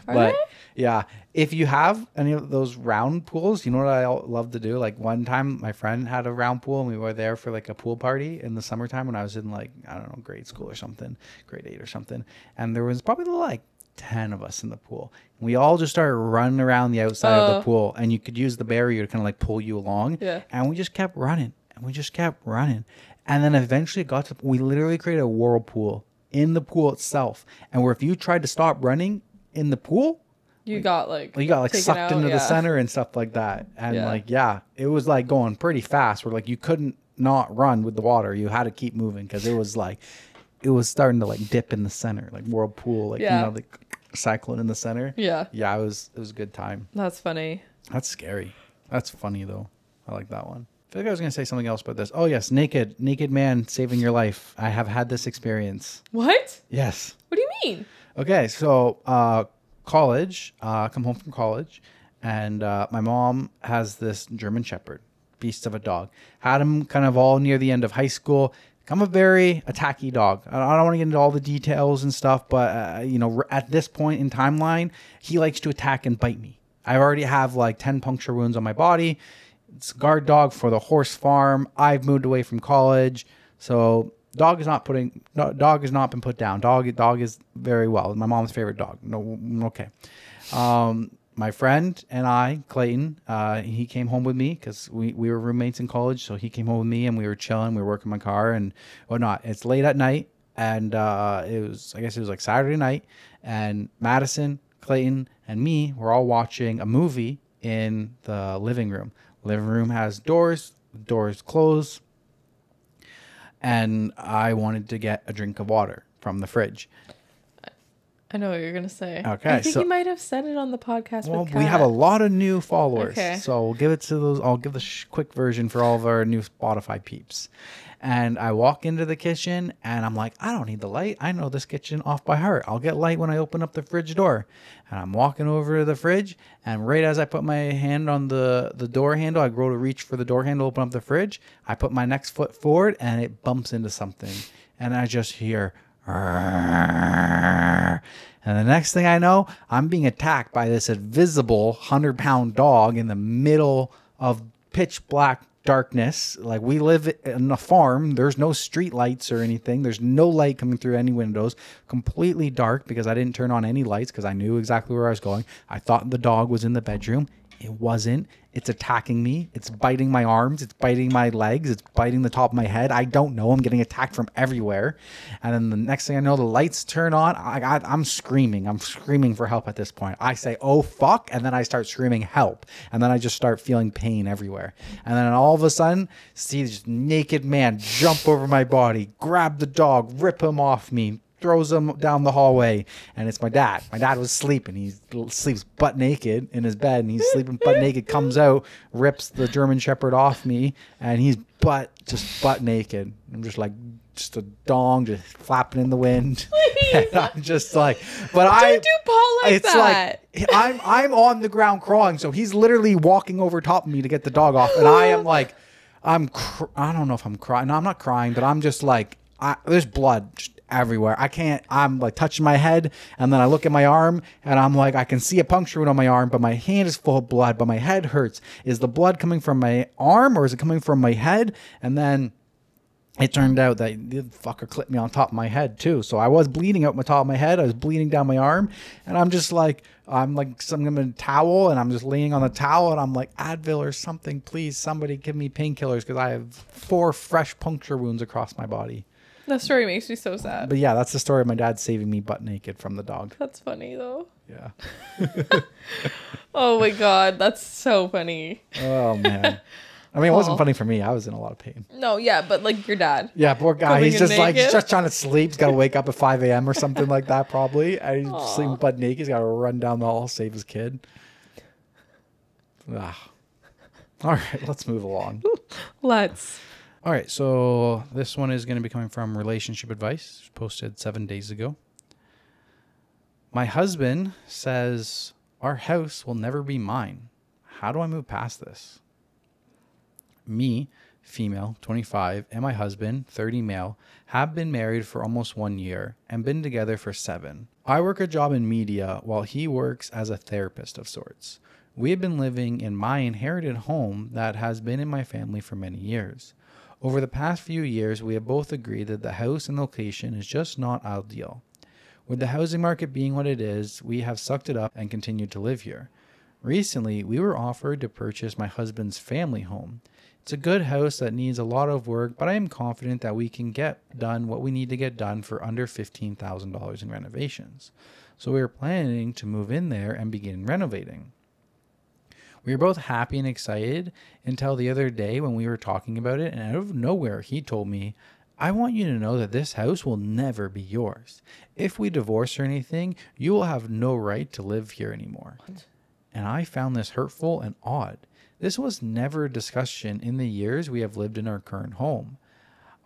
But yeah, if you have any of those round pools, you know what I love to do? Like one time my friend had a round pool and we were there for like a pool party in the summertime when I was in like, I don't know, grade school or something, grade 8 or something. And there was probably like 10 of us in the pool. We all just started running around the outside of the pool, and you could use the barrier to kind of like pull you along. Yeah. And we just kept running and we just kept running. And then eventually it got to, we literally created a whirlpool in the pool itself. And where if you tried to stop running in the pool, you got like sucked into the center and stuff like that. And it was like going pretty fast where like you couldn't not run with the water. You had to keep moving because it was like it was starting to like dip in the center, like whirlpool, like you know, the cyclone in the center. Yeah, it was a good time. That's funny. That's scary. That's funny though. I like that one. I feel like I was gonna say something else about this. Oh yes, naked man saving your life. I have had this experience. What? Yes. What do you mean? Okay, so college, come home from college, and my mom has this German Shepherd, beast of a dog. Had him kind of all near the end of high school. I'm a very attacky dog. I don't want to get into all the details and stuff, but you know, at this point in timeline, he likes to attack and bite me. I already have like 10 puncture wounds on my body. It's a guard dog for the horse farm. I've moved away from college, so dog has not been put down. Dog is very well. My mom's favorite dog. No, okay. My friend and I, Clayton, he came home with me because we were roommates in college. So he came home with me and we were chilling. We were working my car and whatnot. It's late at night, and I guess it was like Saturday night, and Madison, Clayton, and me were all watching a movie in the living room. Living room has doors closed. And I wanted to get a drink of water from the fridge. I know what you're going to say. Okay. I think you might have said it on the podcast. Well, with we have a lot of new followers. Okay. So we'll give it to those. I'll give the quick version for all of our new Spotify peeps. And I walk into the kitchen and I'm like, I don't need the light. I know this kitchen off by heart. I'll get light when I open up the fridge door. And I'm walking over to the fridge. And right as I put my hand on the door handle, I go to reach for the door handle, open up the fridge. I put my next foot forward and it bumps into something. And I just hear, and the next thing I know, I'm being attacked by this invisible 100-pound dog in the middle of pitch black darkness. Like, we live in a farm. There's no street lights or anything. There's no light coming through any windows. Completely dark because I didn't turn on any lights because I knew exactly where I was going. I thought the dog was in the bedroom. It wasn't. It's attacking me. It's biting my arms. It's biting my legs. It's biting the top of my head. I don't know. I'm getting attacked from everywhere. And then the next thing I know, the lights turn on. I'm screaming. I'm screaming for help at this point. I say, oh, fuck. And then I start screaming help. And then I just start feeling pain everywhere. And then all of a sudden, see this naked man jump over my body, grab the dog, rip him off me, throws him down the hallway, and it's my dad. My dad was sleeping. He sleeps butt naked in his bed, and he's sleeping butt naked, comes out, rips the German Shepherd off me, and he's just butt naked. I'm just like, just a dong just flapping in the wind. And I'm just like, but don't do Paul like it's that. Like I'm on the ground crawling, so he's literally walking over top of me to get the dog off, and I am like, I don't know if I'm crying. No, I'm not crying, but I'm just like, there's blood just everywhere. I'm like touching my head, and then I look at my arm and I'm like, I can see a puncture wound on my arm, but my hand is full of blood, but my head hurts. Is the blood coming from my arm or is it coming from my head? And then it turned out that the fucker clipped me on top of my head too. So I was bleeding out my top of my head. I was bleeding down my arm, and I'm just like, I'm in a towel, and I'm just laying on the towel, and I'm like, Advil or something, please, somebody give me painkillers, because I have 4 fresh puncture wounds across my body. That story makes me so sad. But yeah, that's the story of my dad saving me butt naked from the dog. That's funny though. Yeah. Oh my God, that's so funny. Oh man. I mean, it wasn't funny for me. I was in a lot of pain. No, yeah, but like your dad. Yeah, poor guy. He's just naked. he's just trying to sleep. He's got to wake up at 5 a.m. or something like that probably. And he's sleeping butt naked. He's got to run down the hall, save his kid. All right, let's move along. Let's. All right, so this one is going to be coming from Relationship Advice, posted 7 days ago. My husband says, our house will never be mine. How do I move past this? Me, female, 25, and my husband, 30 male, have been married for almost 1 year and been together for 7. I work a job in media while he works as a therapist of sorts. We have been living in my inherited home that has been in my family for many years. Over the past few years, we have both agreed that the house and location is just not ideal. With the housing market being what it is, we have sucked it up and continued to live here. Recently, we were offered to purchase my husband's family home. It's a good house that needs a lot of work, but I am confident that we can get done what we need to get done for under $15,000 in renovations. So we are planning to move in there and begin renovating. We were both happy and excited until the other day when we were talking about it, and out of nowhere, he told me, I want you to know that this house will never be yours. If we divorce or anything, you will have no right to live here anymore. What? And I found this hurtful and odd. This was never a discussion in the years we have lived in our current home.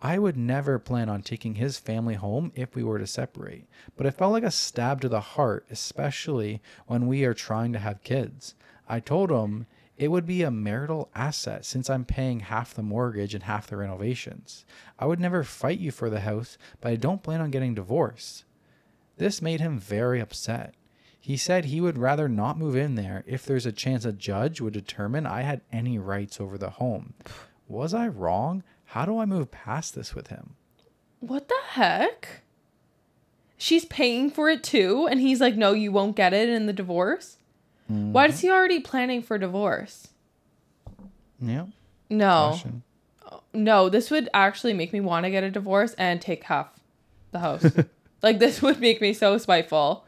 I would never plan on taking his family home if we were to separate, but it felt like a stab to the heart, especially when we are trying to have kids. I told him it would be a marital asset since I'm paying half the mortgage and half the renovations. I would never fight you for the house, but I don't plan on getting divorced. This made him very upset. He said he would rather not move in there if there's a chance a judge would determine I had any rights over the home. Was I wrong? How do I move past this with him? What the heck? She's paying for it too, and he's like, no, you won't get it in the divorce? Mm-hmm. Why is he already planning for divorce? Yeah. No. No, this would actually make me want to get a divorce and take half the house. Like, this would make me so spiteful.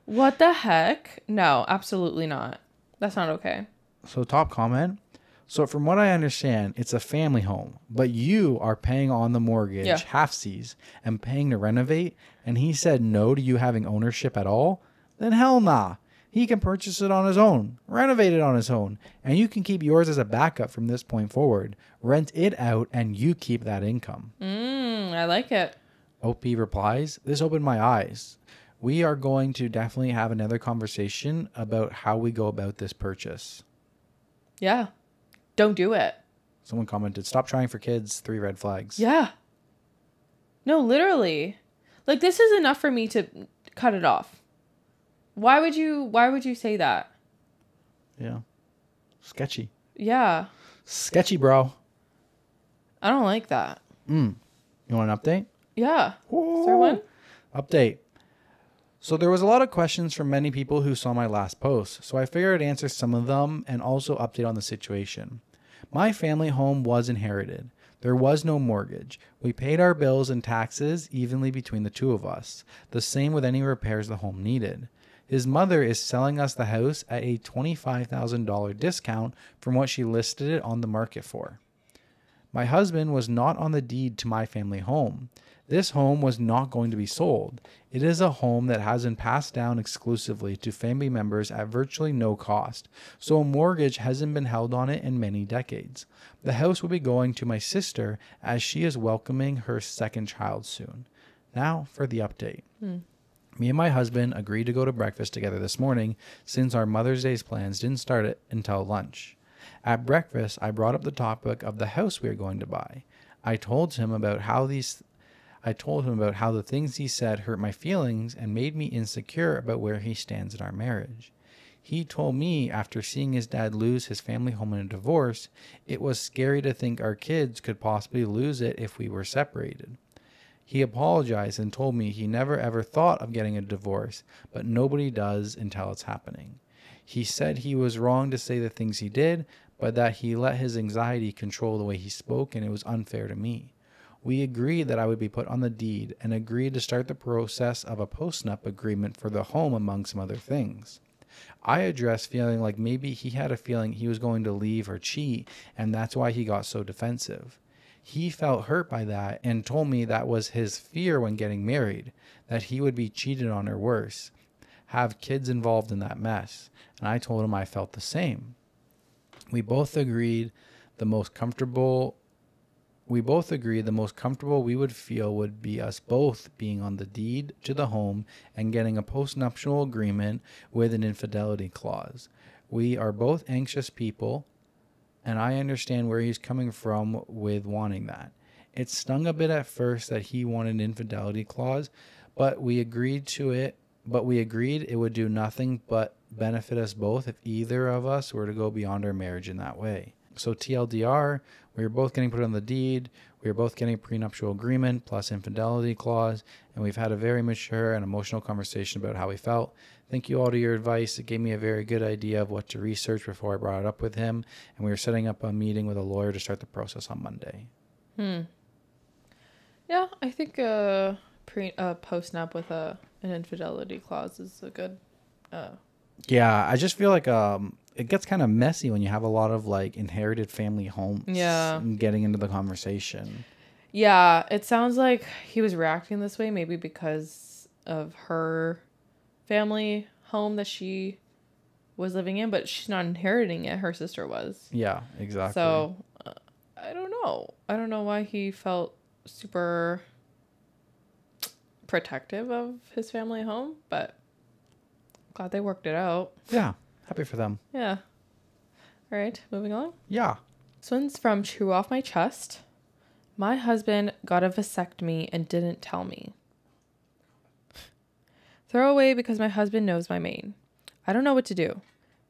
What the heck? No, absolutely not. That's not okay. So top comment. So from what I understand, it's a family home, but you are paying on the mortgage, halfsies, and paying to renovate, and he said no to you having ownership at all? Then hell nah. He can purchase it on his own, renovate it on his own, and you can keep yours as a backup from this point forward. Rent it out, and you keep that income. I like it. OP replies, this opened my eyes. We are going to definitely have another conversation about how we go about this purchase. Yeah. Don't do it. Someone commented, stop trying for kids, 3 red flags. Yeah. No, literally. Like, this is enough for me to cut it off. Why would you say that? Yeah. Sketchy. Yeah. Sketchy, bro. I don't like that. You want an update? Yeah. Is there one? Update. So there was a lot of questions from many people who saw my last post, so I figured I'd answer some of them and also update on the situation. My family home was inherited. There was no mortgage. We paid our bills and taxes evenly between the two of us. The same with any repairs the home needed. His mother is selling us the house at a $25,000 discount from what she listed it on the market for. My husband was not on the deed to my family home. This home was not going to be sold. It is a home that has been passed down exclusively to family members at virtually no cost, so a mortgage hasn't been held on it in many decades. The house will be going to my sister as she is welcoming her second child soon. Now for the update. Me and my husband agreed to go to breakfast together this morning since our Mother's Day plans didn't start it until lunch. At breakfast, I brought up the topic of the house we are going to buy. I told him about how the things he said hurt my feelings and made me insecure about where he stands in our marriage. He told me after seeing his dad lose his family home in a divorce, it was scary to think our kids could possibly lose it if we were separated. He apologized and told me he never ever thought of getting a divorce, but nobody does until it's happening. He said he was wrong to say the things he did, but that he let his anxiety control the way he spoke and it was unfair to me. We agreed that I would be put on the deed and agreed to start the process of a post-nup agreement for the home among some other things. I addressed feeling like maybe he had a feeling he was going to leave or cheat, and that's why he got so defensive. He felt hurt by that and told me that was his fear when getting married, that he would be cheated on or worse, have kids involved in that mess, and I told him I felt the same. We both agreed the most comfortable we would feel would be us both being on the deed to the home and getting a postnuptial agreement with an infidelity clause. We are both anxious people, and I understand where he's coming from with wanting that. It stung a bit at first that he wanted an infidelity clause, but we agreed it would do nothing but benefit us both if either of us were to go beyond our marriage in that way. So TLDR, we were both getting put on the deed, we were both getting a prenuptial agreement plus infidelity clause, and we've had a very mature and emotional conversation about how we felt. Thank you all to your advice. It gave me a very good idea of what to research before I brought it up with him, and we were setting up a meeting with a lawyer to start the process on Monday. Yeah, I think post-nup with an infidelity clause is a good... Yeah, I just feel like it gets kind of messy when you have a lot of like inherited family homes. Yeah. And getting into the conversation. Yeah, it sounds like he was reacting this way maybe because of her family home that she was living in, but she's not inheriting it. Her sister was. Yeah, exactly. So, I don't know. I don't know why he felt super protective of his family home, but glad they worked it out. Yeah, happy for them. Yeah. All right, moving on. Yeah. This one's from True Off My Chest. My husband got a vasectomy and didn't tell me. Throwaway because my husband knows my main. I don't know what to do.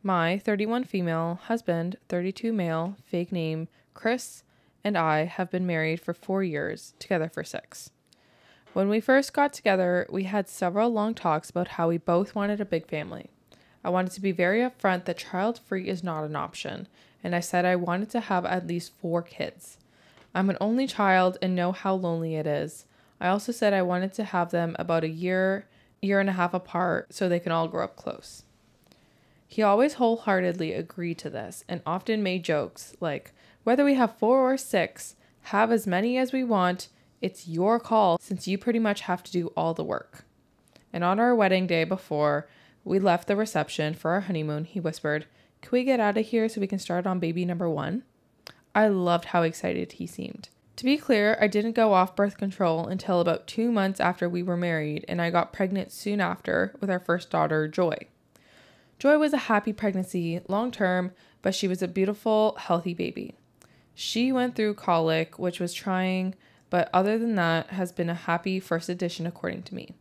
My 31 female husband, 32 male, fake name Chris, and I have been married for 4 years, together for 6. When we first got together, we had several long talks about how we both wanted a big family. I wanted to be very upfront that child-free is not an option, and I said I wanted to have at least 4 kids. I'm an only child and know how lonely it is. I also said I wanted to have them about a year and a half apart so they can all grow up close. He always wholeheartedly agreed to this and often made jokes like, whether we have 4 or 6, have as many as we want, it's your call since you pretty much have to do all the work. And on our wedding day before we left the reception for our honeymoon, he whispered, "Can we get out of here so we can start on baby number 1?" I loved how excited he seemed. To be clear, I didn't go off birth control until about 2 months after we were married, and I got pregnant soon after with our first daughter, Joy. Joy was a happy pregnancy, long term, but she was a beautiful, healthy baby. She went through colic, which was trying, but other than that, has been a happy first edition according to me.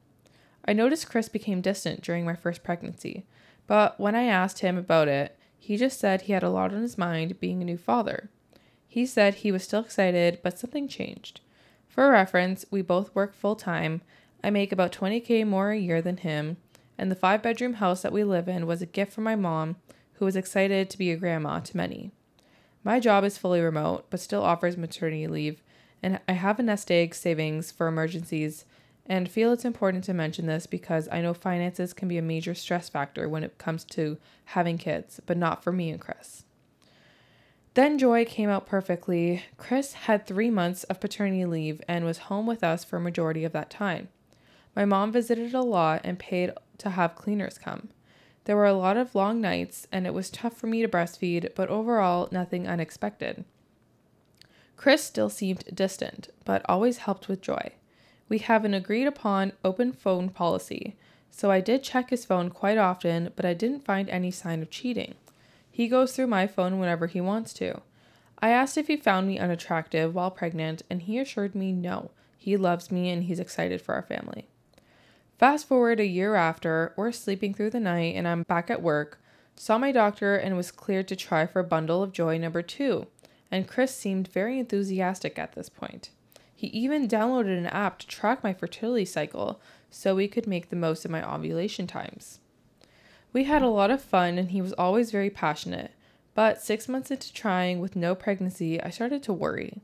I noticed Chris became distant during my first pregnancy, but when I asked him about it, he just said he had a lot on his mind being a new father. He said he was still excited, but something changed. For reference, we both work full-time. I make about $20,000 more a year than him, and the 5-bedroom house that we live in was a gift from my mom, who was excited to be a grandma to many. My job is fully remote, but still offers maternity leave, and I have a nest egg savings for emergencies, and feel it's important to mention this because I know finances can be a major stress factor when it comes to having kids, but not for me and Chris. Then Joy came out perfectly. Chris had 3 months of paternity leave and was home with us for a majority of that time. My mom visited a lot and paid to have cleaners come. There were a lot of long nights, and it was tough for me to breastfeed, but overall, nothing unexpected. Chris still seemed distant, but always helped with Joy. We have an agreed upon open phone policy, so I did check his phone quite often, but I didn't find any sign of cheating. He goes through my phone whenever he wants to. I asked if he found me unattractive while pregnant, and he assured me no, he loves me and he's excited for our family. Fast forward a year after, we're sleeping through the night and I'm back at work, saw my doctor and was cleared to try for bundle of joy number 2, and Chris seemed very enthusiastic at this point. He even downloaded an app to track my fertility cycle so we could make the most of my ovulation times. We had a lot of fun and he was always very passionate, but 6 months into trying with no pregnancy, I started to worry.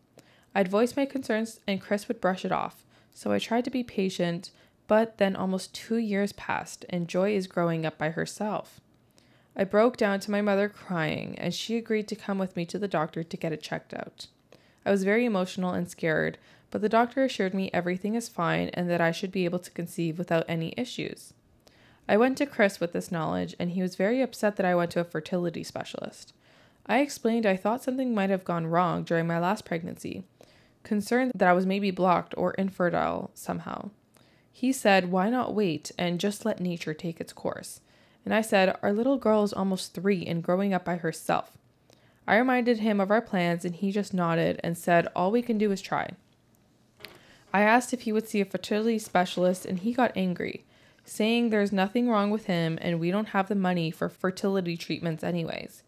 I'd voice my concerns and Chris would brush it off, so I tried to be patient, but then almost 2 years passed and Joy is growing up by herself. I broke down to my mother crying and she agreed to come with me to the doctor to get it checked out. I was very emotional and scared, but the doctor assured me everything is fine and that I should be able to conceive without any issues. I went to Chris with this knowledge and he was very upset that I went to a fertility specialist. I explained I thought something might have gone wrong during my last pregnancy, concerned that I was maybe blocked or infertile somehow. He said, why not wait and just let nature take its course? And I said, our little girl is almost 3 and growing up by herself. I reminded him of our plans and he just nodded and said, all we can do is try. I asked if he would see a fertility specialist and he got angry, saying there's nothing wrong with him and we don't have the money for fertility treatments anyways.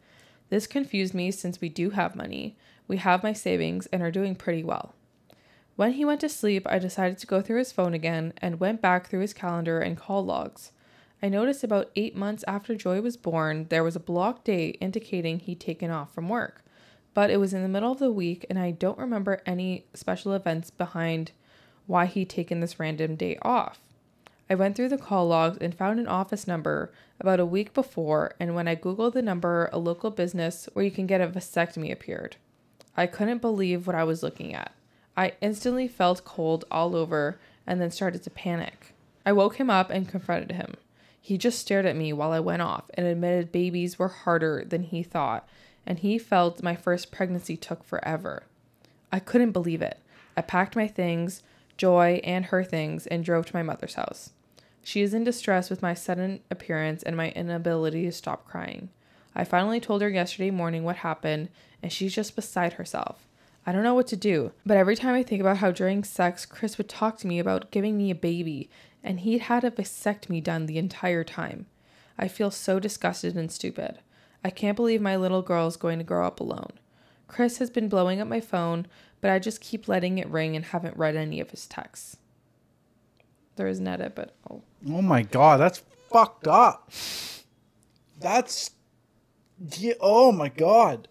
This confused me since we do have money, we have my savings and are doing pretty well. When he went to sleep, I decided to go through his phone again and went back through his calendar and call logs. I noticed about 8 months after Joy was born, there was a blocked day indicating he'd taken off from work, but it was in the middle of the week and I don't remember any special events behind why he'd taken this random day off. I went through the call logs and found an office number about a week before, and when I googled the number, a local business where you can get a vasectomy appeared. I couldn't believe what I was looking at. I instantly felt cold all over and then started to panic. I woke him up and confronted him. He just stared at me while I went off and admitted babies were harder than he thought, and he felt my first pregnancy took forever. I couldn't believe it. I packed my things, Joy and her things, and drove to my mother's house. She is in distress with my sudden appearance and my inability to stop crying. I finally told her yesterday morning what happened, and she's just beside herself. I don't know what to do, but every time I think about how during sex, Chris would talk to me about giving me a baby, and he'd had a vasectomy done the entire time. I feel so disgusted and stupid. I can't believe my little girl's going to grow up alone. Chris has been blowing up my phone, but I just keep letting it ring and haven't read any of his texts. There is an edit, but oh. Oh my God, that's fucked up. That's, yeah, oh my God.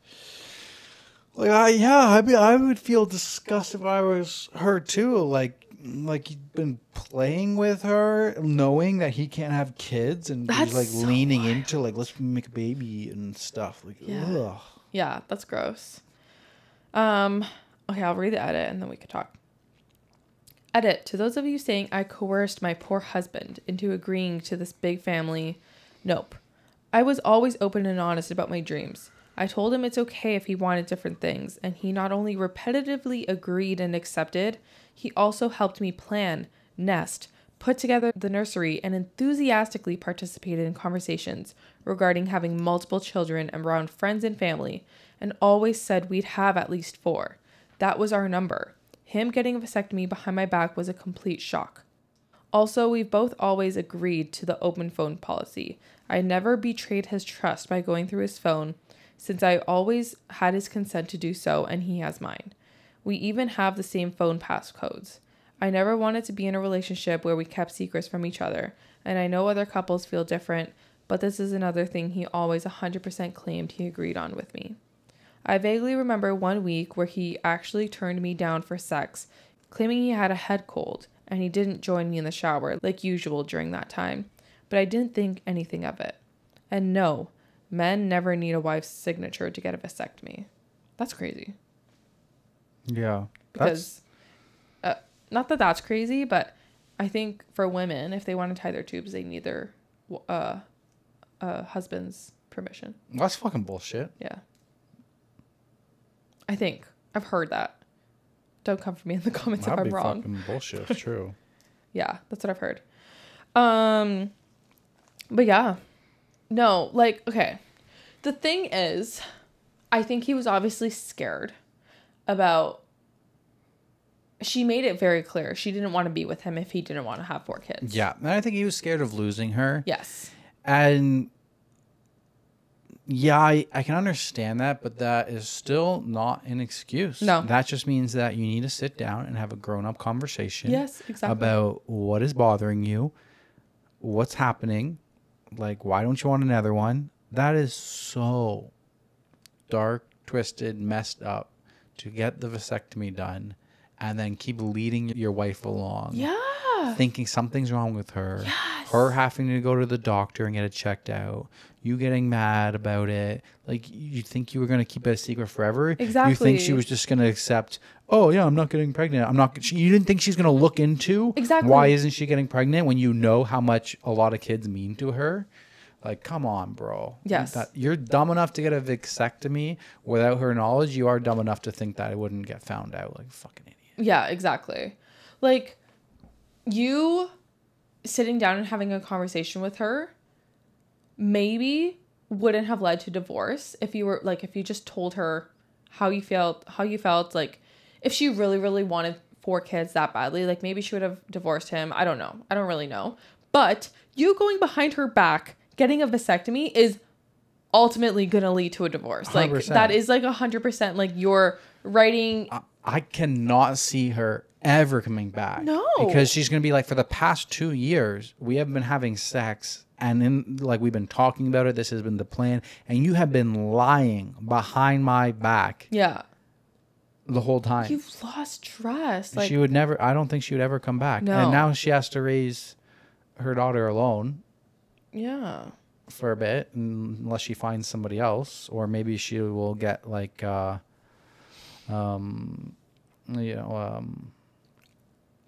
Like, I would feel disgusted if I was her too. Like, like he's been playing with her, knowing that he can't have kids, and he's like so leaning into like, let's make a baby and stuff. Like, ugh. Yeah, that's gross. Okay, I'll read the edit and then we can talk. Edit. To those of you saying I coerced my poor husband into agreeing to this big family, nope. I was always open and honest about my dreams. I told him it's okay if he wanted different things, and he not only repetitively agreed and accepted, he also helped me plan, nest, put together the nursery, and enthusiastically participated in conversations regarding having multiple children around friends and family, and always said we'd have at least 4. That was our number. Him getting a vasectomy behind my back was a complete shock. Also, we've both always agreed to the open phone policy. I never betrayed his trust by going through his phone, since I always had his consent to do so and he has mine. We even have the same phone passcodes. I never wanted to be in a relationship where we kept secrets from each other, and I know other couples feel different, but this is another thing he always 100% claimed he agreed on with me. I vaguely remember one week where he actually turned me down for sex, claiming he had a head cold, and he didn't join me in the shower like usual during that time, but I didn't think anything of it. And no, men never need a wife's signature to get a vasectomy. That's crazy. Yeah. Because, not that that's crazy, but I think for women, if they want to tie their tubes, they need their husband's permission. That's fucking bullshit. Yeah. I think. I've heard that. Don't come for me in the comments if I'm wrong. That'd be fucking bullshit. It's true. Yeah, that's what I've heard. But yeah. No, like, okay. The thing is, I think he was obviously scared about... She made it very clear she didn't want to be with him if he didn't want to have 4 kids. Yeah, and I think he was scared of losing her. Yes. And... yeah, I can understand that, but that is still not an excuse. No. That just means that you need to sit down and have a grown-up conversation. Yes, exactly. About what is bothering you, what's happening, like, why don't you want another one? That is so dark, twisted, messed up to get the vasectomy done and then keep leading your wife along. Yeah. Thinking something's wrong with her. Yes. Her having to go to the doctor and get it checked out. You getting mad about it. Like, you think you were going to keep it a secret forever? Exactly. You think she was just going to accept, oh, yeah, I'm not getting pregnant. You didn't think she's going to look into exactly why isn't she getting pregnant when you know how much a lot of kids mean to her? Like, come on, bro. Yes. You're dumb enough to get a vasectomy without her knowledge. You are dumb enough to think that it wouldn't get found out. Like, fucking idiot. Yeah, exactly. Like, you sitting down and having a conversation with her maybe wouldn't have led to divorce if you were like, if you just told her how you felt, like if she really, really wanted 4 kids that badly, like maybe she would have divorced him. I don't know. I don't really know. But you going behind her back, getting a vasectomy is ultimately going to lead to a divorce. 100%. Like that is like 100% like you're writing. I cannot see her ever coming back. No. Because she's going to be like, for the past 2 years, we have been having sex and then like we've been talking about it. This has been the plan. And you have been lying behind my back. Yeah. The whole time. You've lost trust. Like, she would never, I don't think she would ever come back. No. And now she has to raise her daughter alone. Yeah. For a bit, unless she finds somebody else, or maybe she will get like,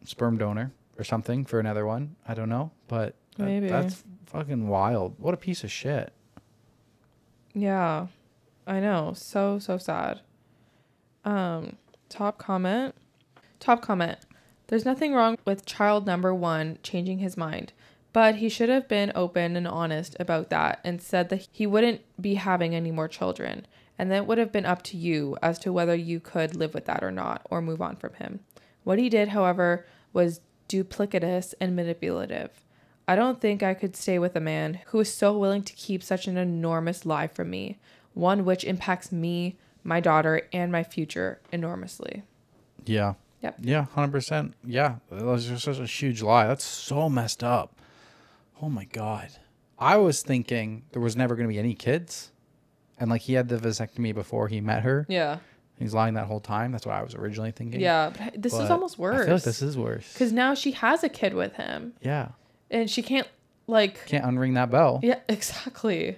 sperm donor or something for another one. I don't know, but maybe that's fucking wild. What a piece of shit. Yeah, I know. So sad. Top comment. There's nothing wrong with child number 1 changing his mind, but he should have been open and honest about that and said that he wouldn't be having any more children. And then it would have been up to you as to whether you could live with that or not, or move on from him. What he did, however, was duplicitous and manipulative. I don't think I could stay with a man who is so willing to keep such an enormous lie from me, one which impacts me, my daughter, and my future enormously. Yeah. Yep. Yeah, 100%. Yeah, that was just such a huge lie. That's so messed up. Oh my God. I was thinking there was never going to be any kids. And like he had the vasectomy before he met her. Yeah. He's lying that whole time. That's what I was originally thinking. Yeah, but this is almost worse. I feel like this is worse. Because now she has a kid with him. Yeah. And she can't, like... Can't unring that bell. Yeah, exactly.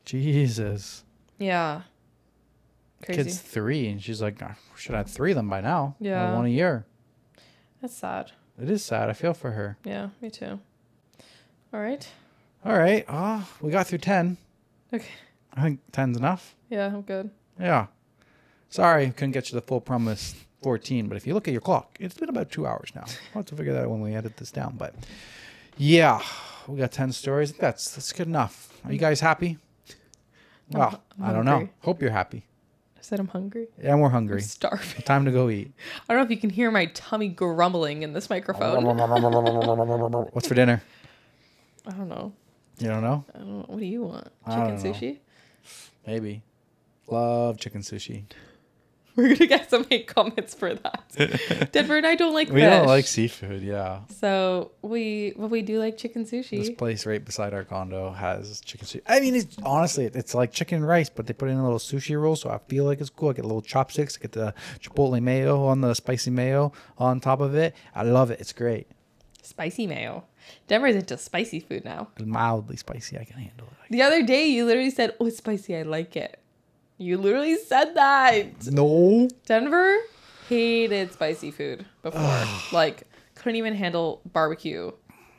Jesus. Yeah. Crazy. Kid's 3, and she's like, I should have 3 of them by now. Yeah. 1 a year. That's sad. It is sad. I feel for her. Yeah, me too. All right. All right. We got through 10. Okay. I think 10's enough. Yeah, I'm good. Yeah. Sorry, couldn't get you the full promise 14, but if you look at your clock, it's been about 2 hours now. I'll have to figure that out when we edit this down, but yeah, we got 10 stories. That's good enough. Are you guys happy? Well, I don't know. Hope you're happy. I said I'm hungry. Yeah, we're hungry. I'm starving. Time to go eat. I don't know if you can hear my tummy grumbling in this microphone. What's for dinner? I don't know. You don't know? I don't know. What do you want? Chicken sushi? Maybe. Love chicken sushi. We're going to get some hate comments for that. Denver and I don't like fish. We don't like seafood, yeah. So we do like chicken sushi. This place right beside our condo has chicken sushi. I mean, it's like chicken and rice, but they put in a little sushi roll, so I feel like it's cool. I get little chopsticks, I get the chipotle mayo on the spicy mayo on top of it. I love it. It's great. Spicy mayo. Denver's into spicy food now. Mildly spicy. I can handle it. The other day, you literally said, oh, it's spicy. I like it. You literally said that. No. Denver hated spicy food before. Like, couldn't even handle barbecue.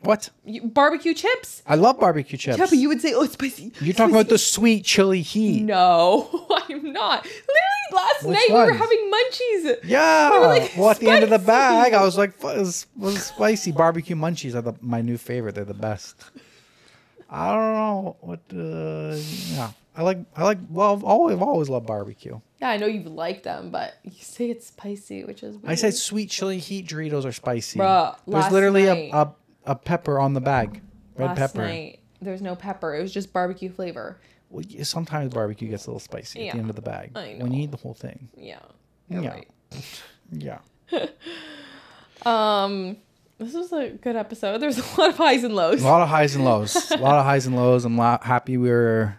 What? Barbecue chips? I love barbecue chips. Yeah, but you would say, oh, it's spicy. You're talking about the sweet chili heat. No, I'm not. Literally, last night we were having munchies. Yeah. We were like, well, at the end of the bag, I was like, was spicy barbecue munchies are my new favorite. They're the best. I don't know what. Yeah. I've always loved barbecue. Yeah, I know you like them, but you say it's spicy, which is weird. I said sweet chili heat Doritos are spicy. Bruh, there's literally a pepper on the bag. Red pepper. Last night, there's no pepper. It was just barbecue flavor. Well, sometimes barbecue gets a little spicy at the end of the bag. I know. When you eat the whole thing. Yeah. You're right. Yeah. This was a good episode. There's a lot of highs and lows. A lot of highs and lows. I'm happy we were...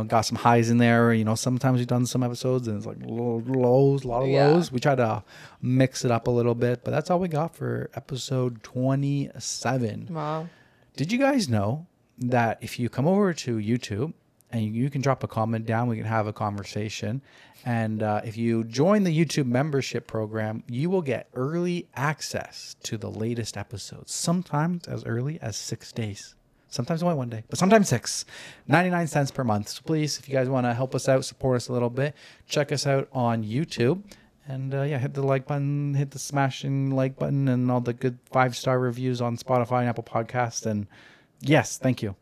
got some highs in there. Sometimes we've done some episodes and it's like lows, a lot of lows. We try to mix it up a little bit, but that's all we got for episode 27. Wow. Did you guys know that if you come over to YouTube and you can drop a comment down, we can have a conversation. And if you join the YouTube membership program, you will get early access to the latest episodes, sometimes as early as 6 days. Sometimes only 1 day, but sometimes 6. 99 cents per month. So please, if you guys want to help us out, support us a little bit, check us out on YouTube. And hit the like button, hit the smashing like button, and all the good 5-star reviews on Spotify and Apple Podcasts. And yes, thank you.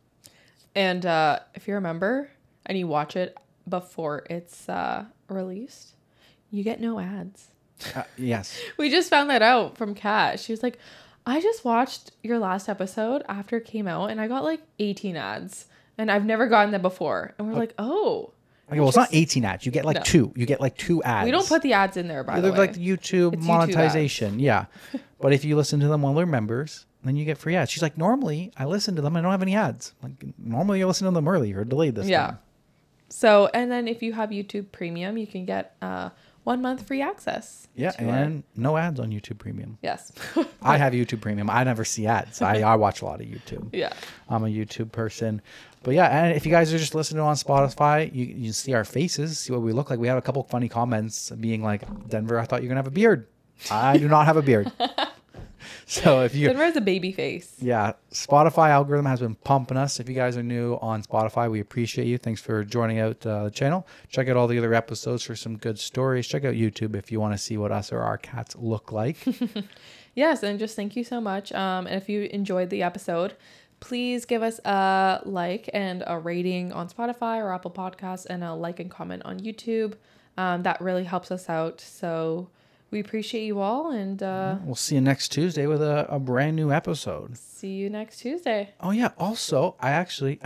And if you're a member and you watch it before it's released, you get no ads. Yes. We just found that out from Kat. She was like, I just watched your last episode after it came out and I got like 18 ads and I've never gotten that before. And we're like, oh. Okay, well, it's not 18 ads. You get like 2. You get like 2 ads. We don't put the ads in there, by the way. They're like the YouTube monetization. Yeah. But if you listen to them while they're members, then you get free ads. She's like, normally I listen to them and I don't have any ads. Like normally you listen to them early or delayed this time. So, and then if you have YouTube Premium, you can get 1 month free access. Yeah, and no ads on YouTube Premium. Yes. I have YouTube Premium. I never see ads. I watch a lot of YouTube. Yeah. I'm a YouTube person. But yeah, and if you guys are just listening on Spotify, you see our faces, see what we look like. We have a couple funny comments being like, Denver, I thought you were going to have a beard. I do not have a beard. So if you... Denver has a baby face. Yeah. Spotify algorithm has been pumping us. If you guys are new on Spotify, we appreciate you. Thanks for joining out the channel. Check out all the other episodes for some good stories. Check out YouTube if you want to see what us or our cats look like. Yes, and just thank you so much. And if you enjoyed the episode, please give us a like and a rating on Spotify or Apple Podcasts and a like and comment on YouTube. That really helps us out. So... we appreciate you all, and we'll see you next Tuesday with a brand new episode. See you next Tuesday. Oh, yeah. Also, I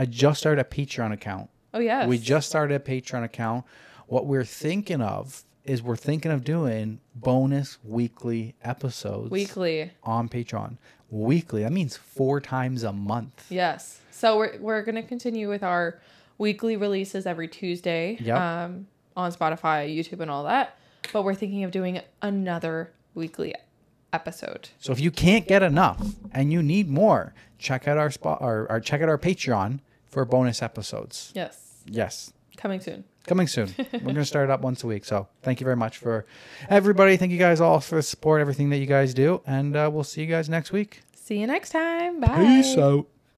just started a Patreon account. Oh, yes. We just started a Patreon account. What we're thinking of is doing bonus weekly episodes. Weekly. On Patreon. Weekly. That means 4 times a month. Yes. So we're going to continue with our weekly releases every Tuesday. Yep. On Spotify, YouTube, and all that. But we're thinking of doing another weekly episode. So if you can't get enough and you need more, check out our check out our Patreon for bonus episodes. Yes. Coming soon. We're going to start it up once a week. So thank you very much for everybody. Thank you guys all for the support, everything that you guys do. And we'll see you guys next week. See you next time. Bye. Peace out.